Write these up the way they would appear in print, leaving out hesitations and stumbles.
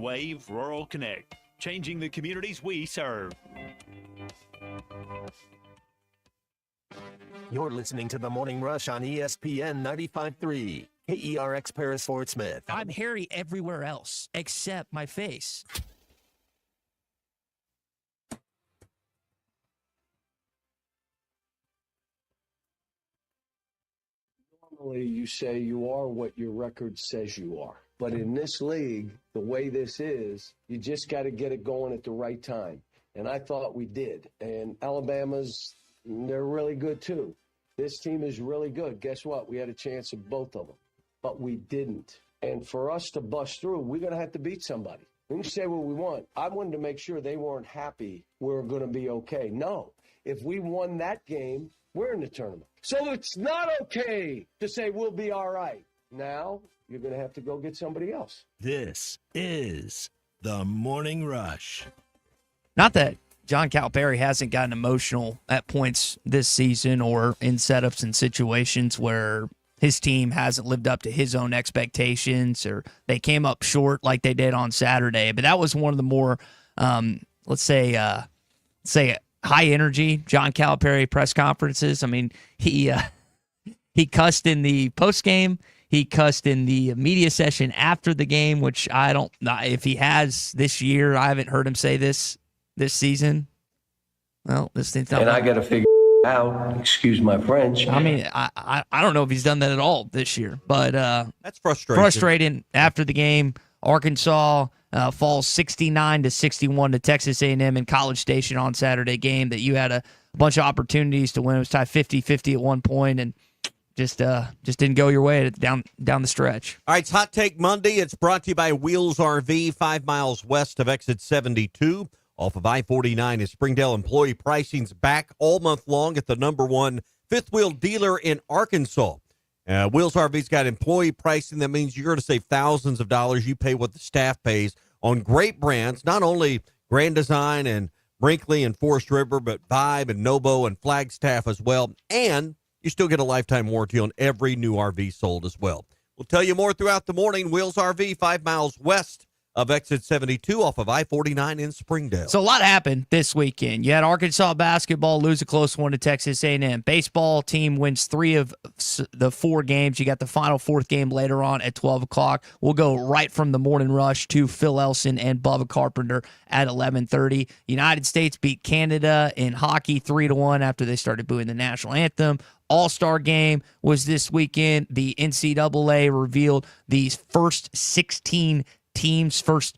Wave Rural Connect, changing the communities we serve. You're listening to The Morning Rush on ESPN 95.3, KERX Paris Fort Smith. I'm hairy everywhere else except my face. Normally, you say you are what your record says you are. But in this league, the way this is, you just got to get it going at the right time. And I thought we did. And Alabama's, they're really good too. This team is really good. Guess what? We had a chance at both of them. But we didn't. And for us to bust through, we're going to have to beat somebody. We can say what we want. I wanted to make sure they weren't happy we're going to be okay. No. If we won that game, we're in the tournament. So it's not okay to say we'll be all right. Now, you're going to have to go get somebody else. This is The Morning Rush. Not that John Calipari hasn't gotten emotional at points this season or in setups and situations where his team hasn't lived up to his own expectations or they came up short like they did on Saturday. But that was one of the more, let's say high energy John Calipari press conferences. I mean, he cussed in the post game. He cussed in the media session after the game, which I don't know if he has this year. I haven't heard him say this season. Well, this thing's not. And I got to figure out, excuse my French. I mean, I don't know if he's done that at all this year, but that's frustrating. Frustrating after the game. Arkansas falls 69-61 to Texas A&M in College Station on Saturday game that you had a bunch of opportunities to win. It was tied 50-50 at one point and just didn't go your way down the stretch. All right, it's Hot Take Monday. It's brought to you by Wheels RV, 5 miles west of exit 72 off of I-49 in Springdale. Employee pricing's back all month long at the #1 fifth wheel dealer in Arkansas. Wheels RV's got employee pricing. That means you're going to save thousands of dollars. You pay what the staff pays on great brands, not only Grand Design and Brinkley and Forest River, but Vibe and Nobo and Flagstaff as well. And you still get a lifetime warranty on every new RV sold as well. We'll tell you more throughout the morning. Wheels RV, 5 miles west of exit 72 off of I-49 in Springdale. So a lot happened this weekend. You had Arkansas basketball lose a close one to Texas A&M. Baseball team wins 3 of the 4 games. You got the final 4th game later on at 12 o'clock. We'll go right from the morning rush to Phil Elson and Bubba Carpenter at 11:30. United States beat Canada in hockey 3-1 after they started booing the national anthem. All-Star game was this weekend. The NCAA revealed these first 16 teams, first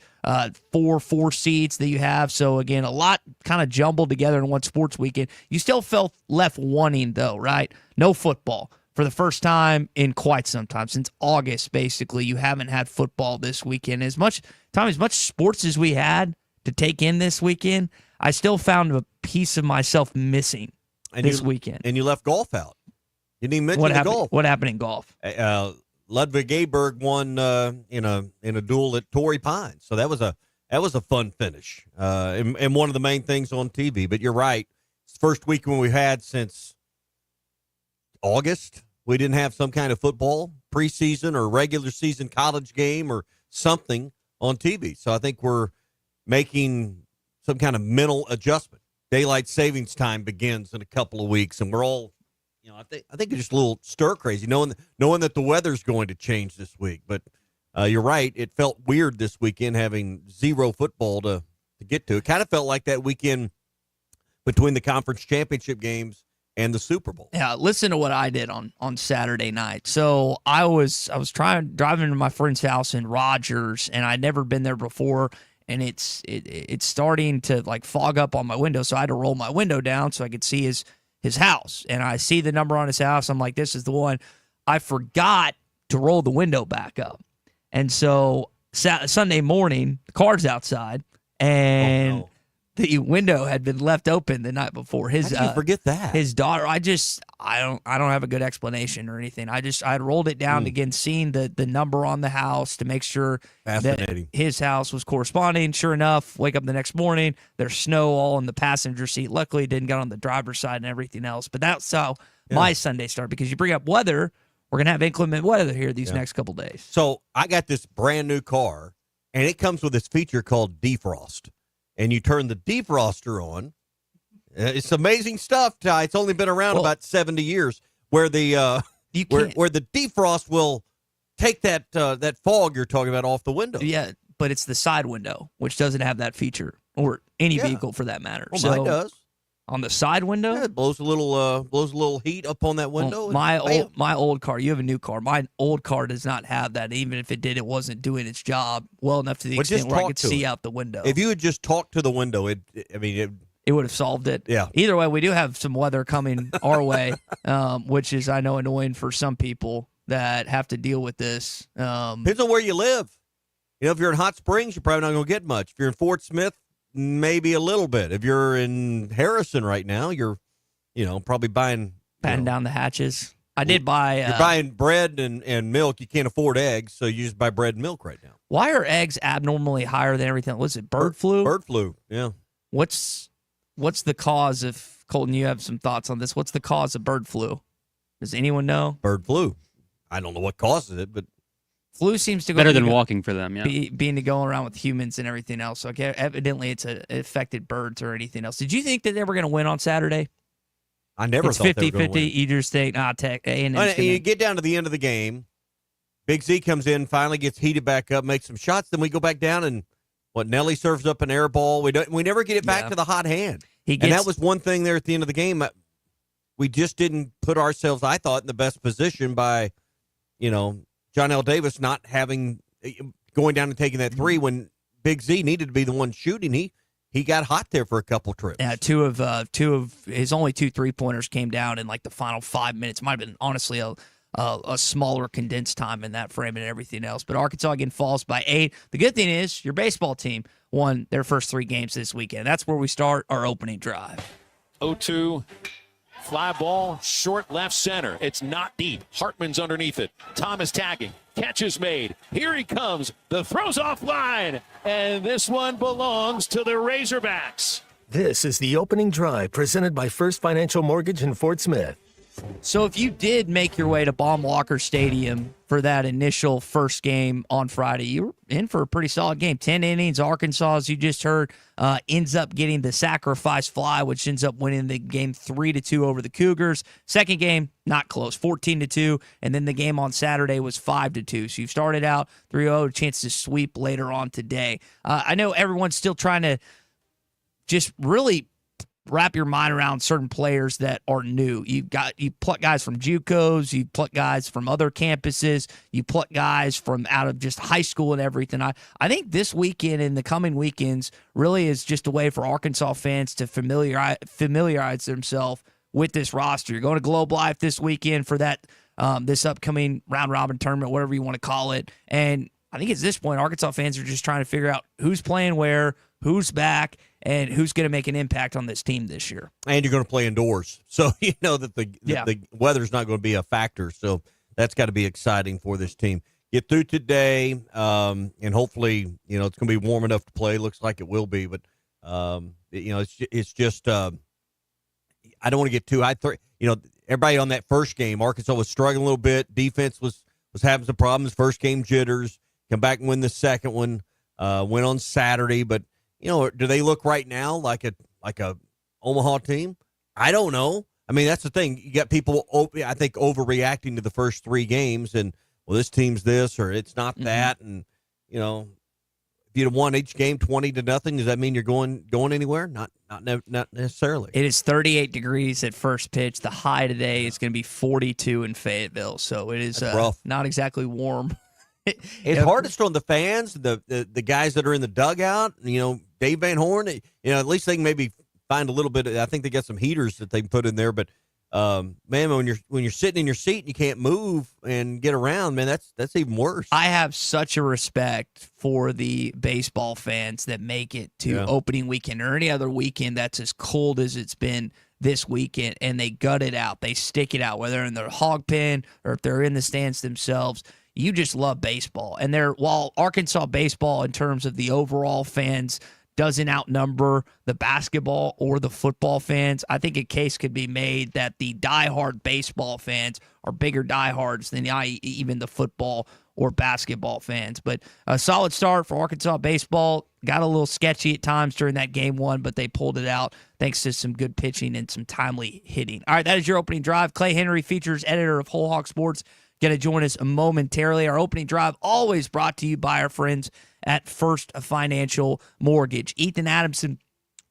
4 seeds that you have. So, again, a lot kind of jumbled together in one sports weekend. You still felt left wanting, though, right? No football. For the first time in quite some time, since August, basically, you haven't had football this weekend. As much sports as we had to take in this weekend, I still found a piece of myself missing this weekend. And you left golf out. You didn't even mention golf. What happened in golf? Ludwig Aberg won in a duel at Torrey Pines, so that was a fun finish and one of the main things on TV. But you're right, it's the first week when we had since August. We didn't have some kind of football preseason or regular season college game or something on TV. So I think we're making some kind of mental adjustment. Daylight savings time begins in a couple of weeks, and we're all. I think it's just a little stir crazy, knowing that the weather's going to change this week. But you're right; it felt weird this weekend having 0 football to get to. It kind of felt like that weekend between the conference championship games and the Super Bowl. Yeah, listen to what I did on Saturday night. So I was driving to my friend's house in Rogers, and I'd never been there before. And it's starting to like fog up on my window, so I had to roll my window down so I could see his house. And I see the number on his house. I'm like, this is the one. I forgot to roll the window back up. And so Sunday morning, the car's outside, and the window had been left open the night before. How did you forget that? His daughter, I don't have a good explanation or anything. I rolled it down again, seeing the number on the house to make sure that his house was corresponding. Sure enough, wake up the next morning, there's snow all in the passenger seat. Luckily, it didn't get on the driver's side and everything else. But that's how my Sunday started, because you bring up weather. We're going to have inclement weather here these next couple days. So I got this brand new car, and it comes with this feature called defrost. And you turn the defroster on. It's amazing stuff, Ty. It's only been around about 70 years, where the where the defrost will take that that fog you're talking about off the window. Yeah, but it's the side window, which doesn't have that feature, or any vehicle for that matter. Well, so mine does. On the side window, Yeah, it blows a little heat up on that window. Well, my old car. You have a new car. My old car does not have that. Even if it did, it wasn't doing its job well enough to the extent where I could see out the window. If you had just talked to the window, it would have solved it. Yeah. Either way, we do have some weather coming our way, which is, I know, annoying for some people that have to deal with this. Depends on where you live. You know, if you're in Hot Springs, you're probably not going to get much. If you're in Fort Smith, maybe a little bit. If you're in Harrison right now, you're, probably buying down the hatches. I did buy. You're buying bread and milk. You can't afford eggs, so you just buy bread and milk right now. Why are eggs abnormally higher than everything? Was it bird flu? Bird flu. Yeah. What's the cause of, Colton, you have some thoughts on this. What's the cause of bird flu? Does anyone know? Bird flu. I don't know what causes it, but flu seems to go better than walking for them. Yeah, being to go around with humans and everything else. So evidently, it affected birds or anything else. Did you think that they were going to win on Saturday? I never it's thought 50-50. They were going to win. You just think, Tech A&M. And you get down to the end of the game. Big Z comes in, finally gets heated back up, makes some shots. Then we go back down, and Nelly serves up an air ball. We never get it back to the hot hand. And that was one thing there at the end of the game. We just didn't put ourselves, I thought, in the best position by, John L. Davis not going down and taking that three when Big Z needed to be the one shooting. He got hot there for a couple trips. Yeah, two of his only 2 3-pointers came down in like the final 5 minutes. Might have been honestly a smaller condensed time in that frame and everything else. But Arkansas again falls by 8. The good thing is your baseball team won their first 3 games this weekend. That's where we start our opening drive. 0-2. Fly ball, short left center. It's not deep. Hartman's underneath it. Thomas tagging. Catch is made. Here he comes. The throw's offline. And this one belongs to the Razorbacks. This is the opening drive presented by First Financial Mortgage in Fort Smith. So if you did make your way to Baum Walker Stadium for that initial first game on Friday, you were in for a pretty solid game. 10 innings. Arkansas, as you just heard, ends up getting the sacrifice fly, which ends up winning the game 3-2 over the Cougars. Second game, not close, 14-2. And then the game on Saturday was 5-2. So you started out 3-0, a chance to sweep later on today. I know everyone's still trying to just really wrap your mind around certain players that are new. You pluck guys from JUCOs, you pluck guys from other campuses, you pluck guys from out of just high school and everything. I think this weekend and the coming weekends really is just a way for Arkansas fans to familiarize themselves with this roster. You're going to Globe Life this weekend for that this upcoming round robin tournament, whatever you want to call it. And I think at this point, Arkansas fans are just trying to figure out who's playing where, who's back, and who's going to make an impact on this team this year. And you're going to play indoors. So you know that the weather's not going to be a factor. So that's got to be exciting for this team. Get through today, and hopefully, it's going to be warm enough to play. Looks like it will be. But, it's just I don't want to get too high. Everybody on that first game, Arkansas was struggling a little bit. Defense was having some problems. First game jitters. Come back and win the second one. Went on Saturday, but do they look right now like a Omaha team? I don't know. I mean, that's the thing. You got people, I think, overreacting to the first 3 games, and this team's this or it's not that, and if you'd have won each game 20-0, does that mean you're going anywhere? Not necessarily. It is 38 degrees at first pitch. The high today is going to be 42 in Fayetteville, so it is not exactly warm. It's hardest on the fans, the guys that are in the dugout. Dave Van Horn. At least they can maybe find a little bit. I think they got some heaters that they can put in there. But man, when you're sitting in your seat and you can't move and get around, man, that's even worse. I have such a respect for the baseball fans that make it to opening weekend or any other weekend that's as cold as it's been this weekend, and they gut it out. They stick it out, whether they're in their hog pen or if they're in the stands themselves. You just love baseball. And while Arkansas baseball, in terms of the overall fans, doesn't outnumber the basketball or the football fans, I think a case could be made that the diehard baseball fans are bigger diehards than even the football or basketball fans. But a solid start for Arkansas baseball. Got a little sketchy at times during that game one, but they pulled it out thanks to some good pitching and some timely hitting. All right, that is your opening drive. Clay Henry, features editor of Whole Hog Sports, going to join us momentarily. Our opening drive always brought to you by our friends at First Financial Mortgage. Ethan Adamson,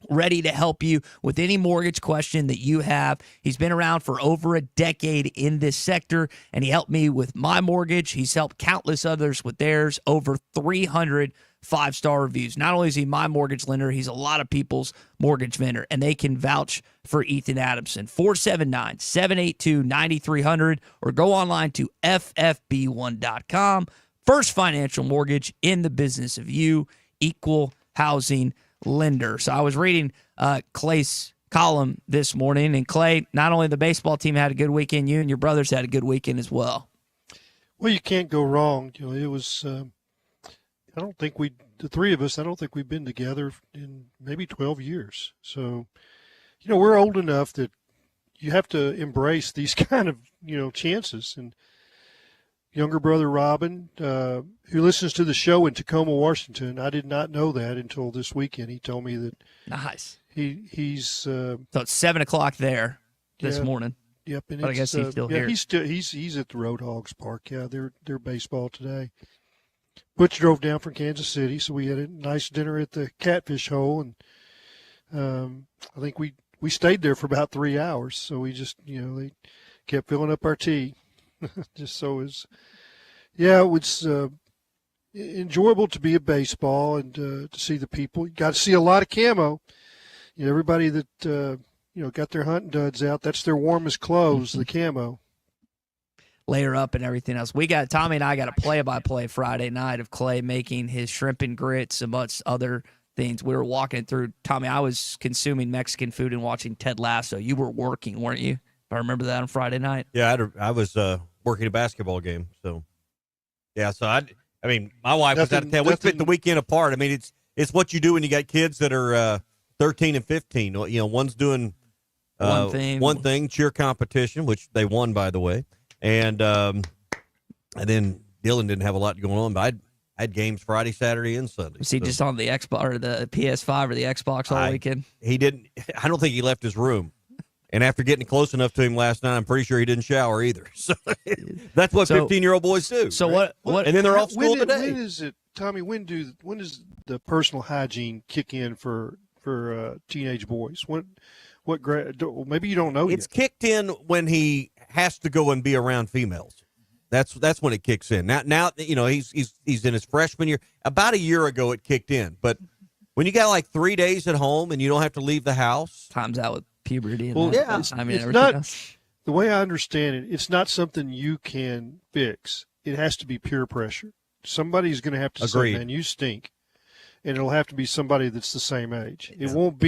ready to help you with any mortgage question that you have. He's been around for over a decade in this sector, and he helped me with my mortgage. He's helped countless others with theirs. Over 300 5-star reviews. Not only is he my mortgage lender, he's a lot of people's mortgage vendor, and they can vouch for Ethan Adamson. 479-782-9300, or go online to ffb1.com. First Financial Mortgage, in the business of you, equal housing lender. So I was reading Clay's column this morning, and Clay, not only the baseball team had a good weekend, you and your brothers had a good weekend as well. Well, you can't go wrong. You know, it was. I don't think the three of us. I don't think we've been together in maybe 12 years. So, you know, we're old enough that you have to embrace these kind of chances. And younger brother Robin, who listens to the show in Tacoma, Washington, I did not know that until this weekend. He told me that. Nice. He's. So it's 7:00 there this morning. Yep, and but I guess he's still here. He's at the Road Hogs Park. Yeah, they're baseball today. Butch drove down from Kansas City, so we had a nice dinner at the Catfish Hole, and I think we stayed there for about 3 hours. So we just they kept filling up our tea, just so it was enjoyable to be at baseball and to see the people. You got to see a lot of camo. Everybody that got their hunting duds out. That's their warmest clothes, the camo. Layer up and everything else. Tommy and I got a play-by-play Friday night of Clay making his shrimp and grits, amongst other things. We were walking through. Tommy, I was consuming Mexican food and watching Ted Lasso. You were working, weren't you? If I remember that on Friday night. Yeah, I was working a basketball game. So, yeah. So I mean, my wife was out of town. We spent the weekend apart. I mean, it's what you do when you got kids that are 13 and 15. One's doing one thing, cheer competition, which they won, by the way. And then Dylan didn't have a lot going on, but I had games Friday, Saturday, and Sunday. Was he just on the Xbox or the PS5 or the Xbox all weekend? He didn't. I don't think he left his room. And after getting close enough to him last night, I'm pretty sure he didn't shower either. So that's what 15-year-old boys do. So right? what? And then they're off school today. When is it, Tommy? When does the personal hygiene kick in for teenage boys? What grade? Maybe you don't know It's yet. kicked in when he has to go and be around females. That's when it kicks in. Now he's in his freshman year. About a year ago it kicked in. But when you got like 3 days at home and you don't have to leave the house, time's out with puberty. And it's not else. The way I understand it. It's not something you can fix. It has to be peer pressure. Somebody's going to have to say, "Man, you stink," and it'll have to be somebody that's the same age. Yeah. It won't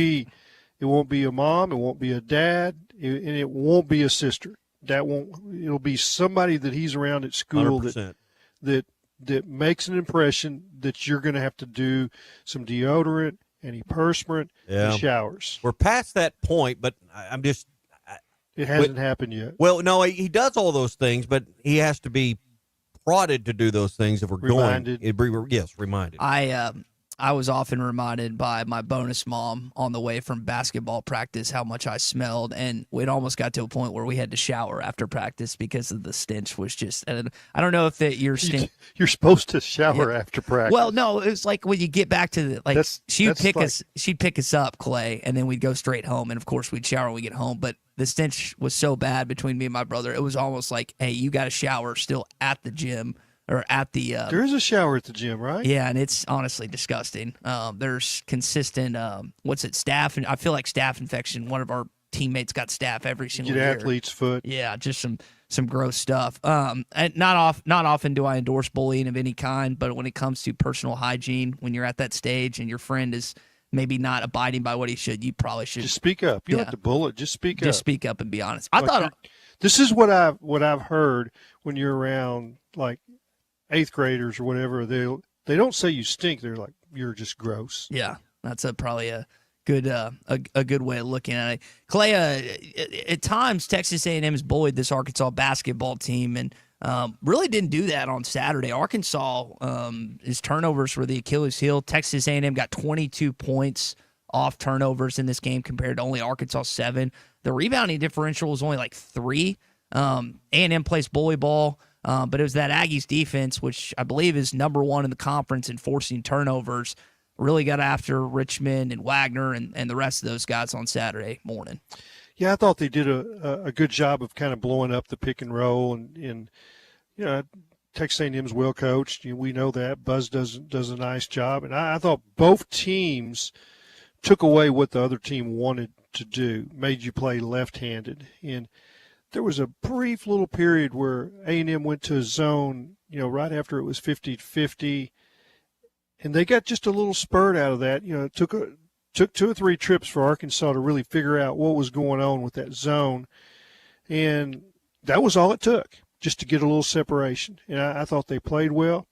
be a mom. It won't be a dad, and it won't be a sister. It'll be somebody that he's around at school 100%. that makes an impression that you're going to have to do some deodorant, antiperspirant, and showers. We're past that point, but I'm just. It hasn't happened yet. Well, no, he does all those things, but he has to be prodded to do those things if we're reminded. Yes, reminded. I was often reminded by my bonus mom on the way from basketball practice how much I smelled, and it almost got to a point where we had to shower after practice because of the stench was just. And I don't know if your stink. You're supposed to shower after practice. Well, no, it was like when you get back to she'd pick us up, Clay, and then we'd go straight home, and of course we'd shower when we get home. But the stench was so bad between me and my brother, it was almost like, hey, you got to shower still at the gym. Or at the there is a shower at the gym, right? Yeah, and it's honestly disgusting. There's consistent staph, and I feel like staph infection. One of our teammates got staph every single year. Athlete's foot. Yeah, just some gross stuff. And not often do I endorse bullying of any kind, but when it comes to personal hygiene, when you're at that stage and your friend is maybe not abiding by what he should, you probably should just speak up. You don't have to bully. Just speak up. Just speak up and be honest. This is what I've heard when you're around like 8th graders or whatever. They don't say you stink. They're like, you're just gross. Yeah, that's probably a good way of looking at it. Clay, at times Texas A&M has bullied this Arkansas basketball team, and Really didn't do that on Saturday. Arkansas, his turnovers were the Achilles heel. Texas A&M got 22 points off turnovers in this game compared to only Arkansas 7. The rebounding differential was only like 3. A&M plays bully ball, but it was that Aggies defense, which I believe is number 1 in the conference in forcing turnovers, really got after Richmond and Wagner and the rest of those guys on Saturday morning. Yeah, I thought they did a good job of kind of blowing up the pick and roll, and Texas A&M's well coached. We know that. Buzz does a nice job, and I thought both teams took away what the other team wanted to do, made you play left-handed. And there was a brief little period where A&M went to a zone, right after it was 50-50, and they got just a little spurt out of that. It took 2 or 3 trips for Arkansas to really figure out what was going on with that zone, and that was all it took, just to get a little separation. And I thought they played well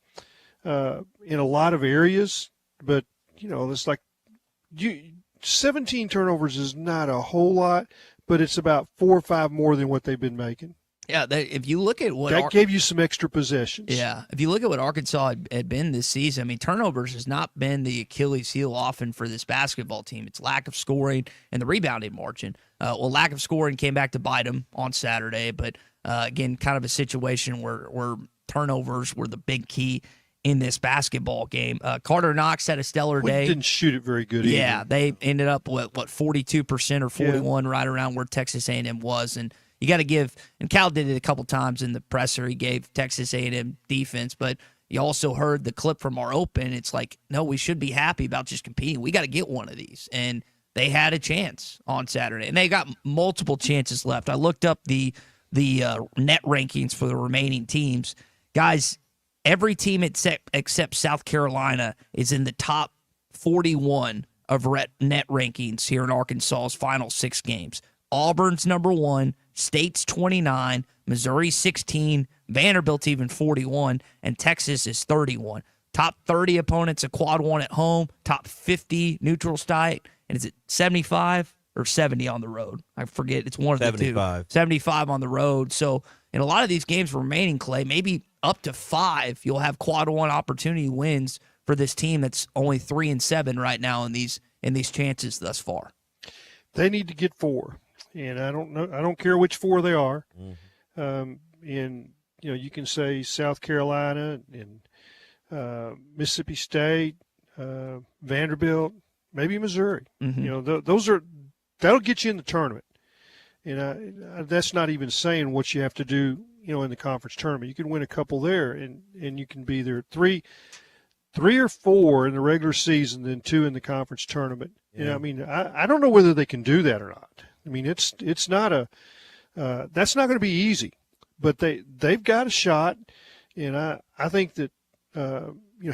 in a lot of areas, but it's like 17 turnovers is not a whole lot, but it's about 4 or 5 more than what they've been making. Yeah, if you look at what that gave you some extra possessions. Yeah, if you look at what Arkansas had been this season, I mean, turnovers has not been the Achilles heel often for this basketball team. It's lack of scoring and the rebounding margin. Lack of scoring came back to bite them on Saturday, but again, kind of a situation where turnovers were the big key in this basketball game. Carter Knox had a stellar day. Didn't shoot it very good Yeah, either. they ended up with 42% or 41, right around where Texas A&M was, and you got to give, and Cal did it a couple times in the presser. He gave Texas A&M defense, but you also heard the clip from our open. It's like, no, we should be happy about just competing. We got to get one of these, and they had a chance on Saturday, and they got multiple chances left. I looked up the net rankings for the remaining teams. Guys, every team except South Carolina is in the top 41 of net rankings here in Arkansas's final 6 games. Auburn's number 1, State's 29, Missouri 16, Vanderbilt's even 41, and Texas is 31. Top 30 opponents a quad 1 at home, top 50 neutral site, and is it 75 or 70 on the road? I forget. It's one of the two. 75 on the road. So in a lot of these games remaining, Clay, maybe up to 5, you'll have quad 1 opportunity wins for this team that's only 3-7 right now in these chances thus far. They need to get 4. And I don't care which 4 they are. And you can say South Carolina and Mississippi State, Vanderbilt, maybe Missouri. Mm-hmm. That'll get you in the tournament. And that's not even saying what you have to do, in the conference tournament. You can win a couple there, and you can be there 3 or 4 in the regular season, then 2 in the conference tournament. Yeah. I don't know whether they can do that or not. I mean, it's not that's not going to be easy, but they've got a shot, and I think that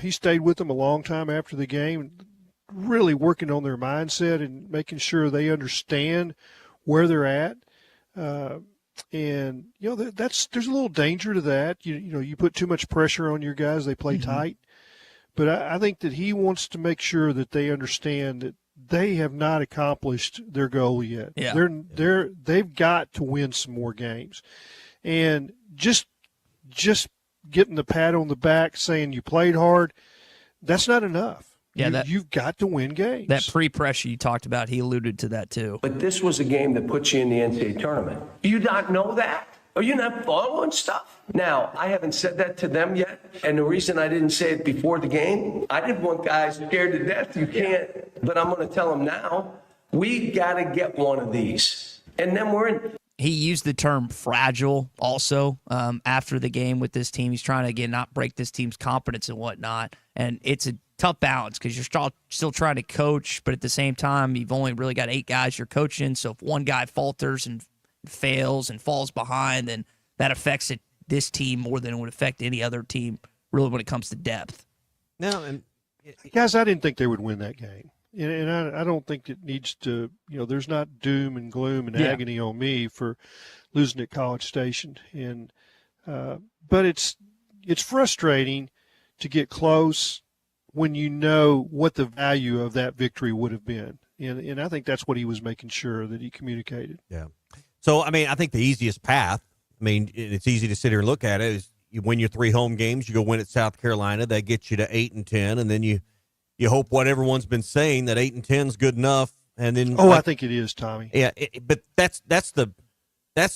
he stayed with them a long time after the game, really working on their mindset and making sure they understand where they're at, and there's a little danger to that. You put too much pressure on your guys; they play tight, but I think that he wants to make sure that they understand that they have not accomplished their goal yet. Yeah. They've got to win some more games. And just getting the pat on the back saying you played hard, that's not enough. Yeah, you've got to win games. That pre-pressure you talked about, he alluded to that too. But this was a game that puts you in the NCAA tournament. You not know that? Are you not following stuff? Now, I haven't said that to them yet, and the reason I didn't say it before the game, I didn't want guys scared to death. You can't, but I'm going to tell them now, we got to get one of these, and then we're in. He used the term fragile also after the game with this team. He's trying to, again, not break this team's confidence and whatnot, and it's a tough balance because you're still trying to coach, but at the same time, you've only really got 8 guys you're coaching, so if one guy falters and fails and falls behind, then that affects this team more than it would affect any other team, really, when it comes to depth. No, and guys, I didn't think they would win that game. And I don't think it needs to, there's not doom and gloom and agony on me for losing at College Station. And but it's frustrating to get close when you know what the value of that victory would have been. And I think that's what he was making sure that he communicated. yeah. So, I think the easiest path I mean, it's easy to sit here and look at it. Is you win your 3 home games, you go win at South Carolina, that gets you to 8-10, and then you hope what everyone's been saying that 8-10 is good enough, and then I think it is, Tommy. Yeah, but that's the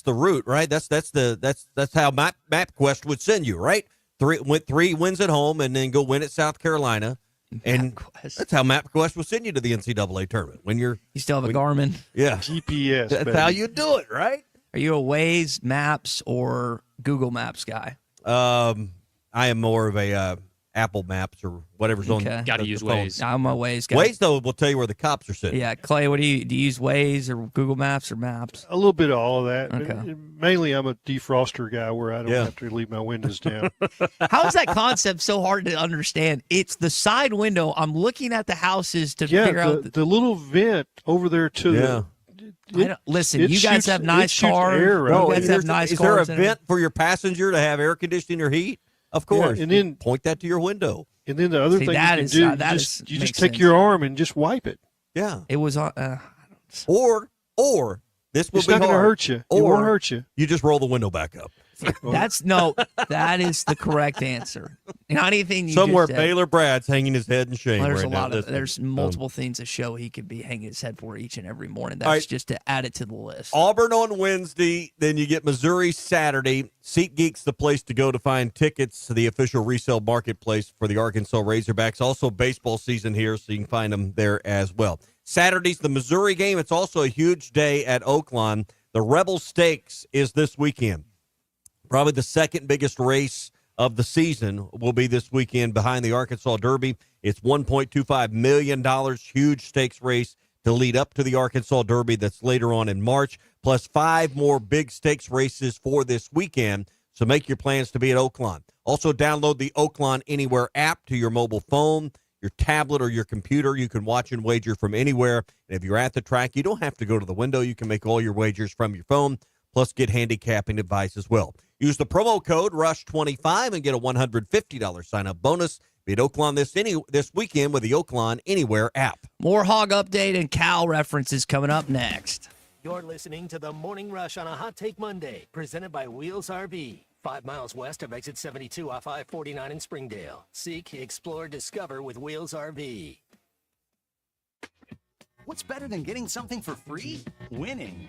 route, right? That's how MapQuest would send you, right? 3 wins at home, and then go win at South Carolina. And that's how MapQuest will send you to the NCAA tournament. When you still have a Garmin. Yeah. GPS. That's baby. how you do it, right? Are you a Waze, Maps, or Google Maps guy? I am more of a Apple Maps or whatever's on. Gotta use Waze. I'm a Waze guy. Waze, though, will tell you where the cops are sitting. Yeah, Clay, what do you use Waze or Google Maps or Maps? A little bit of all of that. Okay. But mainly, I'm a defroster guy where I don't have to leave my windows down. How is that concept so hard to understand? It's the side window. I'm looking at the houses to figure out the little vent over there to the. Listen, you guys have nice cars. Air, right? You guys have nice is there a cars. vent for your passenger to have air conditioning or heat? Of course. and then point that to your window. And then the other thing you can do, you just take your arm and just wipe it. Yeah. It was or this will it's be not going to hard. hurt you. It Or won't hurt you. You just roll the window back up. That is the correct answer. Not anything you Somewhere just said. Baylor Brad's hanging his head in shame. Well, there's right a now. lot of Listen. there's multiple things to show he could be hanging his head for each and every morning. That's right. just to add it to the list. Auburn on Wednesday, then you get Missouri Saturday. SeatGeek's the place to go to find tickets to the official resale marketplace for the Arkansas Razorbacks. Also baseball season here, so you can find them there as well. Saturday's the Missouri game. It's also a huge day at Oaklawn. The Rebel Stakes is this weekend. Probably the second biggest race of the season will be this weekend behind the Arkansas Derby. It's $1.25 million, huge stakes race to lead up to the Arkansas Derby that's later on in March, plus 5 more big stakes races for this weekend. So make your plans to be at Oaklawn. Also download the Oaklawn Anywhere app to your mobile phone, your tablet, or your computer. You can watch and wager from anywhere. And if you're at the track, you don't have to go to the window. You can make all your wagers from your phone, plus get handicapping advice as well. Use the promo code RUSH25 and get a $150 sign-up bonus. Be at Oaklawn this weekend with the Oaklawn Anywhere app. More Hog Update and Cal references coming up next. You're listening to The Morning Rush on a Hot Take Monday, presented by Wheels RV. 5 miles west of exit 72 off I-49 in Springdale. Seek, explore, discover with Wheels RV. What's better than getting something for free? Winning.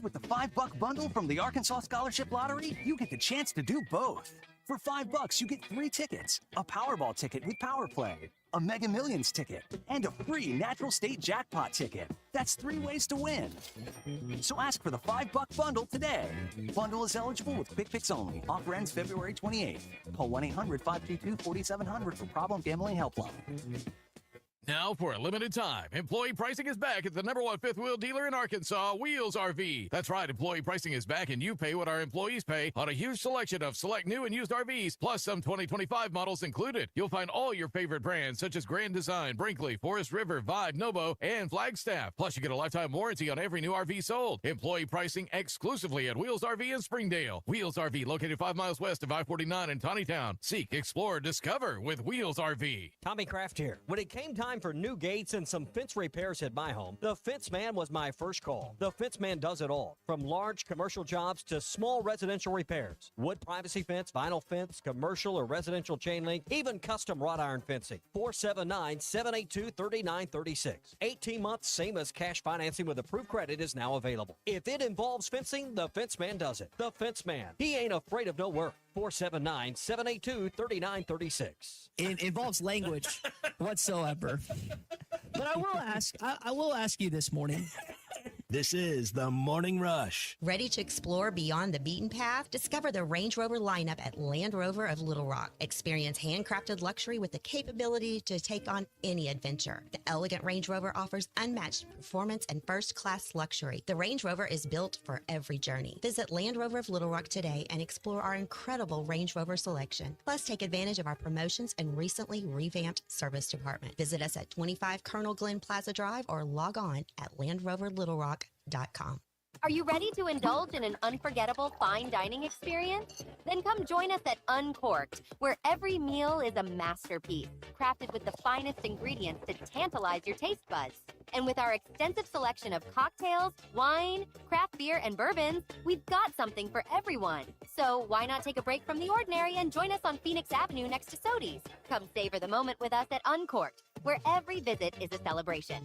With the $5 bundle from the Arkansas Scholarship Lottery, you get the chance to do both. For $5, you get 3 tickets, a Powerball ticket with Power Play, a Mega Millions ticket, and a free Natural State Jackpot ticket. That's 3 ways to win. So ask for the $5 bundle today. Bundle is eligible with Quick Picks only. Offer ends February 28th. Call 1-800-522-4700 for Problem Gambling Helpline. Now, for a limited time, employee pricing is back at the #1 fifth-wheel dealer in Arkansas, Wheels RV. That's right, employee pricing is back, and you pay what our employees pay on a huge selection of select new and used RVs, plus some 2025 models included. You'll find all your favorite brands, such as Grand Design, Brinkley, Forest River, Vibe, Nobo, and Flagstaff. Plus, you get a lifetime warranty on every new RV sold. Employee pricing exclusively at Wheels RV in Springdale. Wheels RV, located 5 miles west of I-49 in Tawnytown. Seek, explore, discover with Wheels RV. Tommy Kraft here. When it came time for new gates and some fence repairs at my home, the Fence Man was my first call. The Fence Man does it all, from large commercial jobs to small residential repairs. Wood privacy fence, vinyl fence, commercial or residential chain link, even custom wrought iron fencing. 479-782-3936. 18 months, same as cash financing with approved credit is now available. If it involves fencing, the Fence Man does it. The Fence Man. He ain't afraid of no work. 479-782-3936. It involves language whatsoever. But I will ask you this morning. This is The Morning Rush. Ready to explore beyond the beaten path? Discover the Range Rover lineup at Land Rover of Little Rock. Experience handcrafted luxury with the capability to take on any adventure. The elegant Range Rover offers unmatched performance and first-class luxury. The Range Rover is built for every journey. Visit Land Rover of Little Rock today and explore our incredible Range Rover selection. Plus, take advantage of our promotions and recently revamped service department. Visit us at 25 Colonel Glenn Plaza Drive or log on at LandRoverLittleRock.com. Are you ready to indulge in an unforgettable fine dining experience? Then come join us at Uncorked, where every meal is a masterpiece, crafted with the finest ingredients to tantalize your taste buds. And with our extensive selection of cocktails, wine, craft beer, and bourbons, we've got something for everyone. So why not take a break from the ordinary and join us on Phoenix Avenue next to Sodi's? Come savor the moment with us at Uncorked, where every visit is a celebration.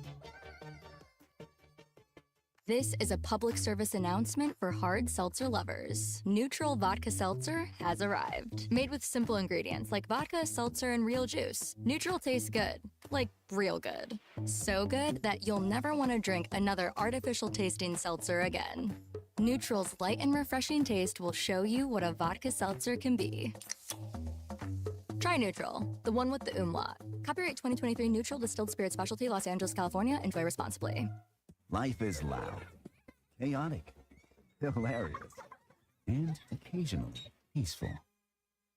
This is a public service announcement for hard seltzer lovers. Neutral Vodka Seltzer has arrived. Made with simple ingredients like vodka, seltzer, and real juice. Neutral tastes good. Like real good. So good that you'll never want to drink another artificial tasting seltzer again. Neutral's light and refreshing taste will show you what a vodka seltzer can be. Try Neutral, the one with the umlaut. Copyright 2023 Neutral Distilled Spirit Specialty, Los Angeles, California. Enjoy responsibly. Life is loud, chaotic, hilarious, and occasionally peaceful.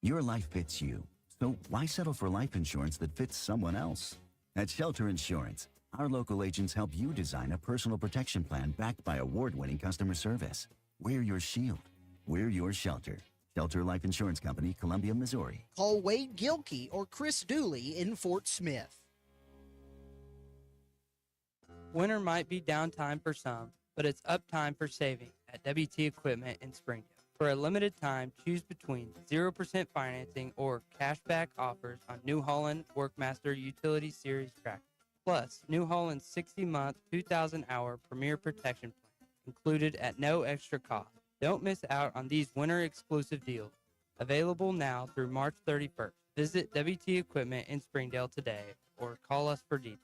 Your life fits you, so why settle for life insurance that fits someone else? At Shelter Insurance, our local agents help you design a personal protection plan backed by award-winning customer service. We're your shield. We're your shelter. Shelter Life Insurance Company, Columbia, Missouri. Call Wade Gilkey or Chris Dooley in Fort Smith. Winter might be downtime for some, but it's uptime for saving at WT Equipment in Springdale. For a limited time, choose between 0% financing or cashback offers on New Holland Workmaster Utility Series tractors. Plus, New Holland's 60-month, 2,000-hour Premier Protection Plan included at no extra cost. Don't miss out on these winter-exclusive deals. Available now through March 31st. Visit WT Equipment in Springdale today or call us for details.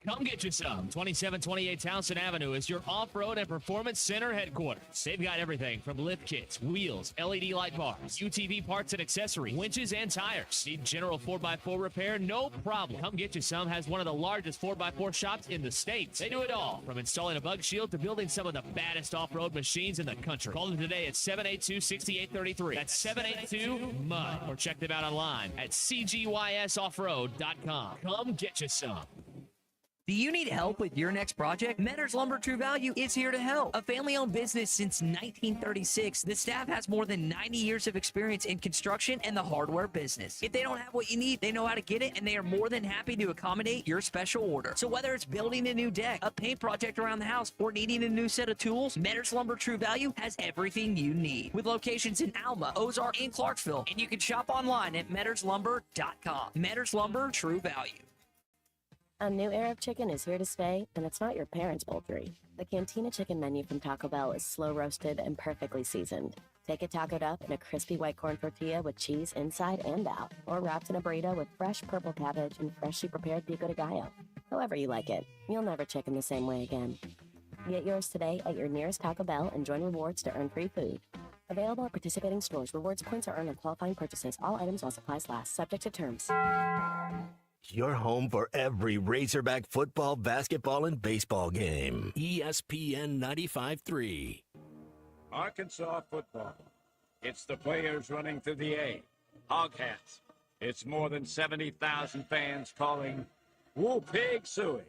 Come get you some. 2728 Townsend Avenue is your off-road and performance center headquarters. They've got everything from lift kits, wheels, LED light bars, UTV parts and accessories, winches and tires. Need general 4x4 repair? No problem. Come Get You Some has one of the largest 4x4 shops in the States. They do it all, from installing a bug shield to building some of the baddest off-road machines in the country. Call them today at 782-6833. That's 782-MUD. Or check them out online at cgysoffroad.com. Come get you some. Do you need help with your next project? Metters Lumber True Value is here to help. A family-owned business since 1936, the staff has more than 90 years of experience in construction and the hardware business. If they don't have what you need, they know how to get it, and they are more than happy to accommodate your special order. So whether it's building a new deck, a paint project around the house, or needing a new set of tools, Metters Lumber True Value has everything you need. With locations in Alma, Ozark, and Clarksville, and you can shop online at metterslumber.com. Metters Lumber True Value. A new era of chicken is here to stay, and it's not your parents' poultry. The Cantina Chicken menu from Taco Bell is slow roasted and perfectly seasoned. Take it tacoed up in a crispy white corn tortilla with cheese inside and out, or wrapped in a burrito with fresh purple cabbage and freshly prepared pico de gallo. However you like it, you'll never chicken the same way again. Get yours today at your nearest Taco Bell and join rewards to earn free food. Available at participating stores. Rewards points are earned on qualifying purchases. All items while supplies last. Subject to terms. Your home for every Razorback football, basketball, and baseball game. ESPN 95.3. Arkansas football. It's the players running through the A. Hog hats. It's more than 70,000 fans calling Woo Pig Suey.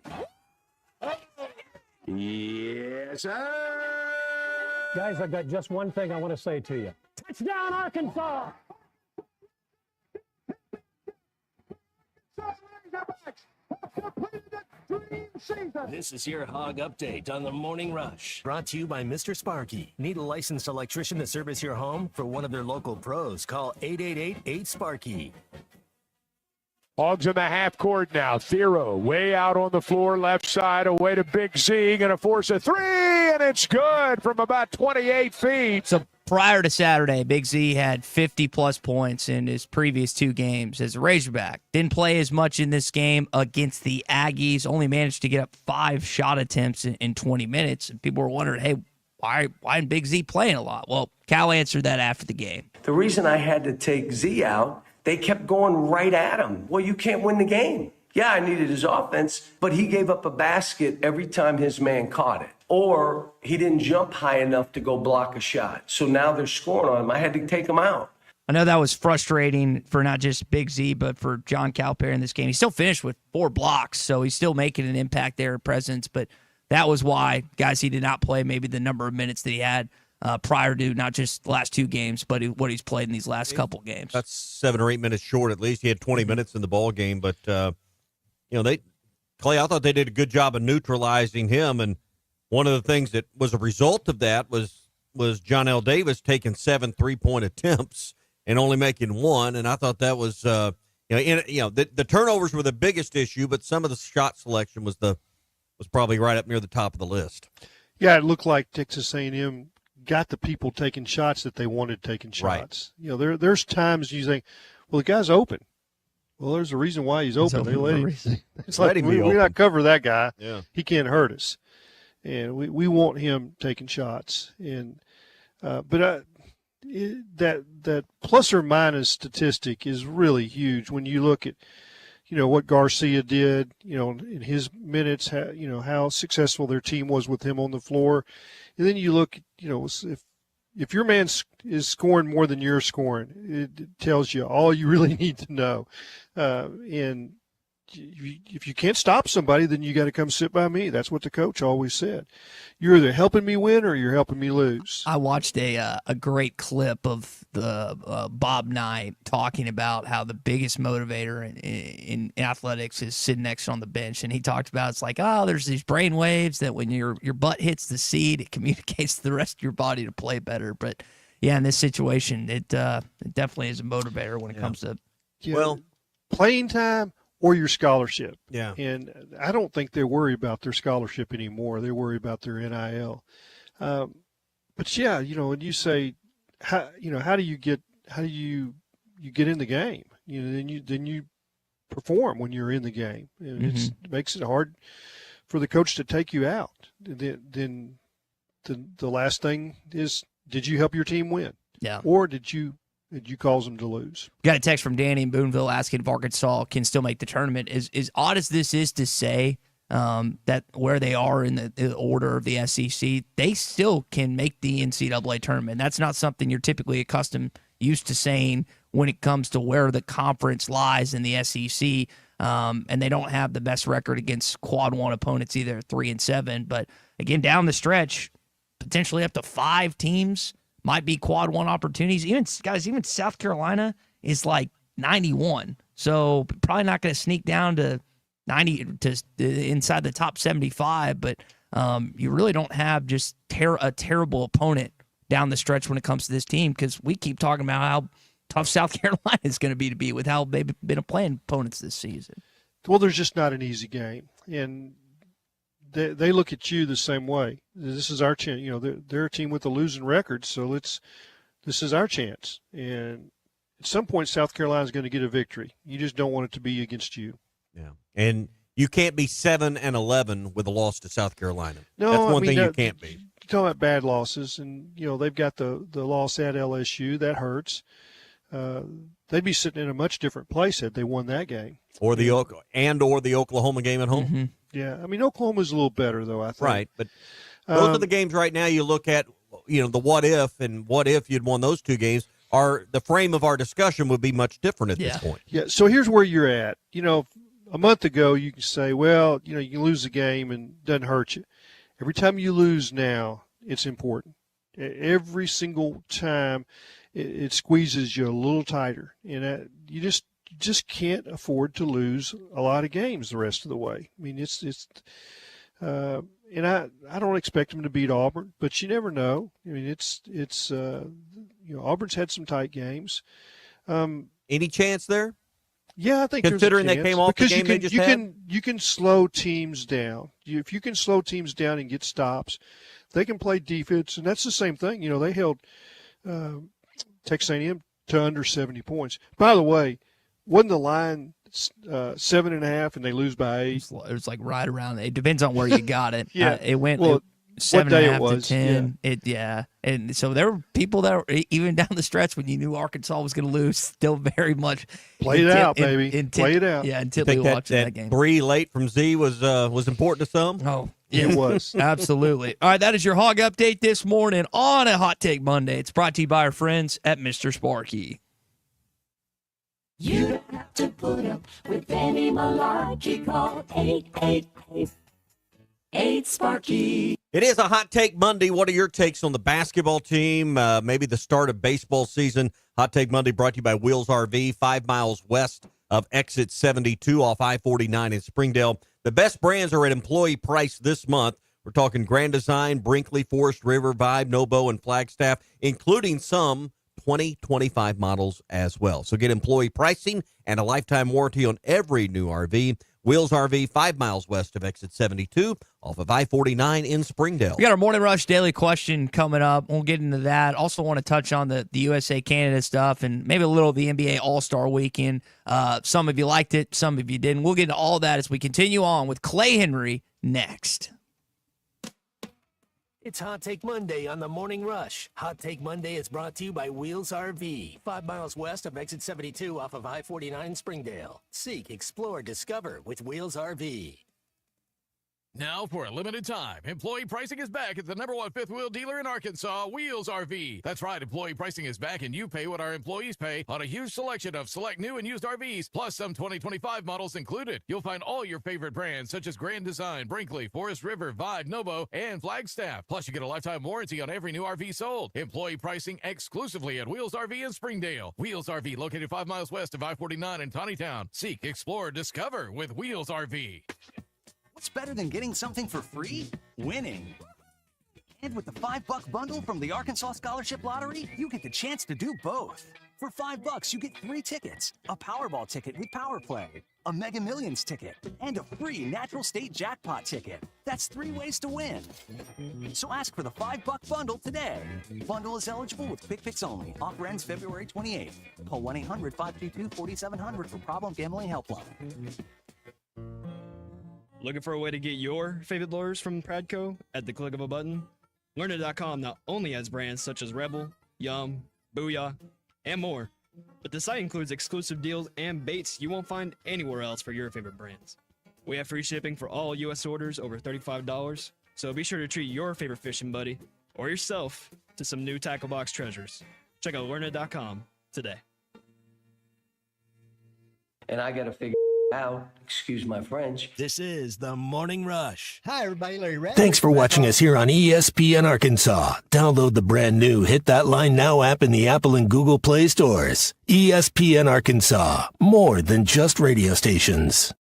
Yes, sir. Guys, I've got just one thing I want to say to you. Touchdown, Arkansas! This is your Hog Update on the Morning Rush. Brought to you by Mr. Sparky. Need a licensed electrician to service your home? For one of their local pros, call 888-8-SPARKY. Hogs in the half court now. Thero way out on the floor, left side, away to Big Z. Going to force a three, and it's good from about 28 feet. So prior to Saturday, Big Z had 50-plus points in his previous two games as a Razorback. Didn't play as much in this game against the Aggies. Only managed to get up 5 shot attempts in 20 minutes. And people were wondering, hey, why isn't Big Z playing a lot? Well, Cal answered that after the game. The reason I had to take Z out, they kept going right at him. Well, you can't win the game. Yeah, I needed his offense, but he gave up a basket every time his man caught it. Or he didn't jump high enough to go block a shot. So now they're scoring on him. I had to take him out. I know that was frustrating for not just Big Z, but for John Calipari in this game. He still finished with 4 blocks, so he's still making an impact there, presence. But that was why, guys, he did not play maybe the number of minutes that he had prior to not just the last 2 games, but what he's played in these last couple games. That's 7 or 8 minutes short at least. He had 20 minutes in the ball game, but they Clay, I thought they did a good job of neutralizing him. And one of the things that was a result of that was John L. Davis taking 7 3-point attempts and only making 1. And I thought that was, the turnovers were the biggest issue, but some of the shot selection was probably right up near the top of the list. Yeah, it looked like Texas A&M got the people taking shots that they wanted taking shots. Right. There's times you think, well, the guy's open. Well, there's a reason why he's open. They let him. It's like we're not cover that guy. Yeah. He can't hurt us, and we want him taking shots. And that plus or minus statistic is really huge when you look at what Garcia did, in his minutes, how successful their team was with him on the floor. And then you look, if your man is scoring more than you're scoring, it tells you all you really need to know. And if you can't stop somebody, then you got to come sit by me. That's what the coach always said. You're either helping me win or you're helping me lose. I watched a great clip of the Bob Knight talking about how the biggest motivator in athletics is sitting next on the bench, and he talked about it's like, there's these brain waves that when your butt hits the seat, it communicates to the rest of your body to play better. But yeah, in this situation, it definitely is a motivator when it comes to playing time or your scholarship. Yeah. And I don't think they worry about their scholarship anymore. They worry about their NIL. But yeah, when you say, how do you get in the game? Then you perform when you're in the game. And it makes it hard for the coach to take you out. Then the last thing is, did you help your team win? Yeah. Or did you cause them to lose? Got a text from Danny in Boonville asking if Arkansas can still make the tournament. As odd as this is to say, that where they are in the order of the SEC, they still can make the NCAA tournament. That's not something you're typically used to saying when it comes to where the conference lies in the SEC. And they don't have the best record against quad one opponents either, 3-7. But again, down the stretch, potentially up to 5 teams might be quad one opportunities. Even South Carolina is like 91. So probably not going to sneak down to 90 to inside the top 75, but you really don't have just a terrible opponent down the stretch when it comes to this team, because we keep talking about how tough South Carolina is going to be with how they've been playing opponents this season. Well, there's just not an easy game, and they look at you the same way. This is our chance. They're a team with a losing record, so this is our chance. And at some point, South Carolina is going to get a victory. You just don't want it to be against you. Yeah, and you can't be 7-11 with a loss to South Carolina. No, that's one thing you can't be. You're talking about bad losses, and they've got the loss at LSU. That hurts. They'd be sitting in a much different place had they won that game, or the Oklahoma game at home. Mm-hmm. Yeah, Oklahoma's a little better though, I think. Right, but those are the games right now. You look at the what if you'd won those 2 games. The frame of our discussion would be much different at this point. Yeah. So here's where you're at. A month ago you can say, well, you can lose the game and it doesn't hurt you. Every time you lose now, it's important. Every single time, it squeezes you a little tighter, and you just can't afford to lose a lot of games the rest of the way. And I don't expect them to beat Auburn, but you never know. Auburn's had some tight games. Any chance there? Yeah, I think considering there's a chance, they came off the game they just had? You can slow teams down. If you can slow teams down and get stops, they can play defense, and that's the same thing. They held Texas A&M to under 70 points. By the way, wasn't the line 7.5 and they lose by 8? It was like right around. It depends on where you got it. Yeah, it went 7.5 to 10. And so there were people that were even down the stretch when you knew Arkansas was going to lose, still very much play it out, baby. Play it out. Yeah, until we watched that game. Bree late from Z was important to some. Oh, it was. Absolutely. All right, that is your Hog Update this morning on a Hot Take Monday. It's brought to you by our friends at Mr. Sparky. You don't have to put up with any malarkey. Call 888-8-SPARKY. It is a Hot Take Monday. What are your takes on the basketball team? Maybe the start of baseball season. Hot Take Monday brought to you by Wheels RV, 5 miles west of exit 72 off I-49 in Springdale. The best brands are at employee price this month. We're talking Grand Design, Brinkley, Forest River, Vibe, Nobo, and Flagstaff, including some 2025 models as well. So get employee pricing and a lifetime warranty on every new RV. Wheels RV, 5 miles west of exit 72 off of I-49 in Springdale. We got our Morning Rush daily question coming up. We'll get into that. Also want to touch on the USA Canada stuff and maybe a little of the NBA All-Star Weekend. Some of you liked it, some of you didn't. We'll get into all that as we continue on with Clay Henry next. It's Hot Take Monday on the Morning Rush. Hot Take Monday is brought to you by Wheels RV, 5 miles west of exit 72 off of I-49 in Springdale. Seek, explore, discover with Wheels RV. Now, for a limited time, employee pricing is back at the #1 fifth wheel dealer in Arkansas, Wheels RV. That's right, employee pricing is back, and you pay what our employees pay on a huge selection of select new and used RVs, plus some 2025 models included. You'll find all your favorite brands, such as Grand Design, Brinkley, Forest River, Vibe, Nobo, and Flagstaff. Plus, you get a lifetime warranty on every new RV sold. Employee pricing exclusively at Wheels RV in Springdale. Wheels RV, located 5 miles west of I-49 in Tawnytown. Seek, explore, discover with Wheels RV. What's better than getting something for free? Winning. And with the $5 bundle from the Arkansas Scholarship Lottery, you get the chance to do both. For $5, you get 3 tickets, a Powerball ticket with Power Play, a Mega Millions ticket, and a free Natural State Jackpot ticket. That's 3 ways to win. So ask for the $5 bundle today. Bundle is eligible with Quick Picks only. Offer ends February 28th. Call 1-800-522-4700 for Problem Gambling Helpline. Looking for a way to get your favorite blurs from Pradco at the click of a button? Learner.com not only has brands such as Rebel, Yum, Booyah, and more, but the site includes exclusive deals and baits you won't find anywhere else for your favorite brands. We have free shipping for all U.S. orders over $35, so be sure to treat your favorite fishing buddy or yourself to some new tackle box treasures. Check out Learner.com today. And I got to figure out, excuse my French. This is the Morning Rush. Hi, everybody. Larry Red. Thanks for watching us here on ESPN Arkansas. Download the brand new Hit That Line Now app in the Apple and Google Play stores. ESPN Arkansas, more than just radio stations.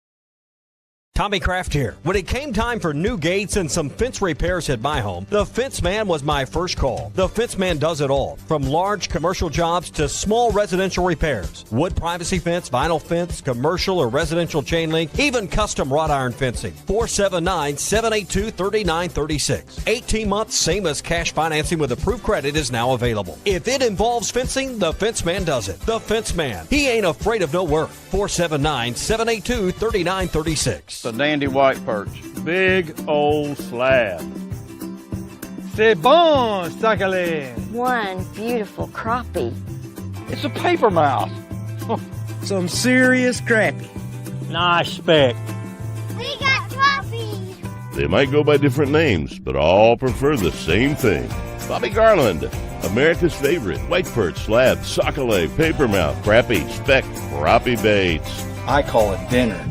Tommy Kraft here. When it came time for new gates and some fence repairs at my home, the Fence Man was my first call. The Fence Man does it all, from large commercial jobs to small residential repairs. Wood privacy fence, vinyl fence, commercial or residential chain link, even custom wrought iron fencing. 479-782-3936. 18 months, same as cash financing with approved credit is now available. If it involves fencing, the Fence Man does it. The Fence Man. He ain't afraid of no work. 479-782-3936. A dandy white perch. Big old slab. C'est bon, sacalé. One beautiful crappie. It's a paper mouse. Some serious crappie. Nice speck. We got crappies. They might go by different names, but all prefer the same thing. Bobby Garland, America's favorite. White perch, slab, sockeye, paper mouth, crappie, speck, crappie baits. I call it dinner.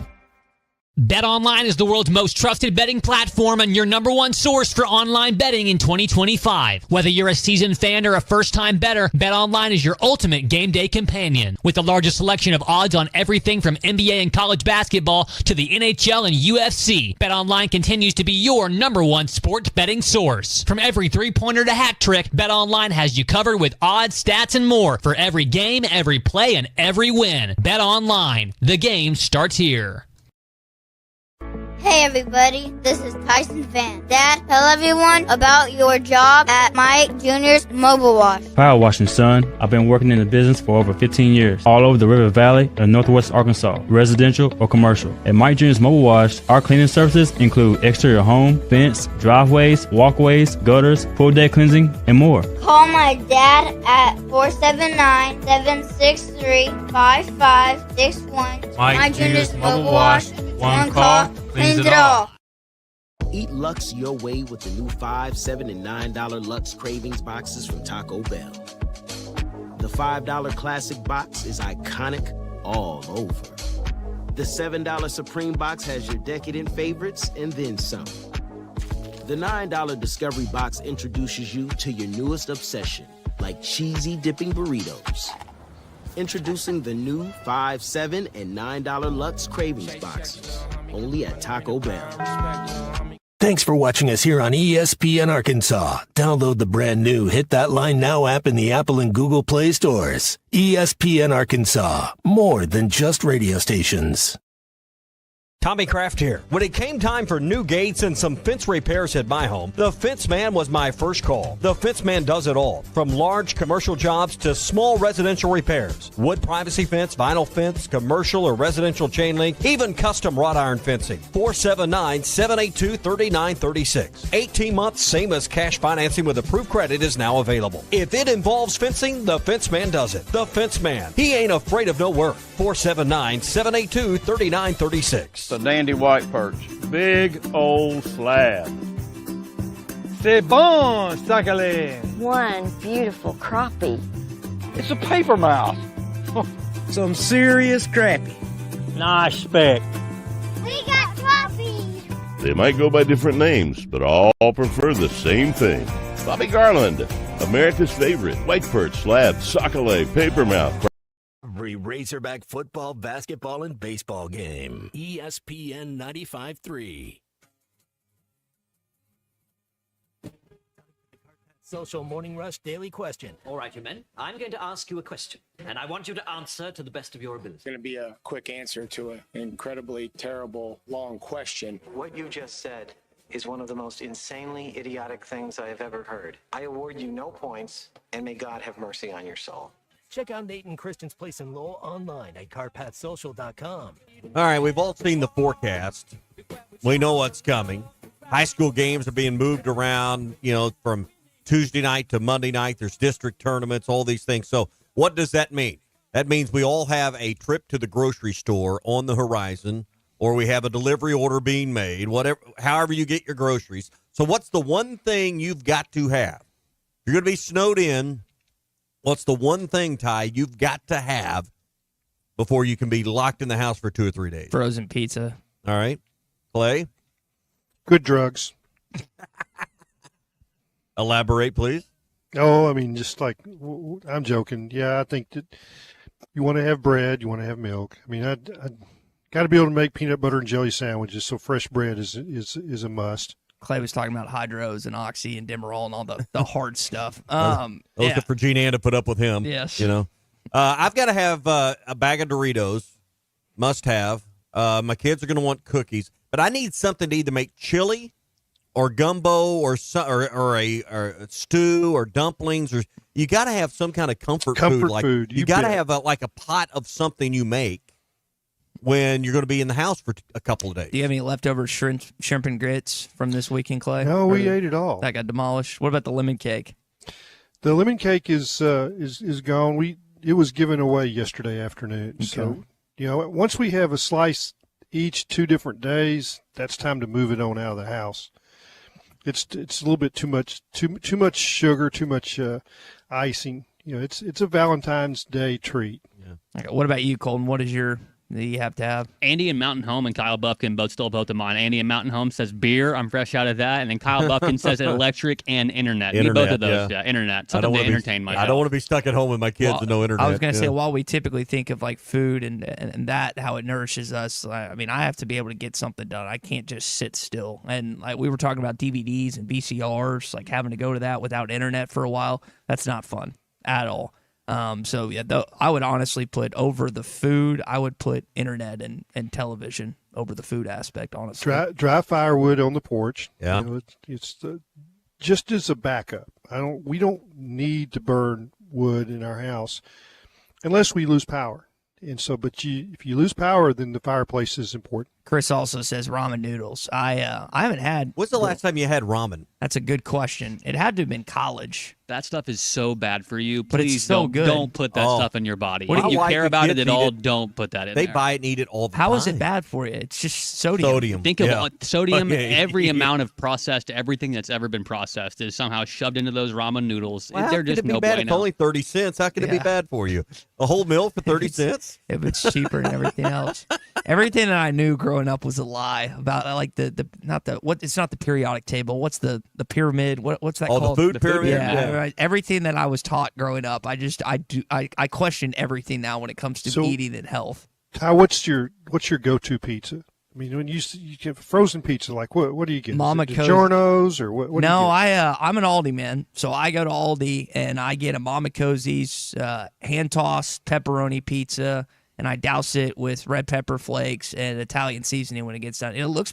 BetOnline is the world's most trusted betting platform and your #1 source for online betting in 2025. Whether you're a seasoned fan or a first-time bettor, BetOnline is your ultimate game day companion. With the largest selection of odds on everything from NBA and college basketball to the NHL and UFC, BetOnline continues to be your #1 sports betting source. From every three-pointer to hat trick, BetOnline has you covered with odds, stats, and more for every game, every play, and every win. BetOnline. The game starts here. Hey everybody, this is Tyson Fan. Dad, tell everyone about your job at Mike Jr.'s Mobile Wash. Power washing, son. I've been working in the business for over 15 years, all over the River Valley and Northwest Arkansas, residential or commercial. At Mike Jr.'s Mobile Wash, our cleaning services include exterior home, fence, driveways, walkways, gutters, pool deck cleansing, and more. Call my dad at 479-763-5561. Mike Jr.'s Mobile Wash. One call, cleans it all. Eat Lux your way with the new $5, $7, and $9 Lux Cravings boxes from Taco Bell. The $5 Classic box is iconic all over. The $7 Supreme box has your decadent favorites and then some. The $9 Discovery box introduces you to your newest obsession, like cheesy dipping burritos. Introducing the new $5, $7, and $9 Lux Cravings Boxes. Only at Taco Bell. Thanks for watching us here on ESPN Arkansas. Download the brand new Hit That Line Now app in the Apple and Google Play stores. ESPN Arkansas, more than just radio stations. Tommy Kraft here. When it came time for new gates and some fence repairs at my home, the Fence Man was my first call. The Fence Man does it all, from large commercial jobs to small residential repairs. Wood privacy fence, vinyl fence, commercial or residential chain link, even custom wrought iron fencing. 479-782-3936. 18 months, same as cash financing with approved credit is now available. If it involves fencing, the Fence Man does it. The Fence Man. He ain't afraid of no work. 479-782-3936. The Dandy White Perch. Big old slab. C'est bon, Sakale. One beautiful crappie. It's a paper mouse. Some serious crappie. Nice speck. We got trophies. They might go by different names, but all prefer the same thing. Bobby Garland, America's favorite. White Perch, slab, Sakale, paper mouth. Every Razorback football, basketball, and baseball game. ESPN 95.3. Social Morning Rush Daily Question. All right, you men. I'm going to ask you a question, and I want you to answer to the best of your ability. It's going to be a quick answer to an incredibly terrible, long question. What you just said is one of the most insanely idiotic things I have ever heard. I award you no points, and may God have mercy on your soul. Check out Nate and Kristen's Place in Lowell online at carpathsocial.com. All right, we've all seen the forecast. We know what's coming. High school games are being moved around, from Tuesday night to Monday night. There's district tournaments, all these things. So what does that mean? That means we all have a trip to the grocery store on the horizon, or we have a delivery order being made, whatever, however you get your groceries. So what's the one thing you've got to have? If you're going to be snowed in, what's the one thing, Ty, you've got to have before you can be locked in the house for 2 or 3 days? Frozen pizza. All right. Clay? Good drugs. Elaborate, please. Oh, I mean, just like, I'm joking. Yeah, I think that you want to have bread, you want to have milk. I mean, I got to be able to make peanut butter and jelly sandwiches, so fresh bread is a must. Clay was talking about hydros and oxy and Demerol and all the hard stuff. Those are for Gene Ann to put up with him. Yes. I've got to have a bag of Doritos. Must have. My kids are going to want cookies, but I need something to either make chili or gumbo or a stew or dumplings, or you got to have some kind of comfort food. Like, you got to have a pot of something you make when you're going to be in the house for a couple of days. Do you have any leftover shrimp and grits from this weekend, Clay? No, we ate it all. That got demolished. What about the lemon cake? The lemon cake is gone. It was given away yesterday afternoon. Okay. So, once we have a slice each 2 different days, that's time to move it on out of the house. It's a little bit too much sugar, too much icing. It's a Valentine's Day treat. Yeah. Okay, what about you, Colton? What is your that you have to have? Andy and Mountain Home and Kyle Buffkin both of mine. Andy and Mountain Home says beer. I'm fresh out of that. And then Kyle Buffkin says electric and internet. Need both of those. Yeah, internet. Something to entertain myself. I don't want to be stuck at home with my kids and no internet. I was going to say, while we typically think of like food and that, how it nourishes us, I mean, I have to be able to get something done. I can't just sit still. And like we were talking about DVDs and VCRs, like having to go to that without internet for a while, that's not fun at all. So yeah, I would honestly put over the food, I would put internet and television over the food aspect, honestly. Dry firewood on the porch. Yeah. It's just as a backup. We don't need to burn wood in our house unless we lose power. And so, if you lose power, then the fireplace is important. Chris also says ramen noodles. I haven't had. When's the last time you had ramen? That's a good question. It had to have been college. That stuff is so bad for you. But Please it's so good. Don't put that stuff in your body. What If do you you care about it at all, don't put that in They there. buy it and eat it all the How time. is it bad for you? It's just sodium. Think of sodium. Okay. Every amount of processed, everything that's ever been processed is somehow shoved into those ramen noodles. Well, They're how just could it be no bad? bueno. It's only 30 cents. How could it be bad for you? A whole meal for 30 cents? If it's cheaper and everything else. Everything that I knew growing growing up was a lie about like it's not the periodic table. What's the pyramid? What's that called? Oh, the food pyramid. Yeah, right. Everything that I was taught growing up, I question everything now when it comes to eating and health. Ty, what's your go-to pizza? I mean, when you get frozen pizza, like what do you get? Mama DiGiorno's or what? No, I'm an Aldi man, so I go to Aldi and I get a Mama Cosie's hand-tossed pepperoni pizza, and I douse it with red pepper flakes and Italian seasoning when it gets done. It looks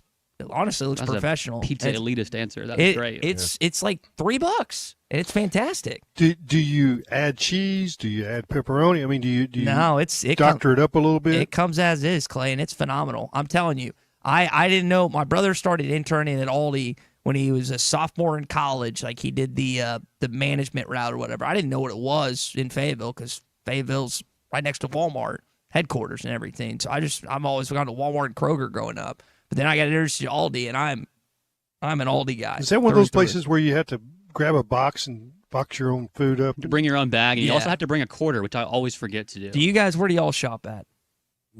honestly That's professional. A pizza elitist answer. That's great. It's like $3, and it's fantastic. Do you add cheese? Do you add pepperoni? I mean, do you No, it doctor it up a little bit? It comes as is, Clay, and it's phenomenal. I'm telling you. I didn't know. My brother started interning at Aldi when he was a sophomore in college. Like he did the management route or whatever. I didn't know what it was in Fayetteville because Fayetteville's right next to Walmart headquarters and everything. So I'm always gone to Walmart and Kroger growing up. But then I got introduced to Aldi, and I'm an Aldi guy. Is that one of those places where you have to grab a box and box your own food up? To bring your own bag, and you also have to bring a quarter, which I always forget to do. Where do y'all shop at?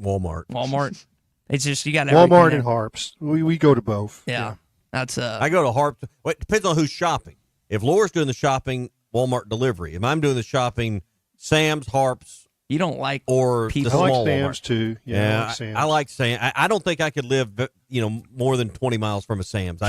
Walmart. It's just you got Walmart and Harps. We go to both. Yeah. That's I go to Harps. Well, it depends on who's shopping. If Laura's doing the shopping, Walmart delivery. If I'm doing the shopping, Sam's, Harps. You don't like or pizza. the small I like Sam's Walmart. too. Yeah, I like Sam's. I like Sam's. I don't think I could live, more than 20 miles from a Sam's.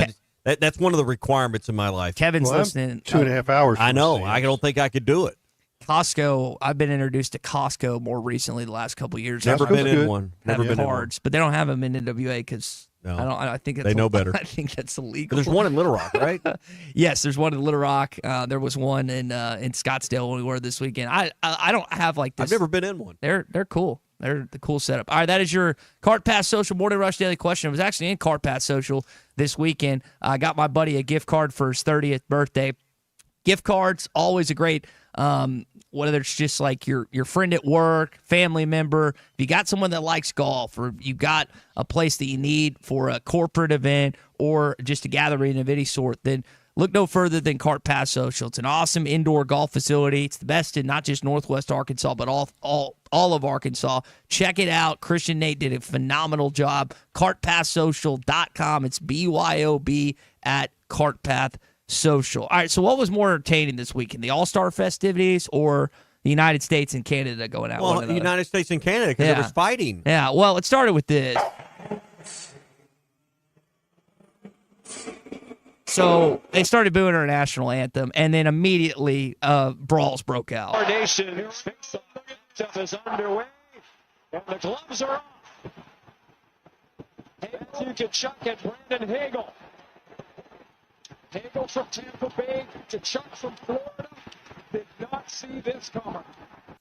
That's one of the requirements in my life. Kevin's listening. 2.5 hours. I know. I don't think I could do it. Costco. I've been introduced to Costco more recently the last couple of years. Never been in one. Never been in one. But they don't have them in NWA because I think they know better. I think that's illegal. There's one in Little Rock, right? Yes, there's one in Little Rock. There was one in Scottsdale when we were this weekend. I don't have like this. I've never been in one. They're cool. They're the cool setup. All right, that is your Cart Pass Social Morning Rush Daily Question. I was actually in Cart Pass Social this weekend. I got my buddy a gift card for his 30th birthday. Gift cards, always a great, whether it's just like your friend at work, family member, if you got someone that likes golf, or you got a place that you need for a corporate event or just a gathering of any sort, then look no further than Cart Pass Social. It's an awesome indoor golf facility. It's the best in not just Northwest Arkansas, but all of Arkansas. Check it out. Christian Nate did a phenomenal job. CartPathSocial.com. It's BYOB at CartPath Social. All right, so what was more entertaining this weekend, the All-Star festivities or the United States and Canada going out? Well, the United States and Canada, because it was fighting. Yeah, well, it started with this. So they started booing our national anthem, and then immediately brawls broke out. Our nation's face-off is underway, and the gloves are off. Matthew Tkachuk and Brandon Hagel. Hagel from Tampa Bay, Tkachuk from Florida. Did not see this coming.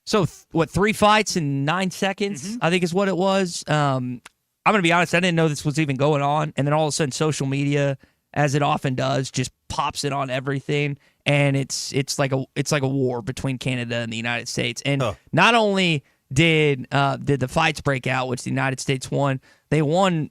So, 3 fights in 9 seconds, I think is what it was. I'm going to be honest, I didn't know this was even going on. And then all of a sudden, social media, as it often does, just pops it on everything. And it's like a war between Canada and the United States. And not only did the fights break out, which the United States won, they won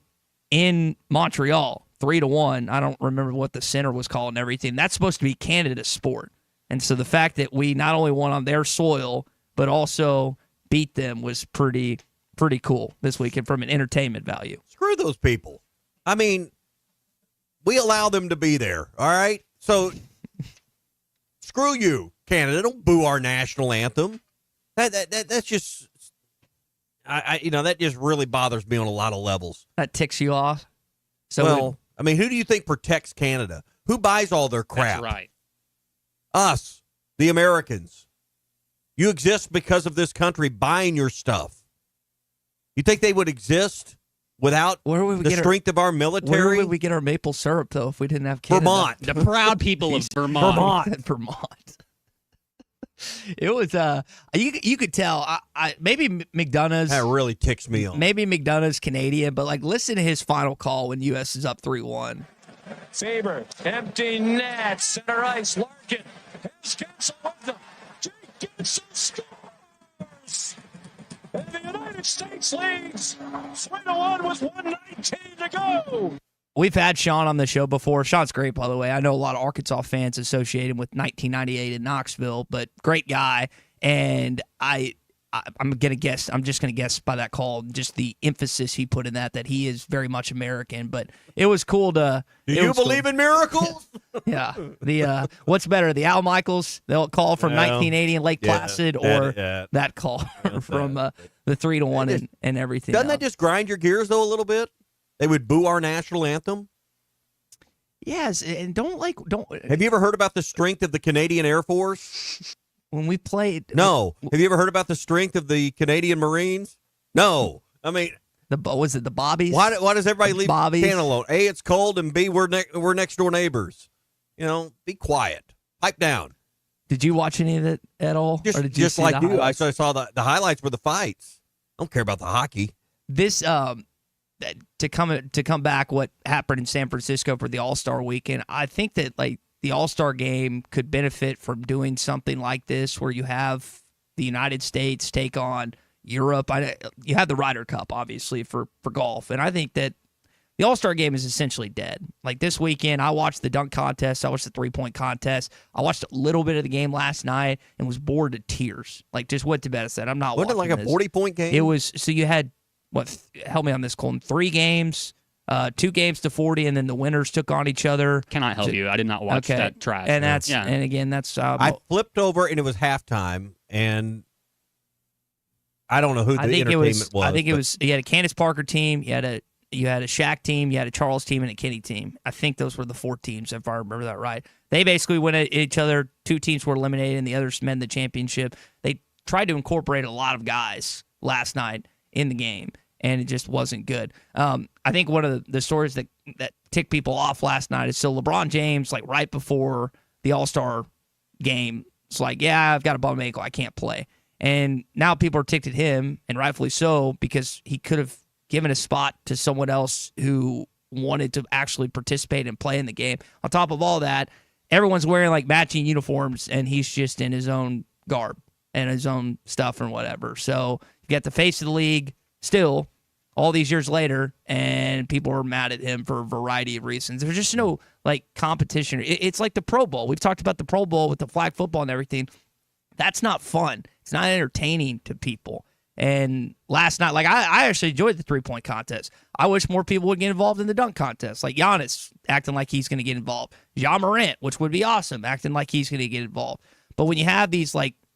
in Montreal 3-1. I don't remember what the center was called and everything. That's supposed to be Canada's sport. And so the fact that we not only won on their soil, but also beat them was pretty cool this weekend from an entertainment value. Screw those people. I mean, we allow them to be there, all right? So, screw you, Canada. Don't boo our national anthem. That's just, that just really bothers me on a lot of levels. That ticks you off? So I mean, who do you think protects Canada? Who buys all their crap? That's right. Us, the Americans. You exist because of this country buying your stuff. You think they would exist without the strength of our military? Where would we get our maple syrup, though, if we didn't have Canada? Vermont. The proud people of Vermont. Vermont. It was you could tell. Maybe McDonough's. That really ticks me off. Maybe McDonough's Canadian, but like listen to his final call when U.S. is up 3-1. Faber, empty net, center ice, Larkin. Here's Gensel with them. Jake Gensel scores. And the United States leads 3-1 with 1:19 to go. We've had Sean on the show before. Sean's great, by the way. I know a lot of Arkansas fans associate him with 1998 in Knoxville, but great guy. And I I'm gonna guess. I'm just gonna guess by that call, just the emphasis he put in that he is very much American. But it was cool to. Do you believe in miracles? Yeah. The what's better, the Al Michaels call from 1980 in Lake Placid, or that call from the 3-1 and everything? Doesn't that just grind your gears though a little bit? They would boo our national anthem. Yes, and don't. Have you ever heard about the strength of the Canadian Air Force? When we played. No. Have you ever heard about the strength of the Canadian Marines? No. I mean, was it the Bobbies? Why does everybody leave Bobbies? Canada alone? A, it's cold, and B, we're next door neighbors. Be quiet. Pipe down. Did you watch any of it at all? Just, or did you just see like the you, I highlights? saw the highlights were the fights. I don't care about the hockey. This to come back, what happened in San Francisco for the All-Star weekend, I think that the All-Star game could benefit from doing something like this, where you have the United States take on Europe. You have the Ryder Cup, obviously, for golf, and I think that the All-Star game is essentially dead. Like this weekend, I watched the dunk contest, I watched the three-point contest, I watched a little bit of the game last night and was bored to tears. Just went to bed. I said, I'm not watching Wasn't it like a 40-point game? It was. So you had, help me on this, Colton, 3 games, 2 games to 40, and then the winners took on each other. Cannot help you. I did not watch that trash. And and again, that's. I flipped over and it was halftime, and I don't know who the entertainment was. I think it was. You had a Candace Parker team. You had a Shaq team. You had a Charles team and a Kenny team. I think those were the 4 teams, if I remember that right. They basically went at each other. 2 teams were eliminated, and the others made the championship. They tried to incorporate a lot of guys last night in the game, and it just wasn't good. I think one of the stories that ticked people off last night is LeBron James, right before the All-Star game, it's I've got a bum ankle, I can't play. And now people are ticked at him, and rightfully so, because he could have given a spot to someone else who wanted to actually participate and play in the game. On top of all that, everyone's wearing matching uniforms, and he's just in his own garb and his own stuff and whatever. So you got the face of the league still all these years later, and people are mad at him for a variety of reasons. There's just no competition. It's like the Pro Bowl. We've talked about the Pro Bowl with the flag football and everything. That's not fun. It's not entertaining to people. And last night, I actually enjoyed the 3-point contest. I wish more people would get involved in the dunk contest. Giannis acting like he's going to get involved. Ja Morant, which would be awesome, acting like he's going to get involved. But when you have these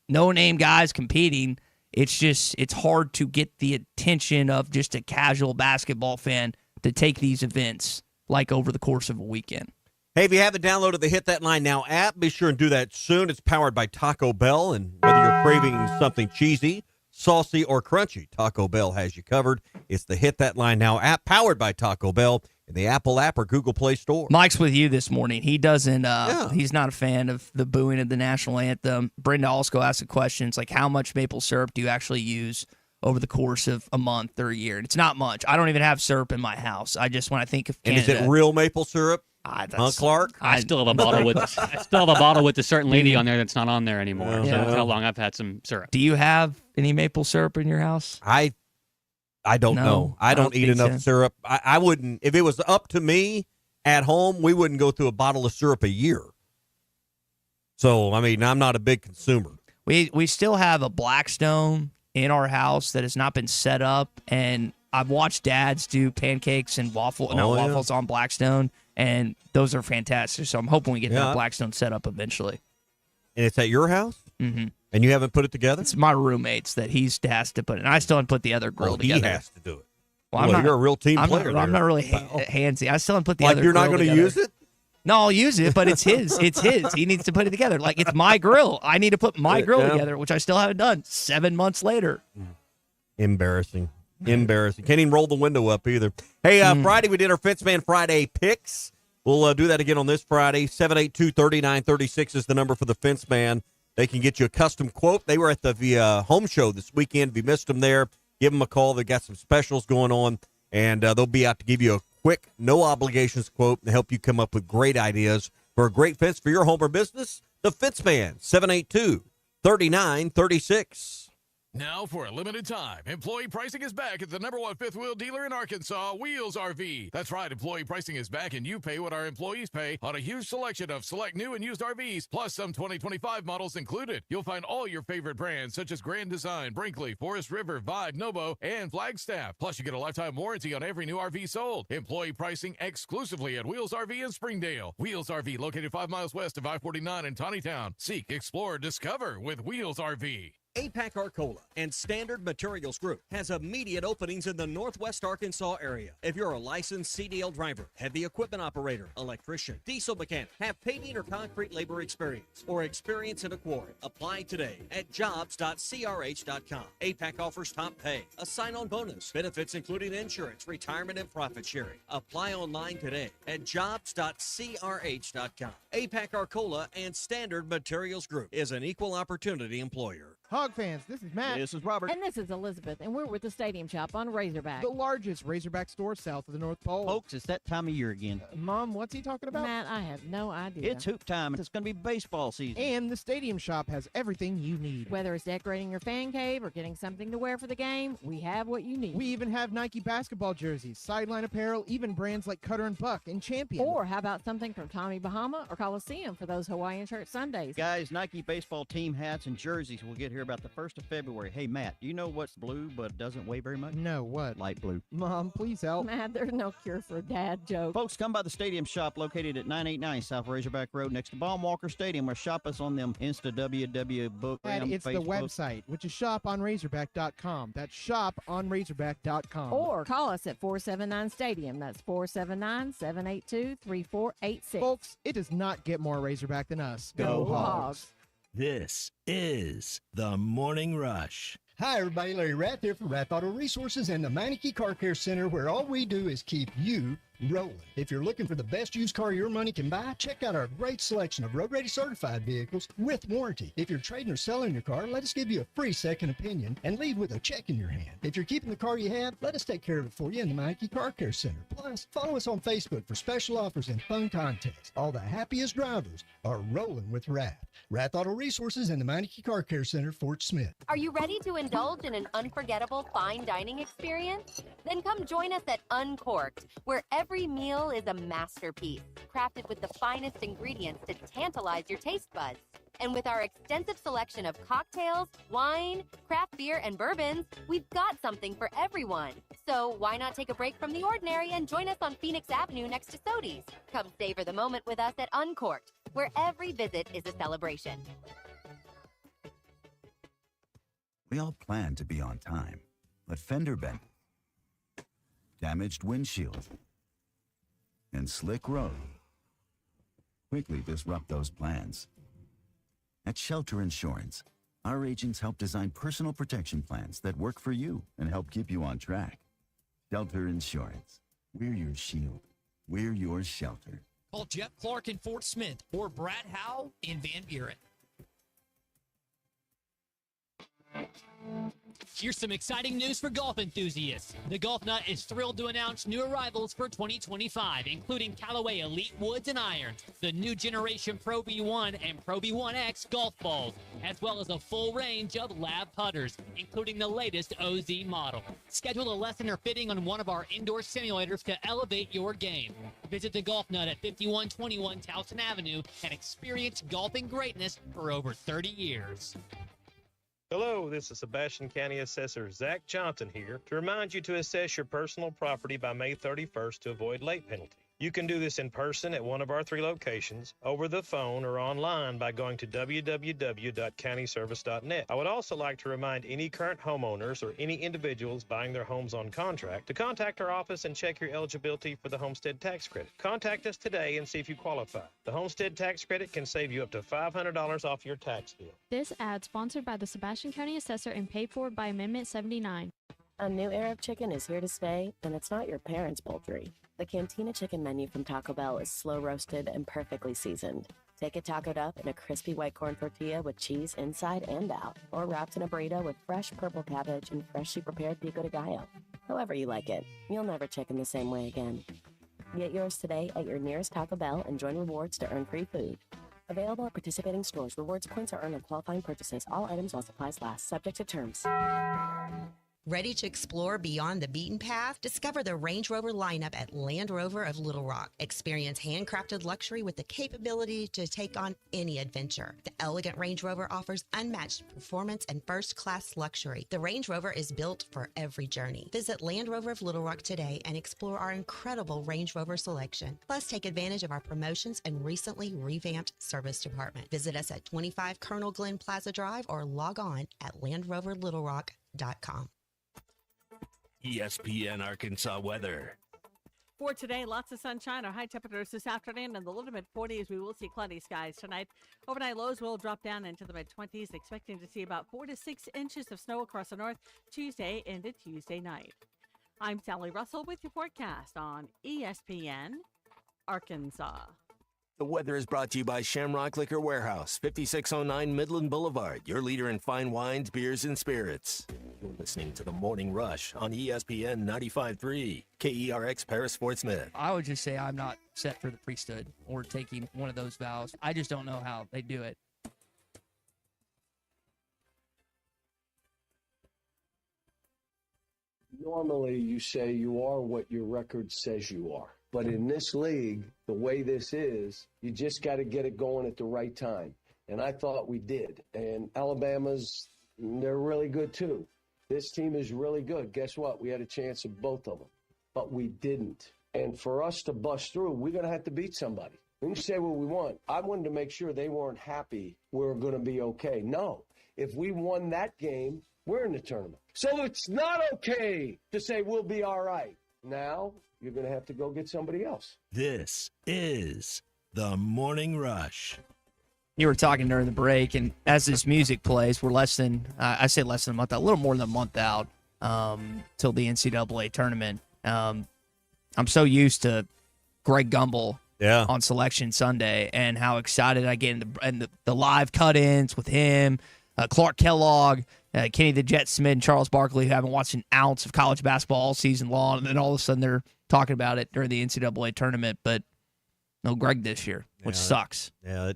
no-name guys competing, it's hard to get the attention of just a casual basketball fan to take these events over the course of a weekend. Hey, if you haven't downloaded the Hit That Line Now app, be sure and do that soon. It's powered by Taco Bell, and whether you're craving something cheesy, saucy, or crunchy, Taco Bell has you covered. It's the Hit That Line Now app, powered by Taco Bell, in the Apple app or Google Play Store. Mike's with you this morning. He doesn't. He's not a fan of the booing of the national anthem. Brenda Olsko asked the questions how much maple syrup do you actually use over the course of a month or a year? And it's not much. I don't even have syrup in my house. When I think of Canada, and is it real maple syrup? Clark? I still have a bottle with a certain lady on there that's not on there anymore. So that's how long I've had some syrup. Do you have any maple syrup in your house? I don't know. I don't eat enough syrup. I wouldn't. If it was up to me at home, we wouldn't go through a bottle of syrup a year. So, I'm not a big consumer. We still have a Blackstone in our house that has not been set up, and I've watched dads do pancakes and waffles on Blackstone, and those are fantastic. So I'm hoping we get that Blackstone set up eventually. And it's at your house? Mm-hmm. And you haven't put it together? It's my roommate's that he has to put it. And I still haven't put the other grill together. He has to do it. Well, you're a real team player. I'm not really handsy. I still haven't put the other you're grill not going to use it? No, I'll use it, but it's his. It's his. He needs to put it together. It's my grill. I need to put my grill together, which I still haven't done 7 months later. Embarrassing. Can't even roll the window up either. Hey, Friday we did our Fitzman Friday picks. We'll do that again on this Friday. 782-3936 is the number for the Fence Man. They can get you a custom quote. They were at the home show this weekend. If you missed them there, give them a call. They've got some specials going on, and they'll be out to give you a quick, no-obligations quote and help you come up with great ideas for a great fence for your home or business. The Fence Man, 782-3936. Now, for a limited time, employee pricing is back at the #1 fifth wheel dealer in Arkansas, Wheels RV. That's right, employee pricing is back, and you pay what our employees pay on a huge selection of select new and used RVs, plus some 2025 models included. You'll find all your favorite brands, such as Grand Design, Brinkley, Forest River, Vibe, Nobo, and Flagstaff. Plus, you get a lifetime warranty on every new RV sold. Employee pricing exclusively at Wheels RV in Springdale. Wheels RV, located 5 miles west of I-49 in Tawnytown. Seek, explore, discover with Wheels RV. APAC Arcola and Standard Materials Group has immediate openings in the Northwest Arkansas area. If you're a licensed CDL driver, heavy equipment operator, electrician, diesel mechanic, have paving or concrete labor experience, or experience in a quarry, apply today at jobs.crh.com. APAC offers top pay, a sign-on bonus, benefits including insurance, retirement, and profit sharing. Apply online today at jobs.crh.com. APAC Arcola and Standard Materials Group is an equal opportunity employer. Hog fans, this is Matt. This is Robert. And this is Elizabeth, and we're with the Stadium Shop on Razorback, the largest Razorback store south of the North Pole. Folks, it's that time of year again. Mom, what's he talking about? Matt, I have no idea. It's hoop time. It's going to be baseball season. And the Stadium Shop has everything you need. Whether it's decorating your fan cave or getting something to wear for the game, we have what you need. We even have Nike basketball jerseys, sideline apparel, even brands like Cutter and Buck and Champion. Or how about something from Tommy Bahama or Coliseum for those Hawaiian shirt Sundays? Guys, Nike baseball team hats and jerseys will get here about the 1st of February. Hey, Matt, do you know what's blue but doesn't weigh very much? No, what? Light blue. Mom, please help. Matt, there's no cure for a dad joke. Folks, come by the Stadium Shop located at 989 South Razorback Road next to Baum-Walker Stadium, or shop us on them Insta WW book. It's Facebook. the website, which is shoponrazorback.com. That's shoponrazorback.com. Or call us at 479-STADIUM. That's 479-782-3486. Folks, it does not get more Razorback than us. Go Hogs! This is the Morning Rush. Hi, everybody. Larry Rath here from Rath Auto Resources and the Meineke Car Care Center, where all we do is keep you rolling. If you're looking for the best used car your money can buy, check out our great selection of road-ready certified vehicles with warranty. If you're trading or selling your car, let us give you a free second opinion and leave with a check in your hand. If you're keeping the car you have, let us take care of it for you in the Meineke Car Care Center. Plus, follow us on Facebook for special offers and fun contests. All the happiest drivers are rolling with Rath. Rath Auto Resources and the Meineke Car Care Center, Fort Smith. Are you ready to indulge in an unforgettable fine dining experience? Then come join us at Uncorked, where every meal is a masterpiece, crafted with the finest ingredients to tantalize your taste buds. And with our extensive selection of cocktails, wine, craft beer, and bourbons, we've got something for everyone. So why not take a break from the ordinary and join us on Phoenix Avenue next to Sodi's? Come savor the moment with us at Uncorked, where every visit is a celebration. We all plan to be on time, but fender bend, damaged windshield, and slick road quickly disrupt those plans. At Shelter Insurance, our agents help design personal protection plans that work for you and help keep you on track. Shelter Insurance. We're your shield. We're your shelter. Call Jeff Clark in Fort Smith or Brad Howell in Van Buren. Here's some exciting news for golf enthusiasts. The Golf Nut is thrilled to announce new arrivals for 2025, including Callaway Elite Woods and Irons, the new generation Pro V1 and Pro V1X golf balls, as well as a full range of lab putters, including the latest OZ model. Schedule a lesson or fitting on one of our indoor simulators to elevate your game. Visit the Golf Nut at 5121 Towson Avenue and experience golfing greatness for over 30 years. Hello, this is Sebastian County Assessor Zach Johnson here to remind you to assess your personal property by May 31st to avoid late penalty. You can do this in person at one of our 3 locations, over the phone, or online by going to www.countyservice.net. I would also like to remind any current homeowners or any individuals buying their homes on contract to contact our office and check your eligibility for the homestead tax credit. Contact us today and see if you qualify. The homestead tax credit can save you up to $500 off your tax bill. This ad sponsored by the Sebastian County Assessor and paid for by Amendment 79. A new era of chicken is here to stay, and it's not your parents' poultry. The Cantina chicken menu from Taco Bell is slow roasted and perfectly seasoned. Take it tacoed up in a crispy white corn tortilla with cheese inside and out, or wrapped in a burrito with fresh purple cabbage and freshly prepared pico de gallo. However you like it, you'll never chicken the same way again. Get yours today at your nearest Taco Bell and join rewards to earn free food. Available at participating stores. Rewards points are earned on qualifying purchases. All items while supplies last. Subject to terms. Ready to explore beyond the beaten path? Discover the Range Rover lineup at Land Rover of Little Rock. Experience handcrafted luxury with the capability to take on any adventure. The elegant Range Rover offers unmatched performance and first-class luxury. The Range Rover is built for every journey. Visit Land Rover of Little Rock today and explore our incredible Range Rover selection. Plus, take advantage of our promotions and recently revamped service department. Visit us at 25 Colonel Glenn Plaza Drive or log on at LandRoverLittleRock.com. ESPN Arkansas weather. For today, lots of sunshine. Our high temperatures this afternoon in the low to mid-40s. We will see cloudy skies tonight. Overnight lows will drop down into the mid-20s, expecting to see about 4 to 6 inches of snow across the north Tuesday into Tuesday night. I'm Sally Russell with your forecast on ESPN Arkansas. The weather is brought to you by Shamrock Liquor Warehouse, 5609 Midland Boulevard, your leader in fine wines, beers, and spirits. You're listening to The Morning Rush on ESPN 95.3, KERX Paris Fort Smith. I would just say I'm not set for the priesthood or taking one of those vows. I just don't know how they do it. Normally, you say you are what your record says you are. But in this league, the way this is, you just got to get it going at the right time. And I thought we did. And Alabama's, they're really good too. This team is really good. Guess what? We had a chance of both of them. But we didn't. And for us to bust through, we're going to have to beat somebody. We can say what we want. I wanted to make sure they weren't happy we're going to be okay. No. If we won that game, we're in the tournament. So it's not okay to say we'll be all right. Now, you're going to have to go get somebody else. This is The Morning Rush. You were talking during the break, and as this music plays, we're less than a month out, a little more than a month out till the NCAA tournament. I'm so used to Greg Gumbel on Selection Sunday and how excited I get in the live cut-ins with him, Clark Kellogg, Kenny the Jet Smith, and Charles Barkley, who haven't watched an ounce of college basketball all season long, and then all of a sudden they're talking about it during the NCAA tournament, but no Greg this year, which sucks. Yeah,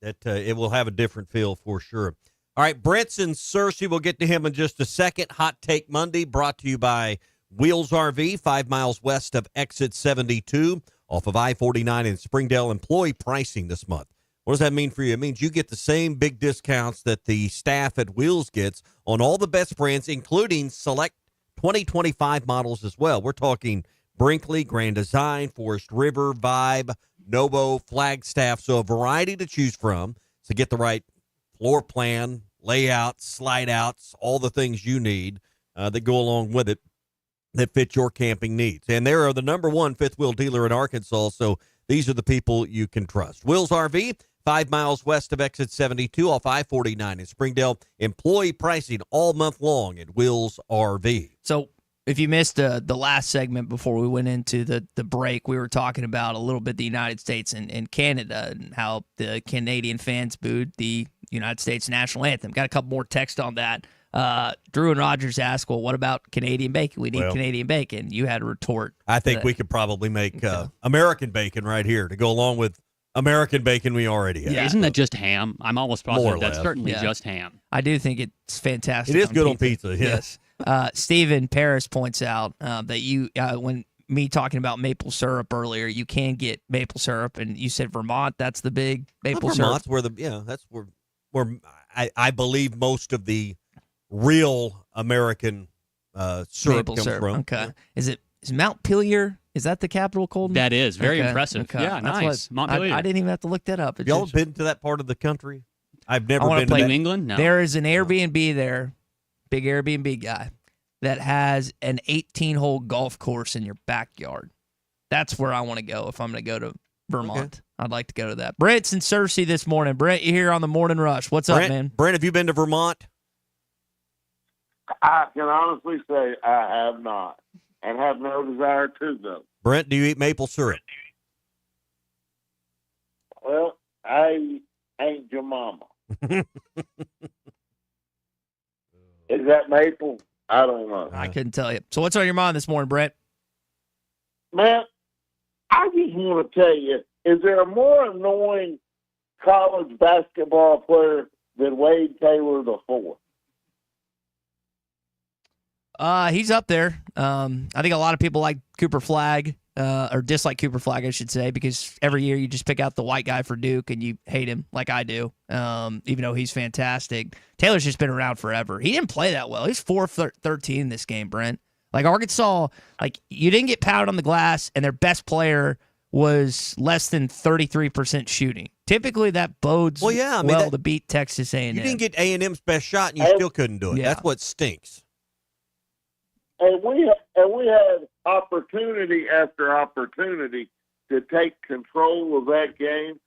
it will have a different feel for sure. All right, Brinson Searcy, we'll get to him in just a second. Hot Take Monday brought to you by Wheels RV, 5 miles west of Exit 72 off of I-49 in Springdale. Employee pricing this month. What does that mean for you? It means you get the same big discounts that the staff at Wheels gets on all the best brands, including select 2025 models as well. We're talking Brinkley, Grand Design, Forest River, Vibe, Novo, Flagstaff. So a variety to choose from to get the right floor plan, layout, slide outs, all the things you need that go along with it that fit your camping needs. And they are the number one fifth wheel dealer in Arkansas. So these are the people you can trust. Wheels RV, 5 miles west of Exit 72 off I-49 in Springdale. Employee pricing all month long at Wheels RV. So if you missed the last segment before we went into the break, we were talking about a little bit the United States and Canada and how the Canadian fans booed the United States national anthem. Got a couple more text on that. Drew and Rogers asked, well, what about Canadian bacon? We need Canadian bacon. You had a retort. I think we could probably make American bacon right here to go along with American bacon we already have. Yeah, isn't that just ham? I'm almost positive that's certainly just ham. I do think it's fantastic. It is good on pizza, yes. Stephen Paris points out that you, when me talking about maple syrup earlier, you can get maple syrup, and you said Vermont. That's the big maple syrup. Vermont's that's where I believe most of the real American syrup maple comes syrup. from. Okay, is Mount Pelier? Is that the capital, Colton? That is very impressive. Okay. Yeah, nice. Montpelier. I didn't even have to look that up. Y'all been to that part of the country? I've never been to New England. No. There is an Airbnb there, big Airbnb guy, that has an 18-hole golf course in your backyard. That's where I want to go if I'm going to go to Vermont. Okay. I'd like to go to that. Brent's in Searcy this morning. Brent, you're here on the Morning Rush. What's up, man? Brent, have you been to Vermont? I can honestly say I have not, and have no desire to go. Brent, do you eat maple syrup? Well, I ain't your mama. Is that maple? I don't know. I couldn't tell you. So what's on your mind this morning, Brent? Man, I just want to tell you, is there a more annoying college basketball player than Wade Taylor the fourth? He's up there. I think a lot of people like Cooper Flagg, or dislike Cooper Flagg, I should say, because every year you just pick out the white guy for Duke and you hate him like I do, even though he's fantastic. Taylor's just been around forever. He didn't play that well. He's 4-13 in this game, Brent. Like Arkansas, like you didn't get pounded on the glass, and their best player was less than 33% shooting. Typically, that bodes well to beat Texas A&M. You didn't get A&M's best shot, and you still couldn't do it. Yeah. That's what stinks. And we had opportunity after opportunity to take control of that game.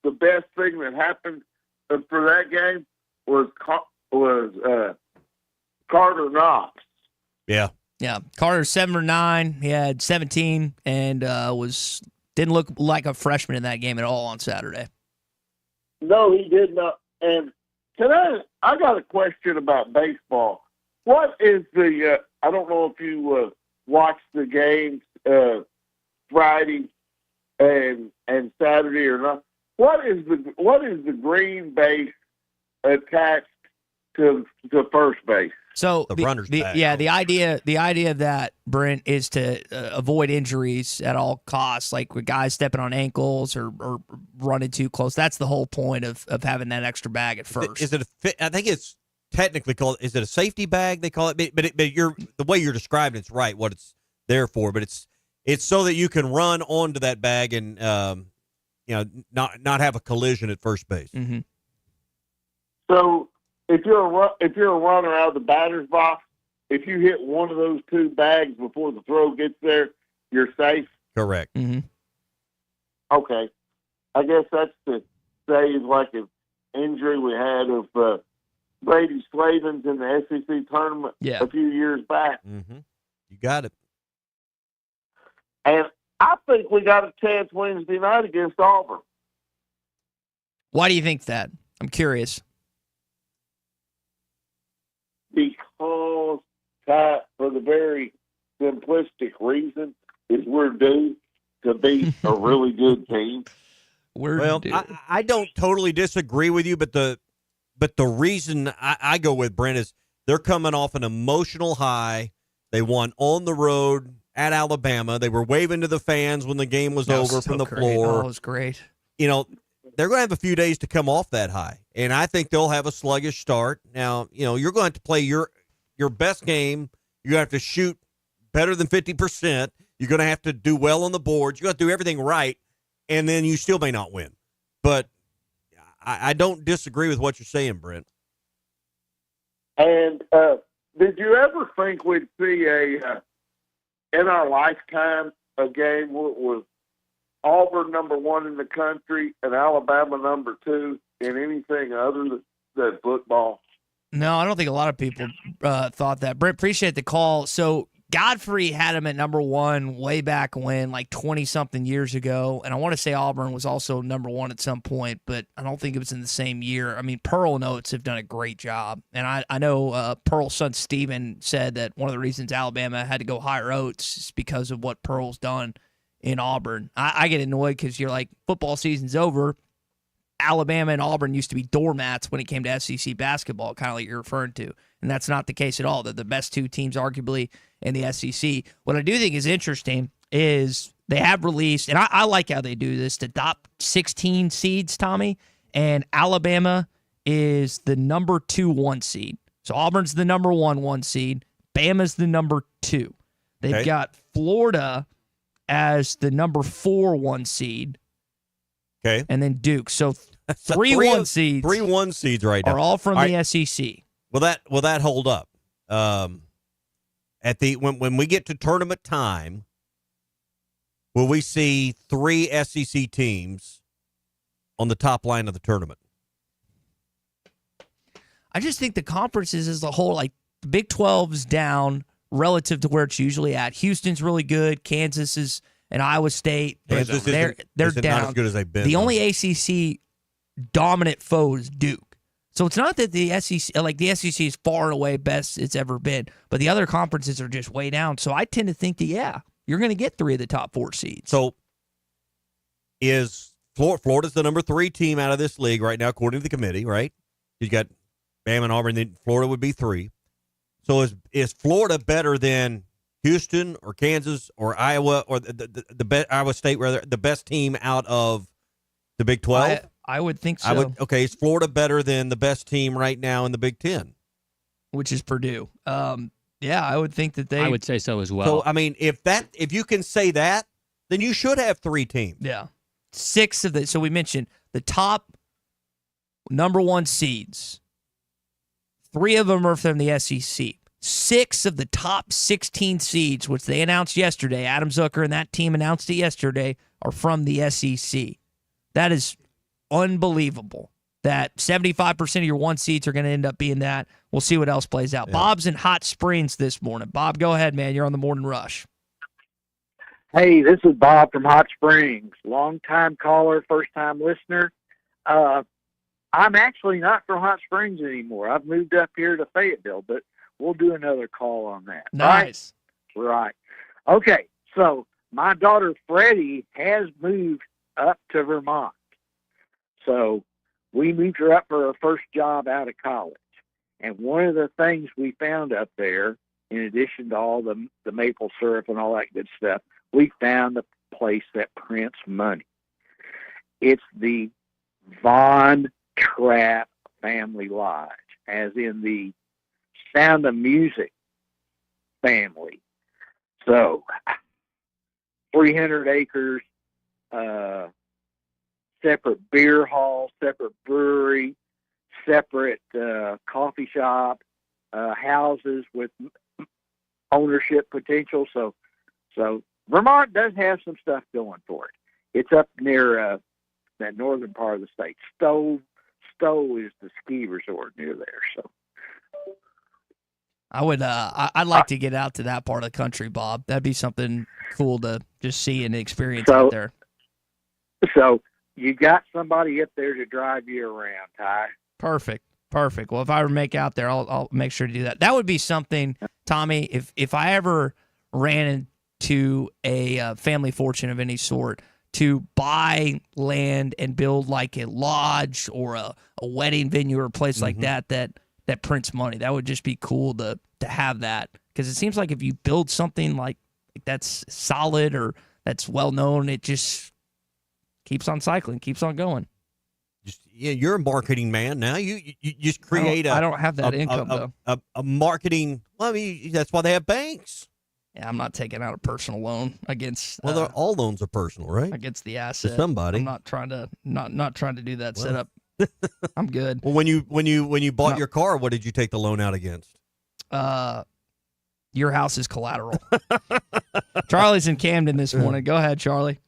The best thing that happened for that game was Carter Knox. Yeah. Yeah, Carter 7 or 9. He had 17 and didn't look like a freshman in that game at all on Saturday. No, he did not. And I got a question about baseball. What is the? I don't know if you watched the games Friday and Saturday or not. What is the green base attached to first base? So the runner's back. the idea of that, Brent, is to avoid injuries at all costs, like with guys stepping on ankles or running too close. That's the whole point of having that extra bag at first. Is it I think it's technically called. Is it a safety bag? They call it, but the way you're describing it's right. What it's there for, but it's so that you can run onto that bag and not have a collision at first base. Mm-hmm. So. If you're a runner out of the batter's box, if you hit one of those two bags before the throw gets there, you're safe. Correct. Mm-hmm. Okay, I guess that's to save like an injury we had of Brady Slavens in the SEC tournament a few years back. Mm-hmm. You got it. And I think we got a chance Wednesday night against Auburn. Why do you think that? I'm curious. Because, for the very simplistic reason, is we're due to beat a really good team. I don't totally disagree with you, but the reason I go with Brent is they're coming off an emotional high. They won on the road at Alabama. They were waving to the fans when the game was over from the floor. Oh, it was great. They're going to have a few days to come off that high, and I think they'll have a sluggish start. Now, you're going to have to play your best game. You're going to have to shoot better than 50%. You're going to have to do well on the boards. You're going to have to do everything right, and then you still may not win. But I don't disagree with what you're saying, Brent. And did you ever think we'd see in our lifetime, a game where it was Auburn number 1 in the country and Alabama number 2 in anything other than football? No, I don't think a lot of people thought that. Brent, appreciate the call. So Godfrey had him at number 1 way back when, like 20-something years ago. And I want to say Auburn was also number 1 at some point, but I don't think it was in the same year. I mean, Pearl and Oates have done a great job. And I know Pearl's son Steven said that one of the reasons Alabama had to go hire Oates is because of what Pearl's done in Auburn. I get annoyed because you're like, football season's over. Alabama and Auburn used to be doormats when it came to SEC basketball, kind of like you're referring to. And that's not the case at all. They're the best 2 teams, arguably, in the SEC. What I do think is interesting is they have released, and I like how they do this, the top 16 seeds, Tommy, and Alabama is the number 2 1 seed. So Auburn's the number 1 seed. Bama's the number 2. They've got Florida as the number 4 1 seed. Okay. And then Duke. So 3 1 seeds. 3 1 seeds right now are all from the SEC. Will that hold up? When we get to tournament time, will we see 3 SEC teams on the top line of the tournament? I just think the conferences as a whole, like the Big 12 is down relative to where it's usually at. Houston's really good. Kansas is and Iowa State. They're down. Not as good as they've been. The only ACC dominant foe is Duke. So it's not that the SEC, the SEC is far and away best it's ever been, but the other conferences are just way down. So I tend to think that, you're going to get 3 of the top 4 seeds. So is Florida's the number 3 team out of this league right now, according to the committee, right? You got Bama and Auburn, then Florida would be 3. So is Florida better than Houston or Kansas or Iowa or the Iowa State, rather, the best team out of the Big 12? I would think so. Okay, is Florida better than the best team right now in the Big 10? Which is Purdue. Yeah, I would think that they. I would say so as well. So, I mean, if you can say that, then you should have 3 teams. Yeah. 6 of the. So we mentioned the top number 1 seeds. 3 of them are from the SEC. 6 of the top 16 seeds, which they announced yesterday, Adam Zucker and that team announced it yesterday, are from the SEC. That is unbelievable. That 75% of your 1 seeds are going to end up being that. We'll see what else plays out. Yeah. Bob's in Hot Springs this morning. Bob, go ahead, man. You're on the Morning Rush. Hey, this is Bob from Hot Springs. Long-time caller, first-time listener. I'm actually not from Hot Springs anymore. I've moved up here to Fayetteville, but we'll do another call on that. Nice. Right. Okay, so my daughter Freddie has moved up to Vermont. So we moved her up for her first job out of college. And one of the things we found up there, in addition to all the maple syrup and all that good stuff, we found a place that prints money. It's the Von Trapp Family Lodge, as in the Sound of Music family. So 300 acres, separate beer hall, separate brewery, separate coffee shop, houses with ownership potential. So Vermont does have some stuff going for it. It's up near that northern part of the state. Stowe is the ski resort near there. So I would I'd like to get out to that part of the country, Bob. That'd be something cool to just see and experience out there. So you got somebody up there to drive you around, Ty. Perfect. Well, if I ever make out there, I'll make sure to do that. That would be something, Tommy, if I ever ran into a family fortune of any sort, to buy land and build like a lodge or a wedding venue or a place like that prints money. That would just be cool to have that, because it seems like if you build something like that's solid or that's well known, it just keeps on cycling, keeps on going. You're a marketing man now. You just create I don't have that income though. A marketing. Well, I mean, that's why they have banks. Yeah, I'm not taking out a personal loan against. Well, all loans are personal, right? Against the asset. To somebody. I'm not trying to not trying to do that setup. I'm good. Well, when you bought your car, what did you take the loan out against? Your house is collateral. Charlie's in Camden this morning. Go ahead, Charlie.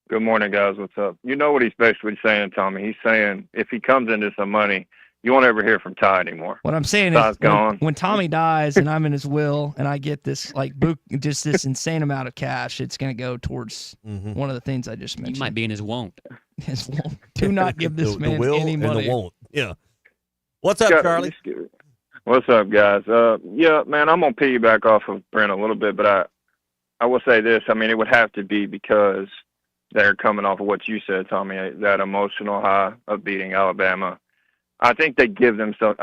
Good morning, guys. What's up? You know what he's basically saying, Tommy? He's saying if he comes into some money, you won't ever hear from Ty anymore. What I'm saying Ty's is when Tommy dies and I'm in his will and I get this just this insane amount of cash, it's going to go towards one of the things I just mentioned. You might be in his won't. His won't. Do not give this man the will any money. And the won't. Yeah. What's up, Charlie? What's up, guys? Yeah, man, I'm going to piggyback off of Brent a little bit, but I will say this. I mean, it would have to be because they're coming off of what you said, Tommy, that emotional high of beating Alabama. I think they give themselves.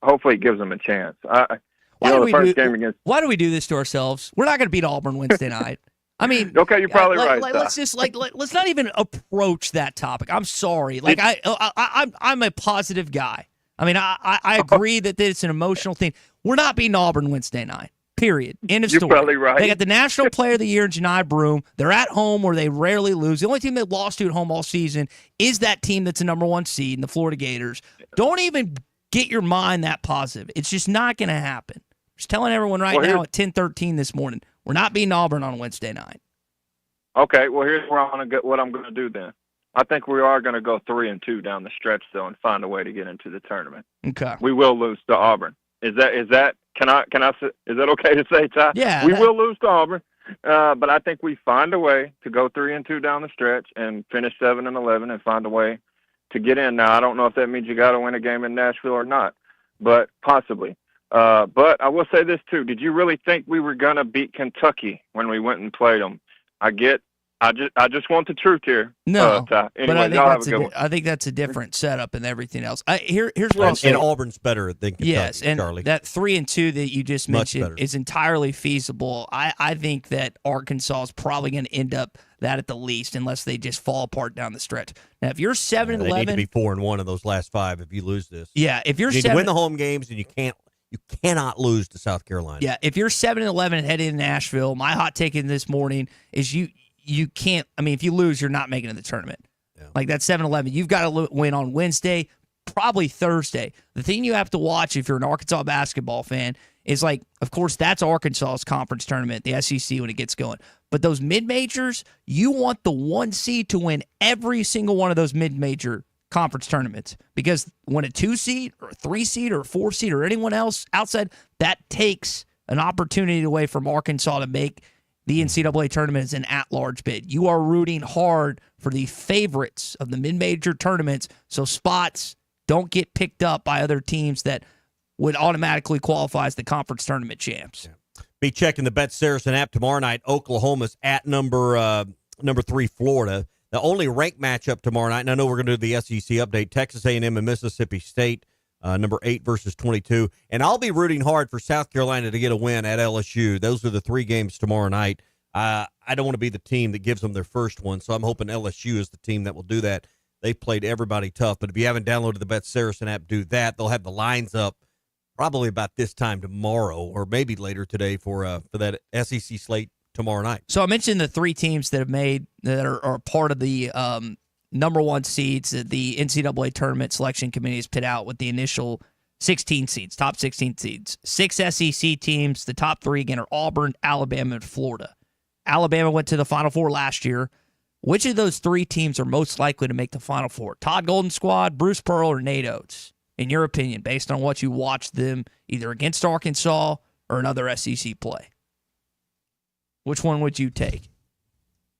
Hopefully it gives them a chance. Why do we do this to ourselves? We're not going to beat Auburn Wednesday night. I mean, okay, you're probably right. Let's just let's not even approach that topic. I'm sorry. I'm a positive guy. I mean, I agree that it's an emotional thing. We're not beating Auburn Wednesday night. Period. End of story. You're probably right. They got the National Player of the Year in Janai Broome. They're at home where they rarely lose. The only team they lost to at home all season is that team that's a number 1 seed in the Florida Gators. Don't even get your mind that positive. It's just not going to happen. Just telling everyone now at 10:13 this morning, we're not beating Auburn on Wednesday night. Okay, well, here's where what I'm going to do then. I think we are going to go 3-2 down the stretch, though, and find a way to get into the tournament. Okay. We will lose to Auburn. Is that is that okay to say, Ty? Yeah. We will lose to Auburn, but I think we find a way to go 3-2 down the stretch and finish 7-11 and find a way to get in. Now, I don't know if that means you got to win a game in Nashville or not, but possibly. But I will say this too: did you really think we were going to beat Kentucky when we went and played them? I I just want the truth here. No, anyway, but I think, y'all have a good one. I think that's a different setup and everything else. Here's what I'll say. And Auburn's better than Kentucky, yes, and Charlie. that 3-2 that you just Much mentioned better. is entirely feasible. I think that Arkansas is probably going to end up that at the least, unless they just fall apart down the stretch. Now, if you're 7-11, they need to be 4-1 in those last 5 if you lose this. Yeah, if you're you need to win the home games, and you cannot lose to South Carolina. Yeah, if you're 7-11 and heading to Nashville, my hot take in this morning is you can't. I mean, if you lose, you're not making it to the tournament. Yeah. Like that's 7-11. You've got to win on Wednesday, probably Thursday. The thing you have to watch if you're an Arkansas basketball fan is like, of course, that's Arkansas's conference tournament, the SEC when it gets going. But those mid-majors, you want the 1 seed to win every single one of those mid-major conference tournaments, because when a 2 seed or a 3 seed or a 4 seed or anyone else outside, that takes an opportunity away from Arkansas to make the NCAA tournament as an at-large bid. You are rooting hard for the favorites of the mid-major tournaments, so spots don't get picked up by other teams that would automatically qualify as the conference tournament champs. Yeah. Be checking the Bet Saracen app tomorrow night. Oklahoma's at number 3 Florida. The only ranked matchup tomorrow night, and I know we're going to do the SEC update, Texas A&M and Mississippi State, number 8 versus 22. And I'll be rooting hard for South Carolina to get a win at LSU. Those are the 3 games tomorrow night. I don't want to be the team that gives them their first one, so I'm hoping LSU is the team that will do that. They've played everybody tough, but if you haven't downloaded the Bet Saracen app, do that. They'll have the lines up probably about this time tomorrow or maybe later today for that SEC slate tomorrow night. So I mentioned the 3 teams that have made that are part of the number 1 seeds that the NCAA tournament selection committee has put out with the initial 16 seeds, top 16 seeds. 6 SEC teams. The top 3 again are Auburn, Alabama, and Florida. Alabama went to the Final Four last year. Which of those 3 teams are most likely to make the Final Four? Todd Golden's squad, Bruce Pearl, or Nate Oates? In your opinion, based on what you watched them either against Arkansas or another SEC play? Which one would you take?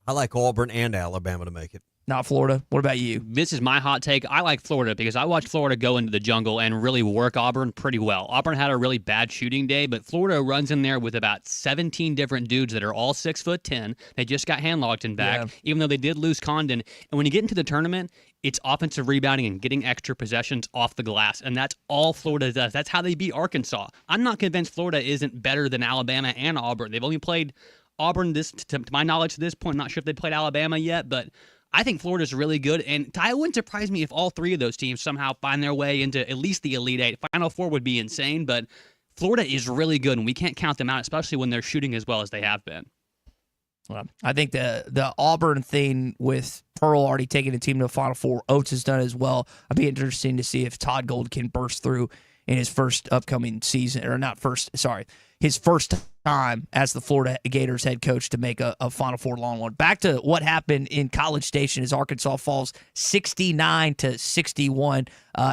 I like Auburn and Alabama to make it. Not Florida. What about you? This is my hot take. I like Florida because I watched Florida go into the jungle and really work Auburn pretty well. Auburn had a really bad shooting day, but Florida runs in there with about 17 different dudes that are all 6'10". They just got Handlockton back, even though they did lose Condon. And when you get into the tournament, it's offensive rebounding and getting extra possessions off the glass, and that's all Florida does. That's how they beat Arkansas. I'm not convinced Florida isn't better than Alabama and Auburn. They've only played Auburn, to my knowledge, to this point. Not sure if they played Alabama yet, but I think Florida's really good, and it wouldn't surprise me if all 3 of those teams somehow find their way into at least the Elite 8. Final Four would be insane, but Florida is really good, and we can't count them out, especially when they're shooting as well as they have been. Well, I think the Auburn thing with Pearl already taking the team to the Final Four, Oates has done as well. I'd be interesting to see if Todd Gold can burst through in his first upcoming season, or not first, sorry, his first time as the Florida Gators head coach to make a Final Four long one. Back to what happened in College Station as Arkansas falls 69-61.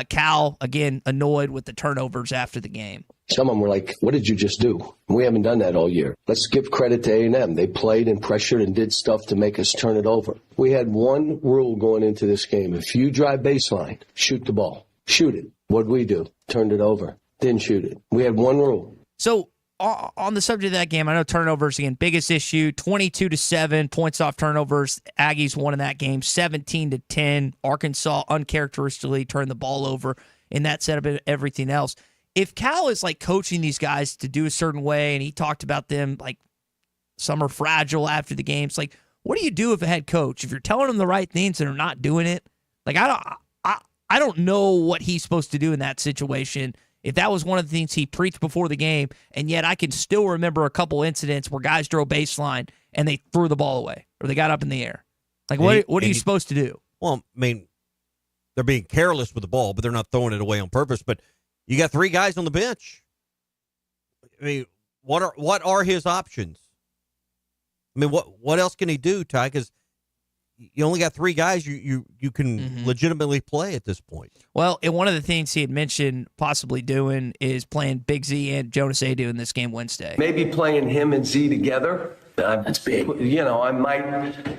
Cal, again, annoyed with the turnovers after the game. Some of them were like, what did you just do? We haven't done that all year. Let's give credit to A&M. They played and pressured and did stuff to make us turn it over. We had one rule going into this game. If you drive baseline, shoot the ball. Shoot it. What'd we do? Turned it over. Didn't shoot it. We had one rule. So on the subject of that game, I know turnovers, again, biggest issue, 22-7, points off turnovers. Aggies won in that game, 17-10. Arkansas uncharacteristically turned the ball over in that setup and everything else. If Cal is like coaching these guys to do a certain way, and he talked about them like some are fragile after the games, like what do you do if a head coach, if you're telling them the right things and they're not doing it? Like I don't know what he's supposed to do in that situation. If that was one of the things he preached before the game, and yet I can still remember a couple incidents where guys drove baseline and they threw the ball away or they got up in the air. Like, what are you supposed to do? Well, I mean, they're being careless with the ball, but they're not throwing it away on purpose. But you got 3 guys on the bench. I mean, what are his options? I mean, what else can he do, Ty? Because you only got 3 guys you can legitimately play at this point. Well, and one of the things he had mentioned possibly doing is playing Big Z and Jonas Adu in this game Wednesday. Maybe playing him and Z together. That's big. You know, I might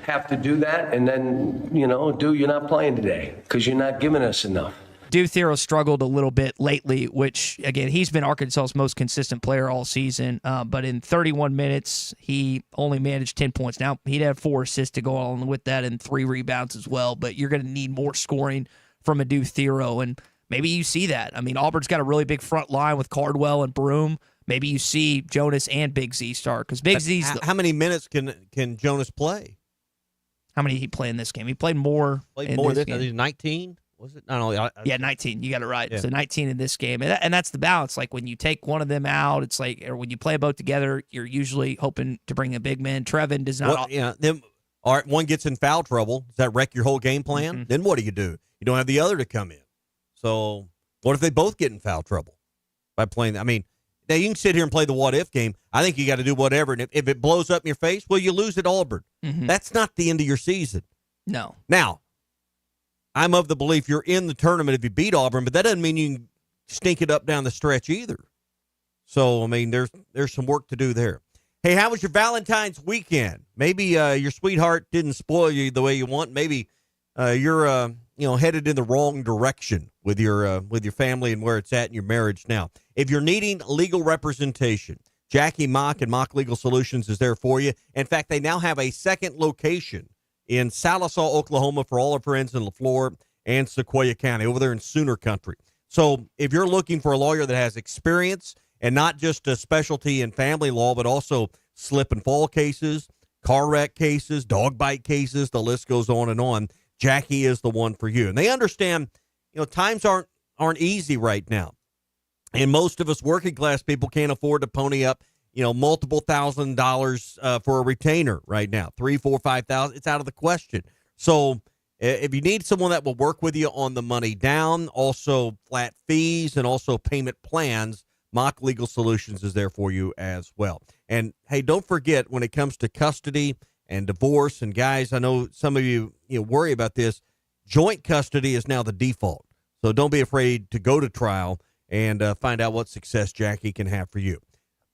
have to do that, and then, you're not playing today because you're not giving us enough. Due Theroux struggled a little bit lately, which, again, he's been Arkansas's most consistent player all season. But in 31 minutes, he only managed 10 points. Now, he'd have 4 assists to go along with that and 3 rebounds as well. But you're going to need more scoring from a Due Theroux, and maybe you see that. I mean, Auburn's got a really big front line with Cardwell and Broome. Maybe you see Jonas and Big Z start because Big Z's. How many minutes can Jonas play? How many did he play in this game? He played more. Played more this game. 19? Was it? I don't know. Yeah, 19. You got it right. Yeah. So 19 in this game. And that's the balance. Like when you take one of them out, it's like, or when you play both together, you're usually hoping to bring a big man. Trevin does not. Then, all right, one gets in foul trouble. Does that wreck your whole game plan? Mm-hmm. Then what do? You don't have the other to come in. So what if they both get in foul trouble by playing? I mean, now you can sit here and play the what-if game. I think you got to do whatever. And if it blows up in your face, well, you lose at Auburn. Mm-hmm. That's not the end of your season. No. Now, I'm of the belief you're in the tournament if you beat Auburn, but that doesn't mean you can stink it up down the stretch either. So, I mean, there's some work to do there. Hey, how was your Valentine's weekend? Maybe your sweetheart didn't spoil you the way you want. Maybe you're headed in the wrong direction with your family and where it's at in your marriage now. If you're needing legal representation, Jackie Mock and Mock Legal Solutions is there for you. In fact, they now have a second location in Sallisaw, Oklahoma, for all our friends in LaFleur and Sequoia County over there in Sooner Country. So if you're looking for a lawyer that has experience and not just a specialty in family law, but also slip and fall cases, car wreck cases, dog bite cases, the list goes on, Jackie is the one for you. And they understand, times aren't easy right now. And most of us working class people can't afford to pony up, multiple $1,000s for a retainer right now. 3, 4, 5,000. It's out of the question. So if you need someone that will work with you on the money down, also flat fees, and also payment plans, Mock Legal Solutions is there for you as well. And hey, don't forget when it comes to custody and divorce, and guys, I know some of you worry about this. Joint custody is now the default. So don't be afraid to go to trial and find out what success Jackie can have for you.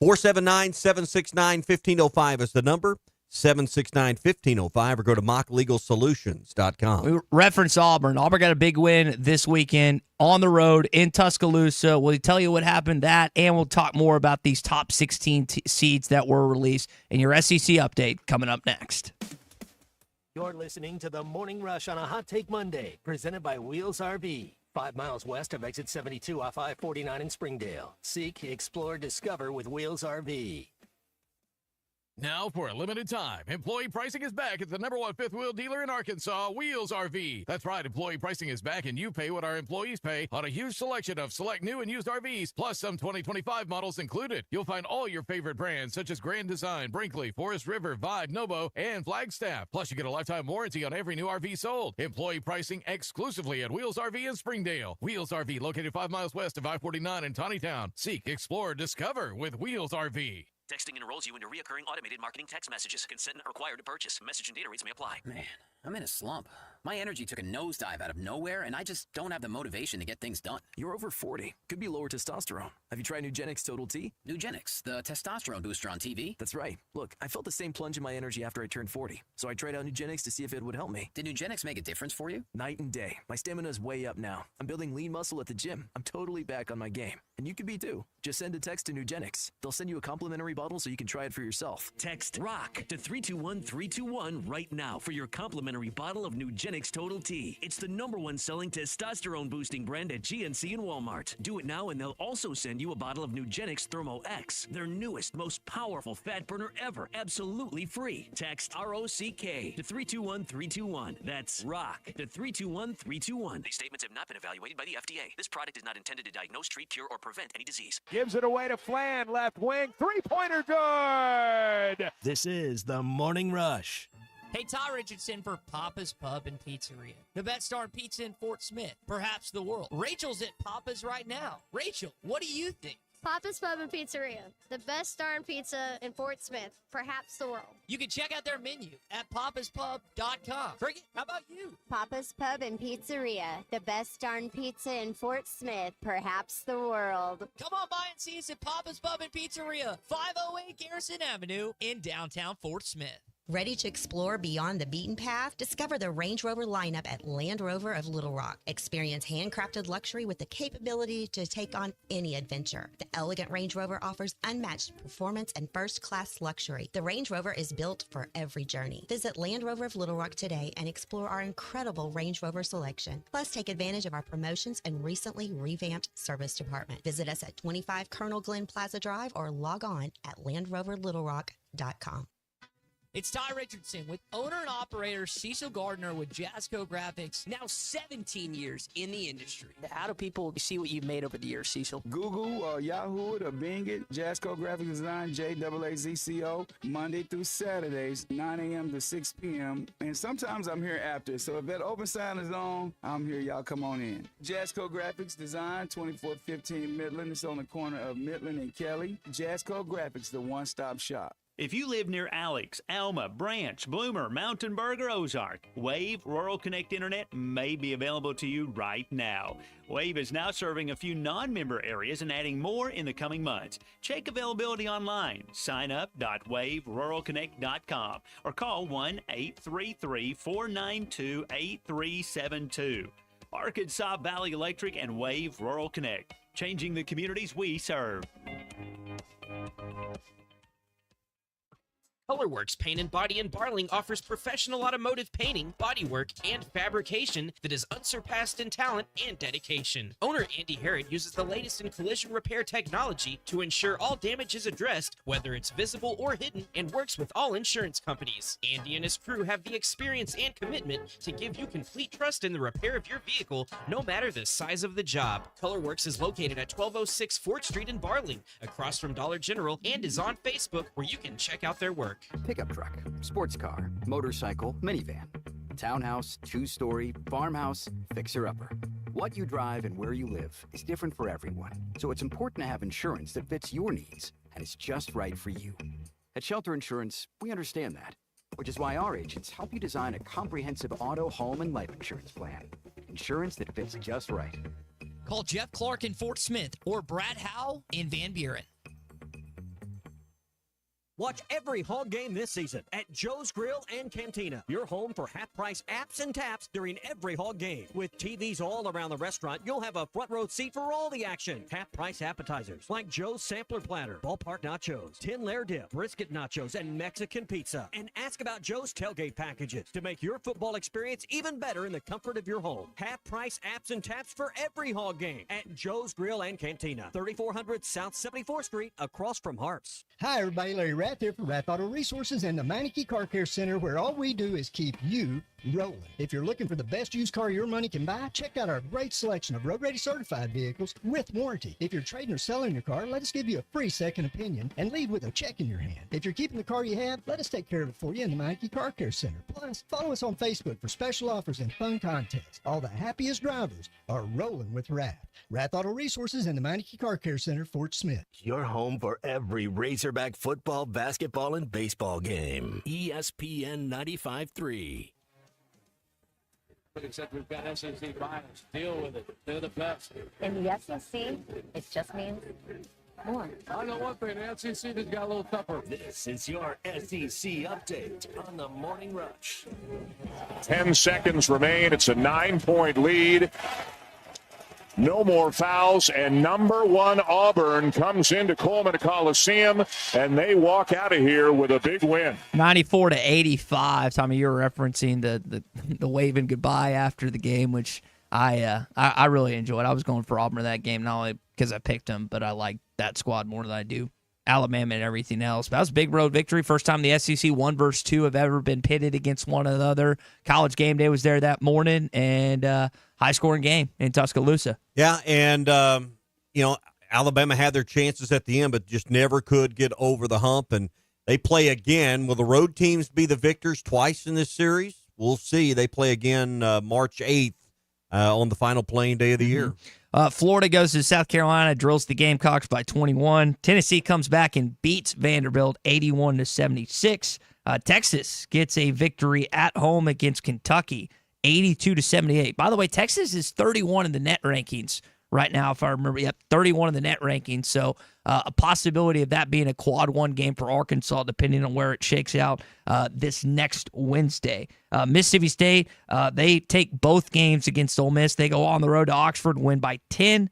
479-769-1505 is the number, 769-1505, or go to mocklegalsolutions.com. We reference Auburn. Auburn got a big win this weekend on the road in Tuscaloosa. We'll tell you what happened that, and we'll talk more about these top 16 seeds that were released in your SEC update coming up next. You're listening to The Morning Rush on a Hot Take Monday, presented by Wheels RV. 5 miles west of exit 72 off I-49 in Springdale. Seek, explore, discover with Wheels RV. Now, for a limited time, employee pricing is back at the #1 fifth wheel dealer in Arkansas, Wheels RV. That's right, employee pricing is back, and you pay what our employees pay on a huge selection of select new and used RVs, plus some 2025 models included. You'll find all your favorite brands, such as Grand Design, Brinkley, Forest River, Vibe, Nobo, and Flagstaff. Plus, you get a lifetime warranty on every new RV sold. Employee pricing exclusively at Wheels RV in Springdale. Wheels RV, located 5 miles west of I-49 in Tawnytown. Seek, explore, discover with Wheels RV. Texting enrolls you into recurring automated marketing text messages. Consent not required to purchase. Message and data rates may apply. Man, I'm in a slump. My energy took a nosedive out of nowhere, and I just don't have the motivation to get things done. You're over 40. Could be lower testosterone. Have you tried Nugenix Total T? Nugenix, the testosterone booster on TV? That's right. Look, I felt the same plunge in my energy after I turned 40. So I tried out Nugenix to see if it would help me. Did Nugenix make a difference for you? Night and day. My stamina is way up now. I'm building lean muscle at the gym. I'm totally back on my game. And you could be too. Just send a text to Nugenix. They'll send you a complimentary bottle so you can try it for yourself. Text ROCK to 321-321 right now for your complimentary bottle of Nugenix Total T. It's the #1 selling testosterone boosting brand at GNC and Walmart. Do it now and they'll also send you a bottle of Nugenix Thermo X, their newest, most powerful fat burner ever, absolutely free. Text ROCK to 321-321. That's ROCK to 321-321. These statements have not been evaluated by the FDA. This product is not intended to diagnose, treat, cure, or prevent any disease. Gives it away to Flan, left wing, three-pointer good! This is The Morning Rush. Hey, Ty Richardson for Papa's Pub and Pizzeria. The best darn pizza in Fort Smith, perhaps the world. Rachel's at Papa's right now. Rachel, what do you think? Papa's Pub and Pizzeria, the best darn pizza in Fort Smith, perhaps the world. You can check out their menu at papaspub.com. Frigget, how about you? Papa's Pub and Pizzeria, the best darn pizza in Fort Smith, perhaps the world. Come on by and see us at Papa's Pub and Pizzeria, 508 Garrison Avenue in downtown Fort Smith. Ready to explore beyond the beaten path? Discover the Range Rover lineup at Land Rover of Little Rock. Experience handcrafted luxury with the capability to take on any adventure. The elegant Range Rover offers unmatched performance and first-class luxury. The Range Rover is built for every journey. Visit Land Rover of Little Rock today and explore our incredible Range Rover selection. Plus, take advantage of our promotions and recently revamped service department. Visit us at 25 Colonel Glenn Plaza Drive or log on at LandRoverLittleRock.com. It's Ty Richardson with owner and operator Cecil Gardner with Jasco Graphics, now 17 years in the industry. How do people see what you've made over the years, Cecil? Google, Yahoo it, or Bing it. Jasco Graphic Design, JAAZCO, Monday through Saturdays, 9 a.m. to 6 p.m. And sometimes I'm here after. So if that open sign is on, I'm here. Y'all come on in. Jasco Graphics Design, 2415 Midland. It's on the corner of Midland and Kelly. Jasco Graphics, the one-stop shop. If you live near Alex, Alma, Branch, Bloomer, Mountain Berg, or Ozark, Wave Rural Connect Internet may be available to you right now. Wave is now serving a few non-member areas and adding more in the coming months. Check availability online. Sign up.waveruralconnect.com or call 1-833-492-8372. Arkansas Valley Electric and Wave Rural Connect, changing the communities we serve. Colorworks Paint and Body in Barling offers professional automotive painting, bodywork, and fabrication that is unsurpassed in talent and dedication. Owner Andy Harrod uses the latest in collision repair technology to ensure all damage is addressed, whether it's visible or hidden, and works with all insurance companies. Andy and his crew have the experience and commitment to give you complete trust in the repair of your vehicle, no matter the size of the job. Colorworks is located at 1206 Fort Street in Barling, across from Dollar General, and is on Facebook, where you can check out their work. Pickup truck, sports car, motorcycle, minivan, townhouse, two-story, farmhouse, fixer-upper. What you drive and where you live is different for everyone, so it's important to have insurance that fits your needs and is just right for you. At Shelter Insurance, we understand that, which is why our agents help you design a comprehensive auto, home, and life insurance plan. Insurance that fits just right. Call Jeff Clark in Fort Smith or Brad Howe in Van Buren. Watch every Hog game this season at Joe's Grill and Cantina, your home for half-price apps and taps during every Hog game. With TVs all around the restaurant, you'll have a front row seat for all the action. Half-price appetizers like Joe's Sampler Platter, Ballpark Nachos, 10-layer dip, brisket nachos, and Mexican pizza. And ask about Joe's tailgate packages to make your football experience even better in the comfort of your home. Half-price apps and taps for every Hog game at Joe's Grill and Cantina, 3400 South 74th Street, across from Harps. Hi, everybody. Larry Rath here from Rath Auto Resources and the Meineke Car Care Center, where all we do is keep you rolling. If you're looking for the best used car your money can buy, check out our great selection of road-ready certified vehicles with warranty. If you're trading or selling your car, let us give you a free second opinion and leave with a check in your hand. If you're keeping the car you have, let us take care of it for you in the Meineke Car Care Center. Plus, follow us on Facebook for special offers and fun contests. All the happiest drivers are rolling with Rath. Rath Auto Resources and the Meineke Car Care Center, Fort Smith. Your home for every Razorback football, basketball, and baseball game. ESPN 95.3. Except we've got SEC finals. Deal with it. They're the best. In the SEC, it just means more. I know one thing. The SEC just got a little tougher. This is your SEC update on the Morning Rush. 10 seconds remain. It's a 9-point lead. No more fouls, and number 1 Auburn comes into Coleman Coliseum, and they walk out of here with a big win. 94-85. Tommy, you were referencing the waving goodbye after the game, which I really enjoyed. I was going for Auburn in that game, not only because I picked them, but I like that squad more than I do Alabama and everything else. But that was a big road victory. First time the SEC 1 versus 2 have ever been pitted against one another. College Game Day was there that morning, and high-scoring game in Tuscaloosa. Yeah, and, Alabama had their chances at the end, but just never could get over the hump, and they play again. Will the road teams be the victors twice in this series? We'll see. They play again March 8th on the final playing day of the year. Florida goes to South Carolina, drills the Gamecocks by 21. Tennessee comes back and beats Vanderbilt 81-76. Texas gets a victory at home against Kentucky 82-78. By the way, Texas is 31 in the net rankings right now, if I remember. Yep, 31 in the net rankings. So a possibility of that being a quad one game for Arkansas, depending on where it shakes out this next Wednesday. Mississippi State, they take both games against Ole Miss. They go on the road to Oxford, win by 10.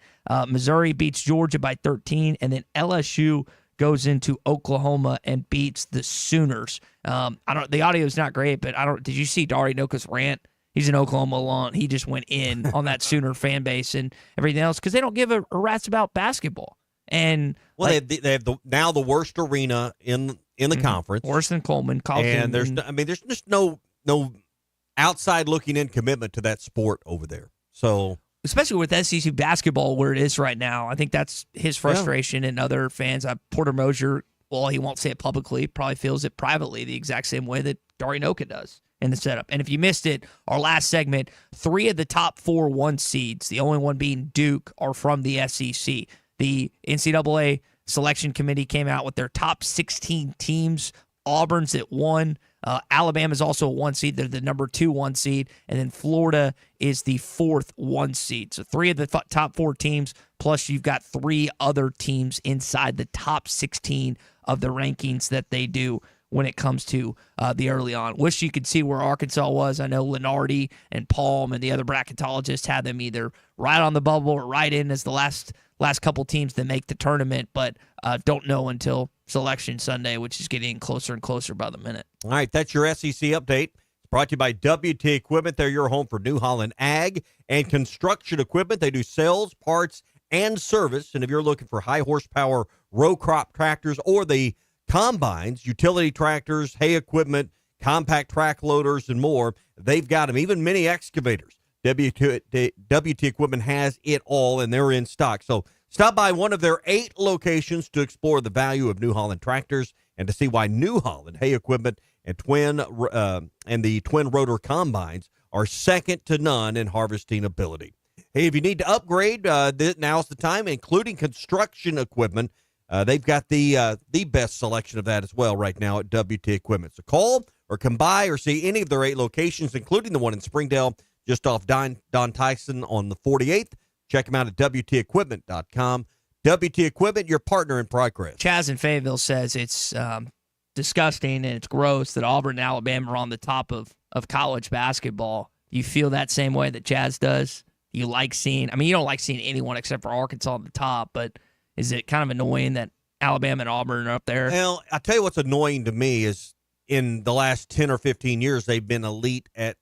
Missouri beats Georgia by 13, and then LSU goes into Oklahoma and beats the Sooners. The audio's not great, but did you see Dari Noka's rant? He's an Oklahoma alum. He just went in on that Sooner fan base and everything else because they don't give a rat's about basketball. And they have the worst arena in the conference, worse than Coleman. And there's just no outside looking in commitment to that sport over there. So especially with SEC basketball where it is right now, I think that's his frustration and other fans. Porter Mosier, well, he won't say it publicly, probably feels it privately the exact same way that Dari Noka does in the setup. And if you missed it, our last segment, 3 of the top 4 1 seeds, the only one being Duke, are from the SEC. The NCAA selection committee came out with their top 16 teams. Auburn's at 1. Alabama's also a 1 seed. They're the number 2 1 seed. And then Florida is the 4th 1 seed. So 3 of the top 4 teams, plus you've got 3 other teams inside the top 16 of the rankings that they do when it comes to the early on. Wish you could see where Arkansas was. I know Lenardi and Palm and the other bracketologists had them either right on the bubble or right in as the last couple teams that make the tournament, but don't know until Selection Sunday, which is getting closer and closer by the minute. All right, that's your SEC update. It's brought to you by WT Equipment. They're your home for New Holland Ag and construction equipment. They do sales, parts, and service. And if you're looking for high horsepower row crop tractors or the combines, utility tractors, hay equipment, compact track loaders, and more, they've got them. Even mini excavators. WT Equipment has it all, and they're in stock. So stop by one of their 8 locations to explore the value of New Holland tractors and to see why New Holland hay equipment and the twin rotor combines are second to none in harvesting ability. Hey, if you need to upgrade, now's the time, including construction equipment. They've got the best selection of that as well right now at WT Equipment. So call or come by or see any of their 8 locations, including the one in Springdale, just off Don Tyson on the 48th. Check them out at WTEquipment.com. WT Equipment, your partner in progress. Chaz in Fayetteville says it's disgusting and it's gross that Auburn and Alabama are on the top of college basketball. You feel that same way that Chaz does? You like seeing, you don't like seeing anyone except for Arkansas on the top, but is it kind of annoying that Alabama and Auburn are up there? Well, I'll tell you what's annoying to me is in the last 10 or 15 years, they've been elite at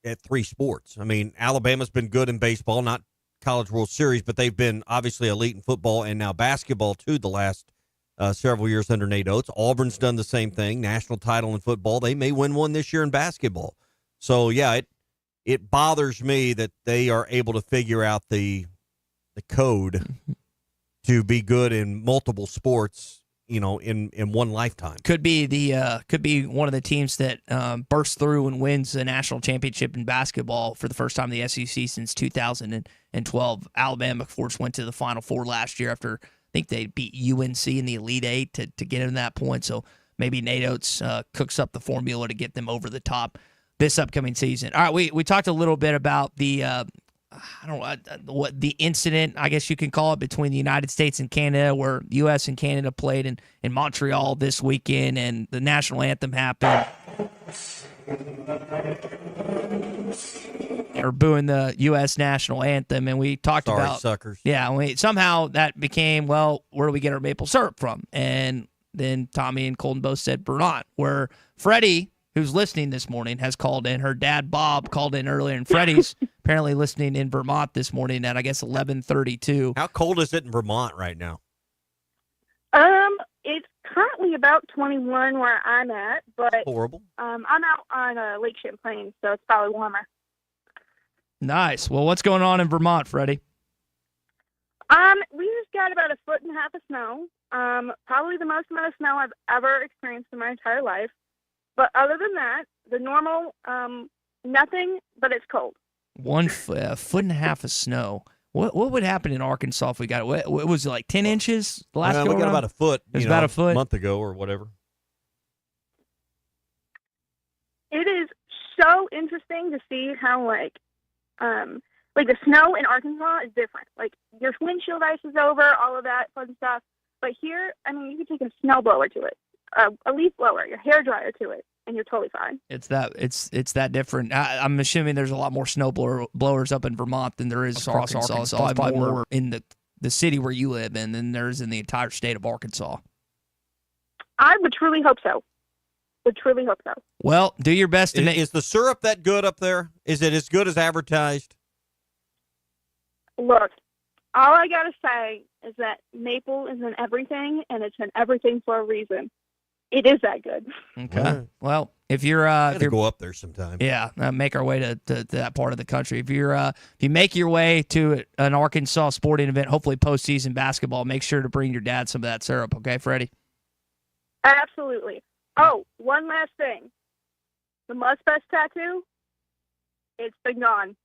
3 sports. Alabama's been good in baseball, not College World Series, but they've been obviously elite in football and now basketball too the last several years under Nate Oates. Auburn's done the same thing, national title in football. They may win one this year in basketball. So, yeah, it bothers me that they are able to figure out the code to be good in multiple sports, in one lifetime. Could be one of the teams that bursts through and wins the national championship in basketball for the first time in the SEC since 2012. Alabama, of course, went to the Final Four last year after I think they beat UNC in the Elite Eight to get in that point. So maybe Nate Oates cooks up the formula to get them over the top this upcoming season. All right, we talked a little bit about the what the incident, I guess you can call it, between the United States and Canada, where U.S. and Canada played in Montreal this weekend, and the national anthem happened. Or booing the U.S. national anthem, and we talked about suckers. Yeah, somehow that became, well, where do we get our maple syrup from? And then Tommy and Colton both said Vermont, where Freddie, who's listening this morning, has called in. Her dad, Bob, called in earlier, and Freddie's apparently listening in Vermont this morning at, I guess, 11:32. How cold is it in Vermont right now? It's currently about 21 where I'm at, but horrible. I'm out on Lake Champlain, so it's probably warmer. Nice. Well, what's going on in Vermont, Freddie? We just got about 1.5 feet of snow. Probably the most amount of snow I've ever experienced in my entire life. But other than that, the normal, nothing, but it's cold. 1.5 foot of snow. What would happen in Arkansas if we got it? What was it, like 10 inches the last we got about a foot. It was about a foot a month ago or whatever. It is so interesting to see how like the snow in Arkansas is different. Like your windshield ice is over, all of that fun stuff. But here, I mean, you can take a snow blower to it, a leaf blower, your hair dryer to it, and you're totally fine. It's that different. I'm assuming there's a lot more snow blowers up in Vermont than there is across Arkansas. It's probably more in the city where you live in than there is in the entire state of Arkansas. I would truly hope so. Well, do your best to make. Is the syrup that good up there? Is it as good as advertised? Look, all I gotta say is that maple is in everything, and it's in everything for a reason. It is that good. Okay. Right. Well, if you're go up there sometime. Yeah, make our way to that part of the country. If you make your way to an Arkansas sporting event, hopefully postseason basketball, make sure to bring your dad some of that syrup. Okay, Freddie? Absolutely. Oh, one last thing. The Must Bust tattoo, it's been gone.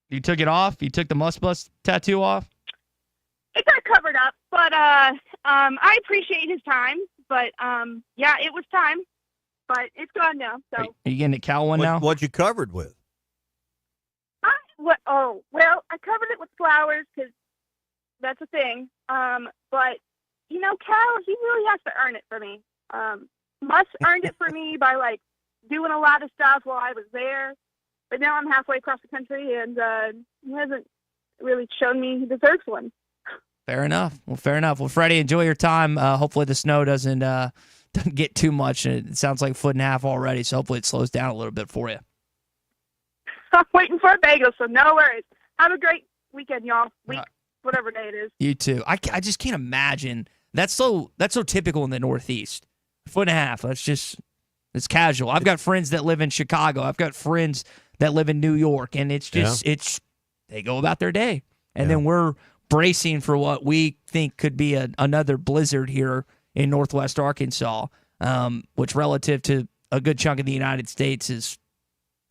You took it off? You took the Must Bust tattoo off? It got covered up, but I appreciate his time. But yeah, it was time. But it's gone now. So are you getting a cow one now? What you covered with? Oh, well, I covered it with flowers because that's a thing. But you know, Cal, he really has to earn it for me. Musk earned it for me by like doing a lot of stuff while I was there. But now I'm halfway across the country, and he hasn't really shown me he deserves one. Fair enough. Well, Freddie, enjoy your time. Hopefully the snow doesn't get too much. It sounds like a foot and a half already, so hopefully it slows down a little bit for you. I'm waiting for a bagel, so no worries. Have a great weekend, y'all. Whatever day it is. You too. I just can't imagine. That's so typical in the Northeast. A foot and a half. It's casual. I've got friends that live in Chicago. I've got friends that live in New York, and it's just they go about their day, and then we're bracing for what we think could be another blizzard here in Northwest Arkansas, which relative to a good chunk of the United States is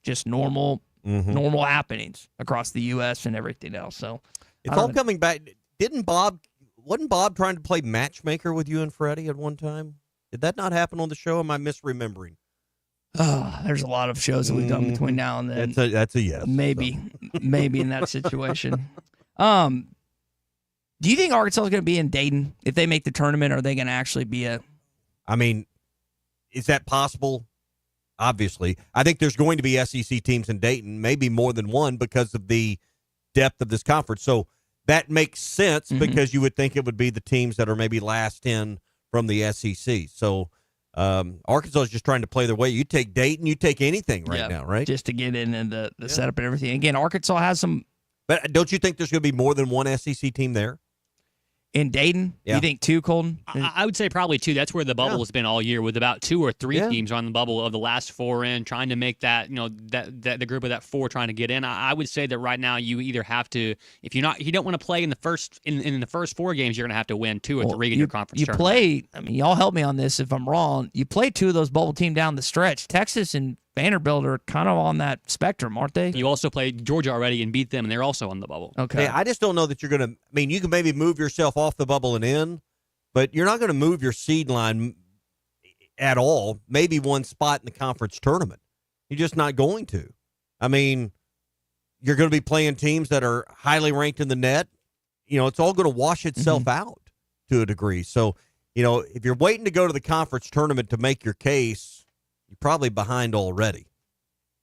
just normal happenings across the U.S. and everything else. So it's all coming back. Wasn't Bob trying to play matchmaker with you and Freddie at one time? Did that not happen on the show? Am I misremembering? There's a lot of shows that we've done between now and then. That's a yes. Maybe in that situation. Do you think Arkansas is going to be in Dayton if they make the tournament? Or are they going to actually be I mean, is that possible? Obviously. I think there's going to be SEC teams in Dayton, maybe more than one because of the depth of this conference. So that makes sense because you would think it would be the teams that are maybe last in from the SEC. So Arkansas is just trying to play their way. You take Dayton, you take anything now, right? Just to get in and the setup and everything. Again, Arkansas has some. But don't you think there's going to be more than one SEC team there? In Dayton? You think two, Colton? I would say probably two. That's where the bubble has been all year, with about 2 or 3 teams on the bubble of the last 4 in, trying to make that, that the group of that 4 trying to get in. I would say that right now you either have to, if you don't want to play in the first 4 games, you're going to have to win 2 or 3 in your conference tournament. Play. I mean, y'all help me on this if I'm wrong. You play 2 of those bubble teams down the stretch. Texas and Vanderbilt are kind of on that spectrum, aren't they? You also played Georgia already and beat them, and they're also on the bubble. Okay. Yeah, I just don't know that you're going to. I mean, you can maybe move yourself off the bubble and in, but you're not going to move your seed line at all. Maybe one spot in the conference tournament. You're just not going to. I mean, you're going to be playing teams that are highly ranked in the net. It's all going to wash itself out to a degree. So, if you're waiting to go to the conference tournament to make your case, you're probably behind already.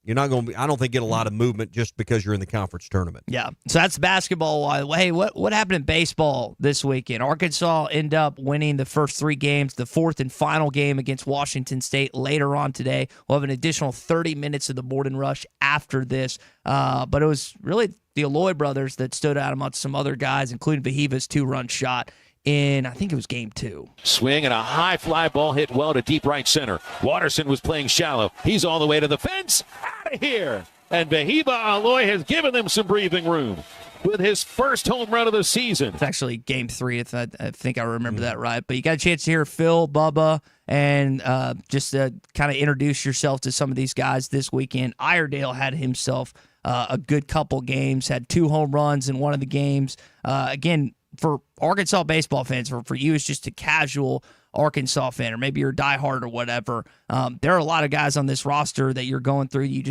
You're not going to I don't think, get a lot of movement just because you're in the conference tournament. Yeah. So that's basketball. Hey, what happened in baseball this weekend? Arkansas end up winning the first 3 games, the 4th and final game against Washington State later on today. We'll have an additional 30 minutes of the Borden Rush after this. But it was really the Aloy brothers that stood out amongst some other guys, including Vahiva's 2-run shot in, I think it was game 2. Swing and a high fly ball hit well to deep right center. Watterson was playing shallow. He's all the way to the fence. Out of here. And Vahiva Aloy has given them some breathing room with his first home run of the season. It's actually game 3, if I think I remember that right. But you got a chance to hear Phil, Bubba, and just kind of introduce yourself to some of these guys this weekend. Iredale had himself a good couple games, had 2 home runs in one of the games. Again, for Arkansas baseball fans, for you as just a casual Arkansas fan, or maybe you're a diehard or whatever, there are a lot of guys on this roster that you're going through. You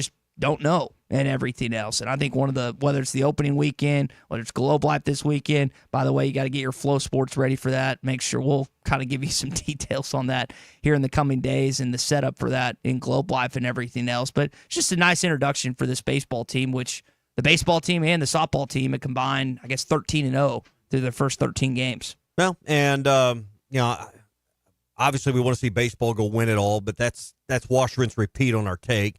don't know and everything else. And I think whether it's the opening weekend, whether it's Globe Life this weekend, by the way, you got to get your Flow Sports ready for that. Make sure we'll kind of give you some details on that here in the coming days and the setup for that in Globe Life and everything else. But it's just a nice introduction for this baseball team, which the baseball team and the softball team have combined, I guess, 13-0 through their first 13 games. Well, and, obviously we want to see baseball go win it all, but that's wash, rinse, repeat on our take.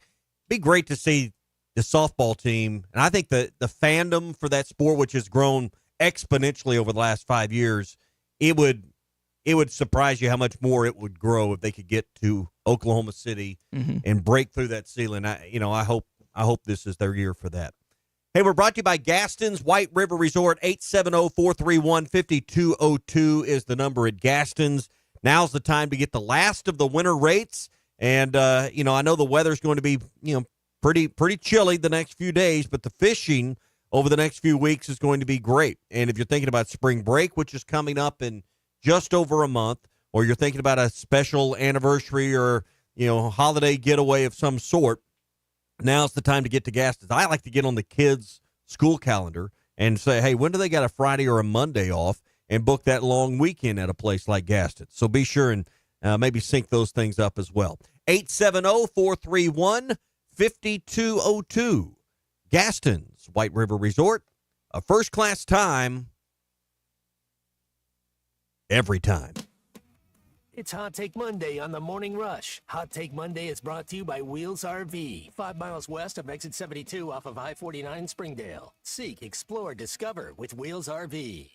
Be great to see the softball team, and I think the fandom for that sport, which has grown exponentially over the last 5 years, it would surprise you how much more it would grow if they could get to Oklahoma City and break through that ceiling. I hope this is their year for that. Hey, we're brought to you by Gaston's White River Resort. 870-431-5202 is the number at Gaston's. Now's the time to get the last of the winter rates. And, I know the weather's going to be, pretty chilly the next few days, but the fishing over the next few weeks is going to be great. And if you're thinking about spring break, which is coming up in just over a month, or you're thinking about a special anniversary or, holiday getaway of some sort, now's the time to get to Gaston's. I like to get on the kids' school calendar and say, hey, when do they got a Friday or a Monday off, and book that long weekend at a place like Gaston's. So be sure and maybe sync those things up as well. 870-431-5202. Gaston's White River Resort, a first-class time every time. It's Hot Take Monday on the Morning Rush. Hot Take Monday is brought to you by Wheels RV, 5 miles west of exit 72 off of I-49 in Springdale. Seek, explore, discover with Wheels RV.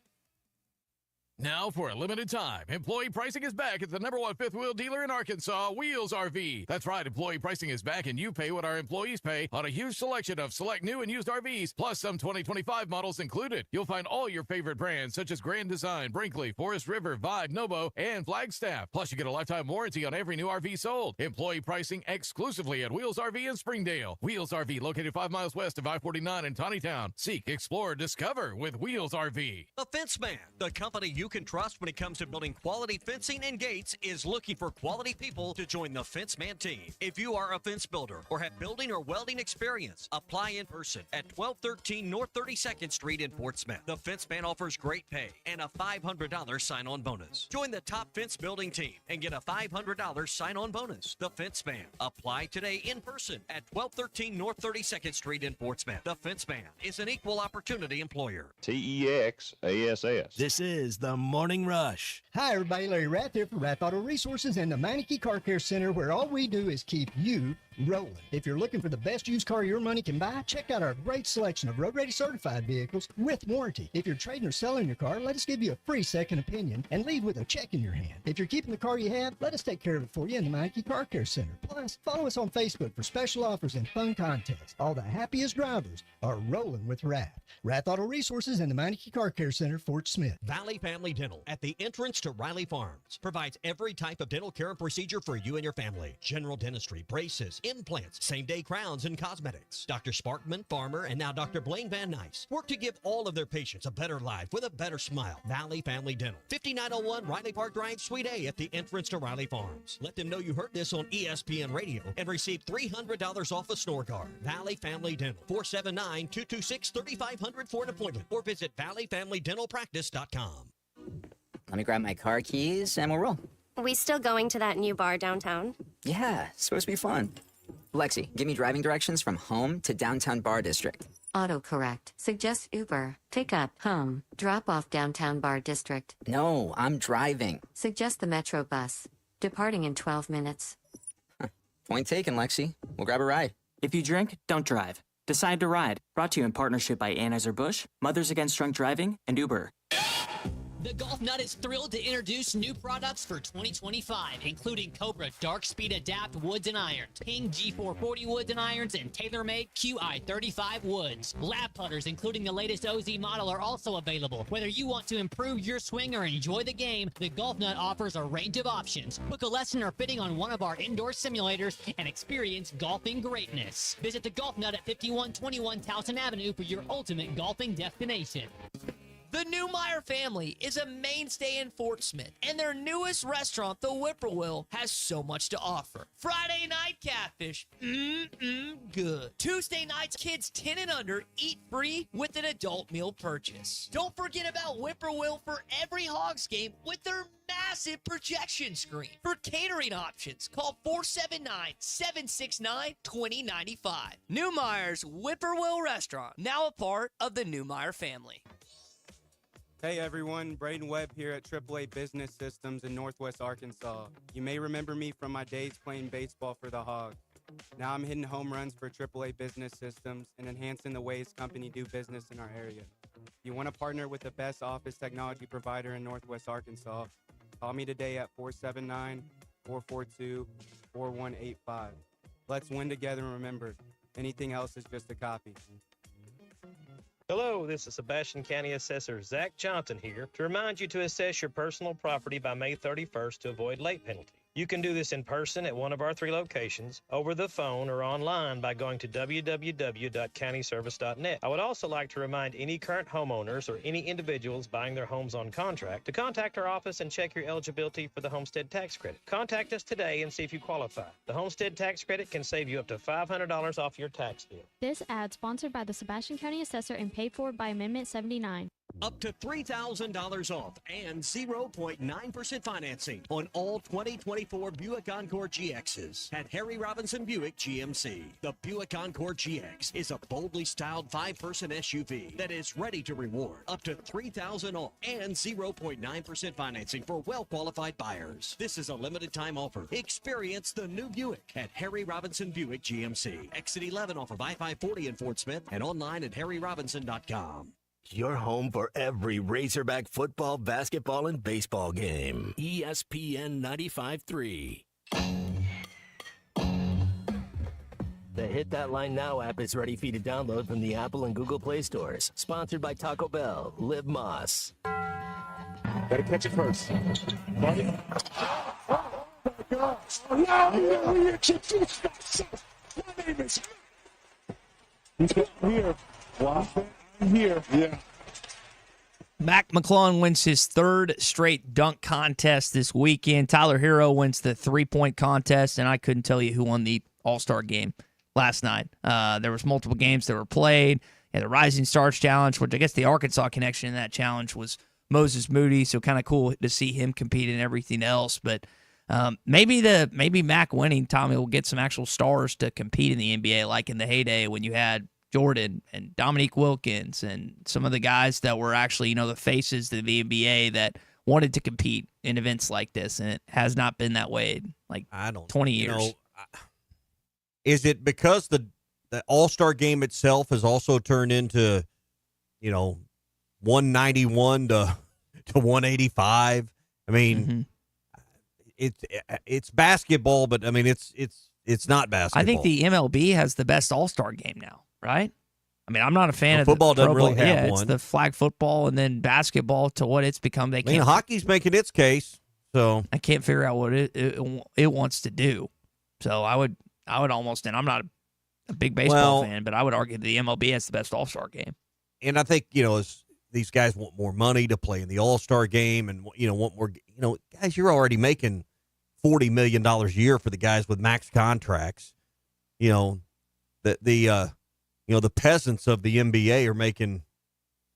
Now, for a limited time, employee pricing is back at the #1 fifth wheel dealer in Arkansas, Wheels RV. That's right, employee pricing is back, and you pay what our employees pay on a huge selection of select new and used RVs, plus some 2025 models included. You'll find all your favorite brands, such as Grand Design, Brinkley, Forest River, Vibe, Nobo, and Flagstaff. Plus, you get a lifetime warranty on every new RV sold. Employee pricing exclusively at Wheels RV in Springdale. Wheels RV, located 5 miles west of I-49 in Tawnytown. Seek, explore, discover with Wheels RV. The Fence Man, the company you can trust when it comes to building quality fencing and gates, is looking for quality people to join the Fence Man team. If you are a fence builder or have building or welding experience, apply in person at 1213 North 32nd Street in Fort Smith. The Fence Man offers great pay and a $500 sign-on bonus. Join the top fence building team and get a $500 sign-on bonus. The Fence Man. Apply today in person at 1213 North 32nd Street in Fort Smith. The Fence Man is an equal opportunity employer. TEXASS. This is the Morning Rush. Hi, everybody. Larry Rath here from Rath Auto Resources and the Meineke Car Care Center, where all we do is keep you rolling. If you're looking for the best used car your money can buy, check out our great selection of road-ready certified vehicles with warranty. If you're trading or selling your car, let us give you a free second opinion and leave with a check in your hand. If you're keeping the car you have, let us take care of it for you in the Meineke Car Care Center. Plus, follow us on Facebook for special offers and fun contests. All the happiest drivers are rolling with Rath. Rath Auto Resources and the Meineke Car Care Center, Fort Smith. Valley Family Dental at the entrance to Riley Farms provides every type of dental care and procedure for you and your family. General dentistry, braces, implants, same-day crowns, and cosmetics. Dr. Sparkman, Farmer, and now Dr. Blaine Van Nice work to give all of their patients a better life with a better smile. Valley Family Dental, 5901 Riley Park Drive, Suite A at the entrance to Riley Farms. Let them know you heard this on ESPN Radio and receive $300 off a snore guard. Valley Family Dental, 479-226-3500 for an appointment, or visit valleyfamilydentalpractice.com. Let me grab my car keys and we'll roll. We still going to that new bar downtown? Yeah, it's supposed to be fun. Lexi, give me driving directions from home to downtown Bar District. Autocorrect. Suggest Uber. Pick up, home. Drop off downtown Bar District. No, I'm driving. Suggest the Metro bus. Departing in 12 minutes. Point taken, Lexi. We'll grab a ride. If you drink, don't drive. Decide to ride. Brought to you in partnership by Anheuser-Busch, Mothers Against Drunk Driving, and Uber. The Golf Nut is thrilled to introduce new products for 2025, including Cobra Dark Speed Adapt Woods and Irons, Ping G440 Woods and Irons, and TaylorMade QI35 Woods. Lab putters, including the latest OZ model, are also available. Whether you want to improve your swing or enjoy the game, the Golf Nut offers a range of options. Book a lesson or fitting on one of our indoor simulators and experience golfing greatness. Visit the Golf Nut at 5121 Towson Avenue for your ultimate golfing destination. The Newmeyer family is a mainstay in Fort Smith, and their newest restaurant, the Whippoorwill, has so much to offer. Friday night catfish, good. Tuesday nights, kids 10 and under eat free with an adult meal purchase. Don't forget about Whippoorwill for every Hogs game with their massive projection screen. For catering options, call 479-769-2095. Newmeyer's Whippoorwill Restaurant, now a part of the Newmeyer family. Hey everyone, Braden Webb here at AAA Business Systems in Northwest Arkansas. You may remember me from my days playing baseball for the Hogs. Now I'm hitting home runs for AAA Business Systems and enhancing the ways company do business in our area. If you want to partner with the best office technology provider in Northwest Arkansas, call me today at 479-442-4185. Let's win together, and remember, anything else is just a copy. Hello, this is Sebastian County Assessor Zach Johnson here to remind you to assess your personal property by May 31st to avoid late penalty. You can do this in person at one of our 3 locations, over the phone, or online by going to www.countyservice.net. I would also like to remind any current homeowners or any individuals buying their homes on contract to contact our office and check your eligibility for the homestead tax credit. Contact us today and see if you qualify. The homestead tax credit can save you up to $500 off your tax bill. This ad sponsored by the Sebastian County Assessor and paid for by Amendment 79. Up to $3,000 off and 0.9% financing on all 2024 Buick Encore GXs at Harry Robinson Buick GMC. The Buick Encore GX is a boldly styled 5-person SUV that is ready to reward. Up to $3,000 off and 0.9% financing for well-qualified buyers. This is a limited time offer. Experience the new Buick at Harry Robinson Buick GMC. Exit 11 off of I-540 in Fort Smith and online at harryrobinson.com. Your home for every Razorback football, basketball, and baseball game. ESPN 95.3. The Hit That Line Now app is ready for you to download from the Apple and Google Play stores. Sponsored by Taco Bell. Live Moss. Gotta catch it first. Buddy. Oh my gosh. Oh, yeah. Introduce myself. My name is. He's here. Wow. Here. Yeah. Mac McClung wins his 3rd straight dunk contest this weekend. Tyler Hero wins the 3-point contest, and I couldn't tell you who won the All-Star game last night. There was multiple games that were played. And the Rising Stars Challenge, which I guess the Arkansas connection in that challenge was Moses Moody, so kind of cool to see him compete in everything else. But maybe Mac winning, Tommy, will get some actual stars to compete in the NBA, like in the heyday when you had Jordan and Dominique Wilkins and some of the guys that were actually, the faces of the NBA that wanted to compete in events like this, and it has not been that way in 20 years. Is it because the All-Star game itself has also turned into, 191 to 185? I mean, it's basketball, but I mean it's not basketball. I think the MLB has the best All-Star game now. Right? I mean, I'm not a fan of football. The doesn't really have it's one. the flag football and then basketball to what it's become. Hockey's making its case, so I can't figure out what it wants to do. So I would almost, and I'm not a big baseball fan, but I would argue the MLB has the best All-Star game. And I think as these guys want more money to play in the All-Star game, and want more. Guys, you're already making $40 million a year for the guys with max contracts. The peasants of the NBA are making,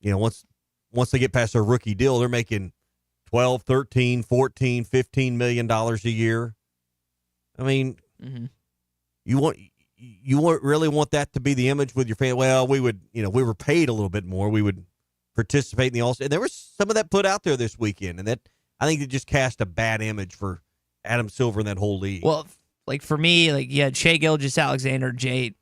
once they get past their rookie deal, they're making $12, $13, $14, $15 million a year. I mean, you really want that to be the image with your fan? Well, we would, we were paid a little bit more. We would participate in the All-Star. And there was some of that put out there this weekend, and that I think it just cast a bad image for Adam Silver and that whole league. Well, for me, you had Shai Gilgeous-Alexander,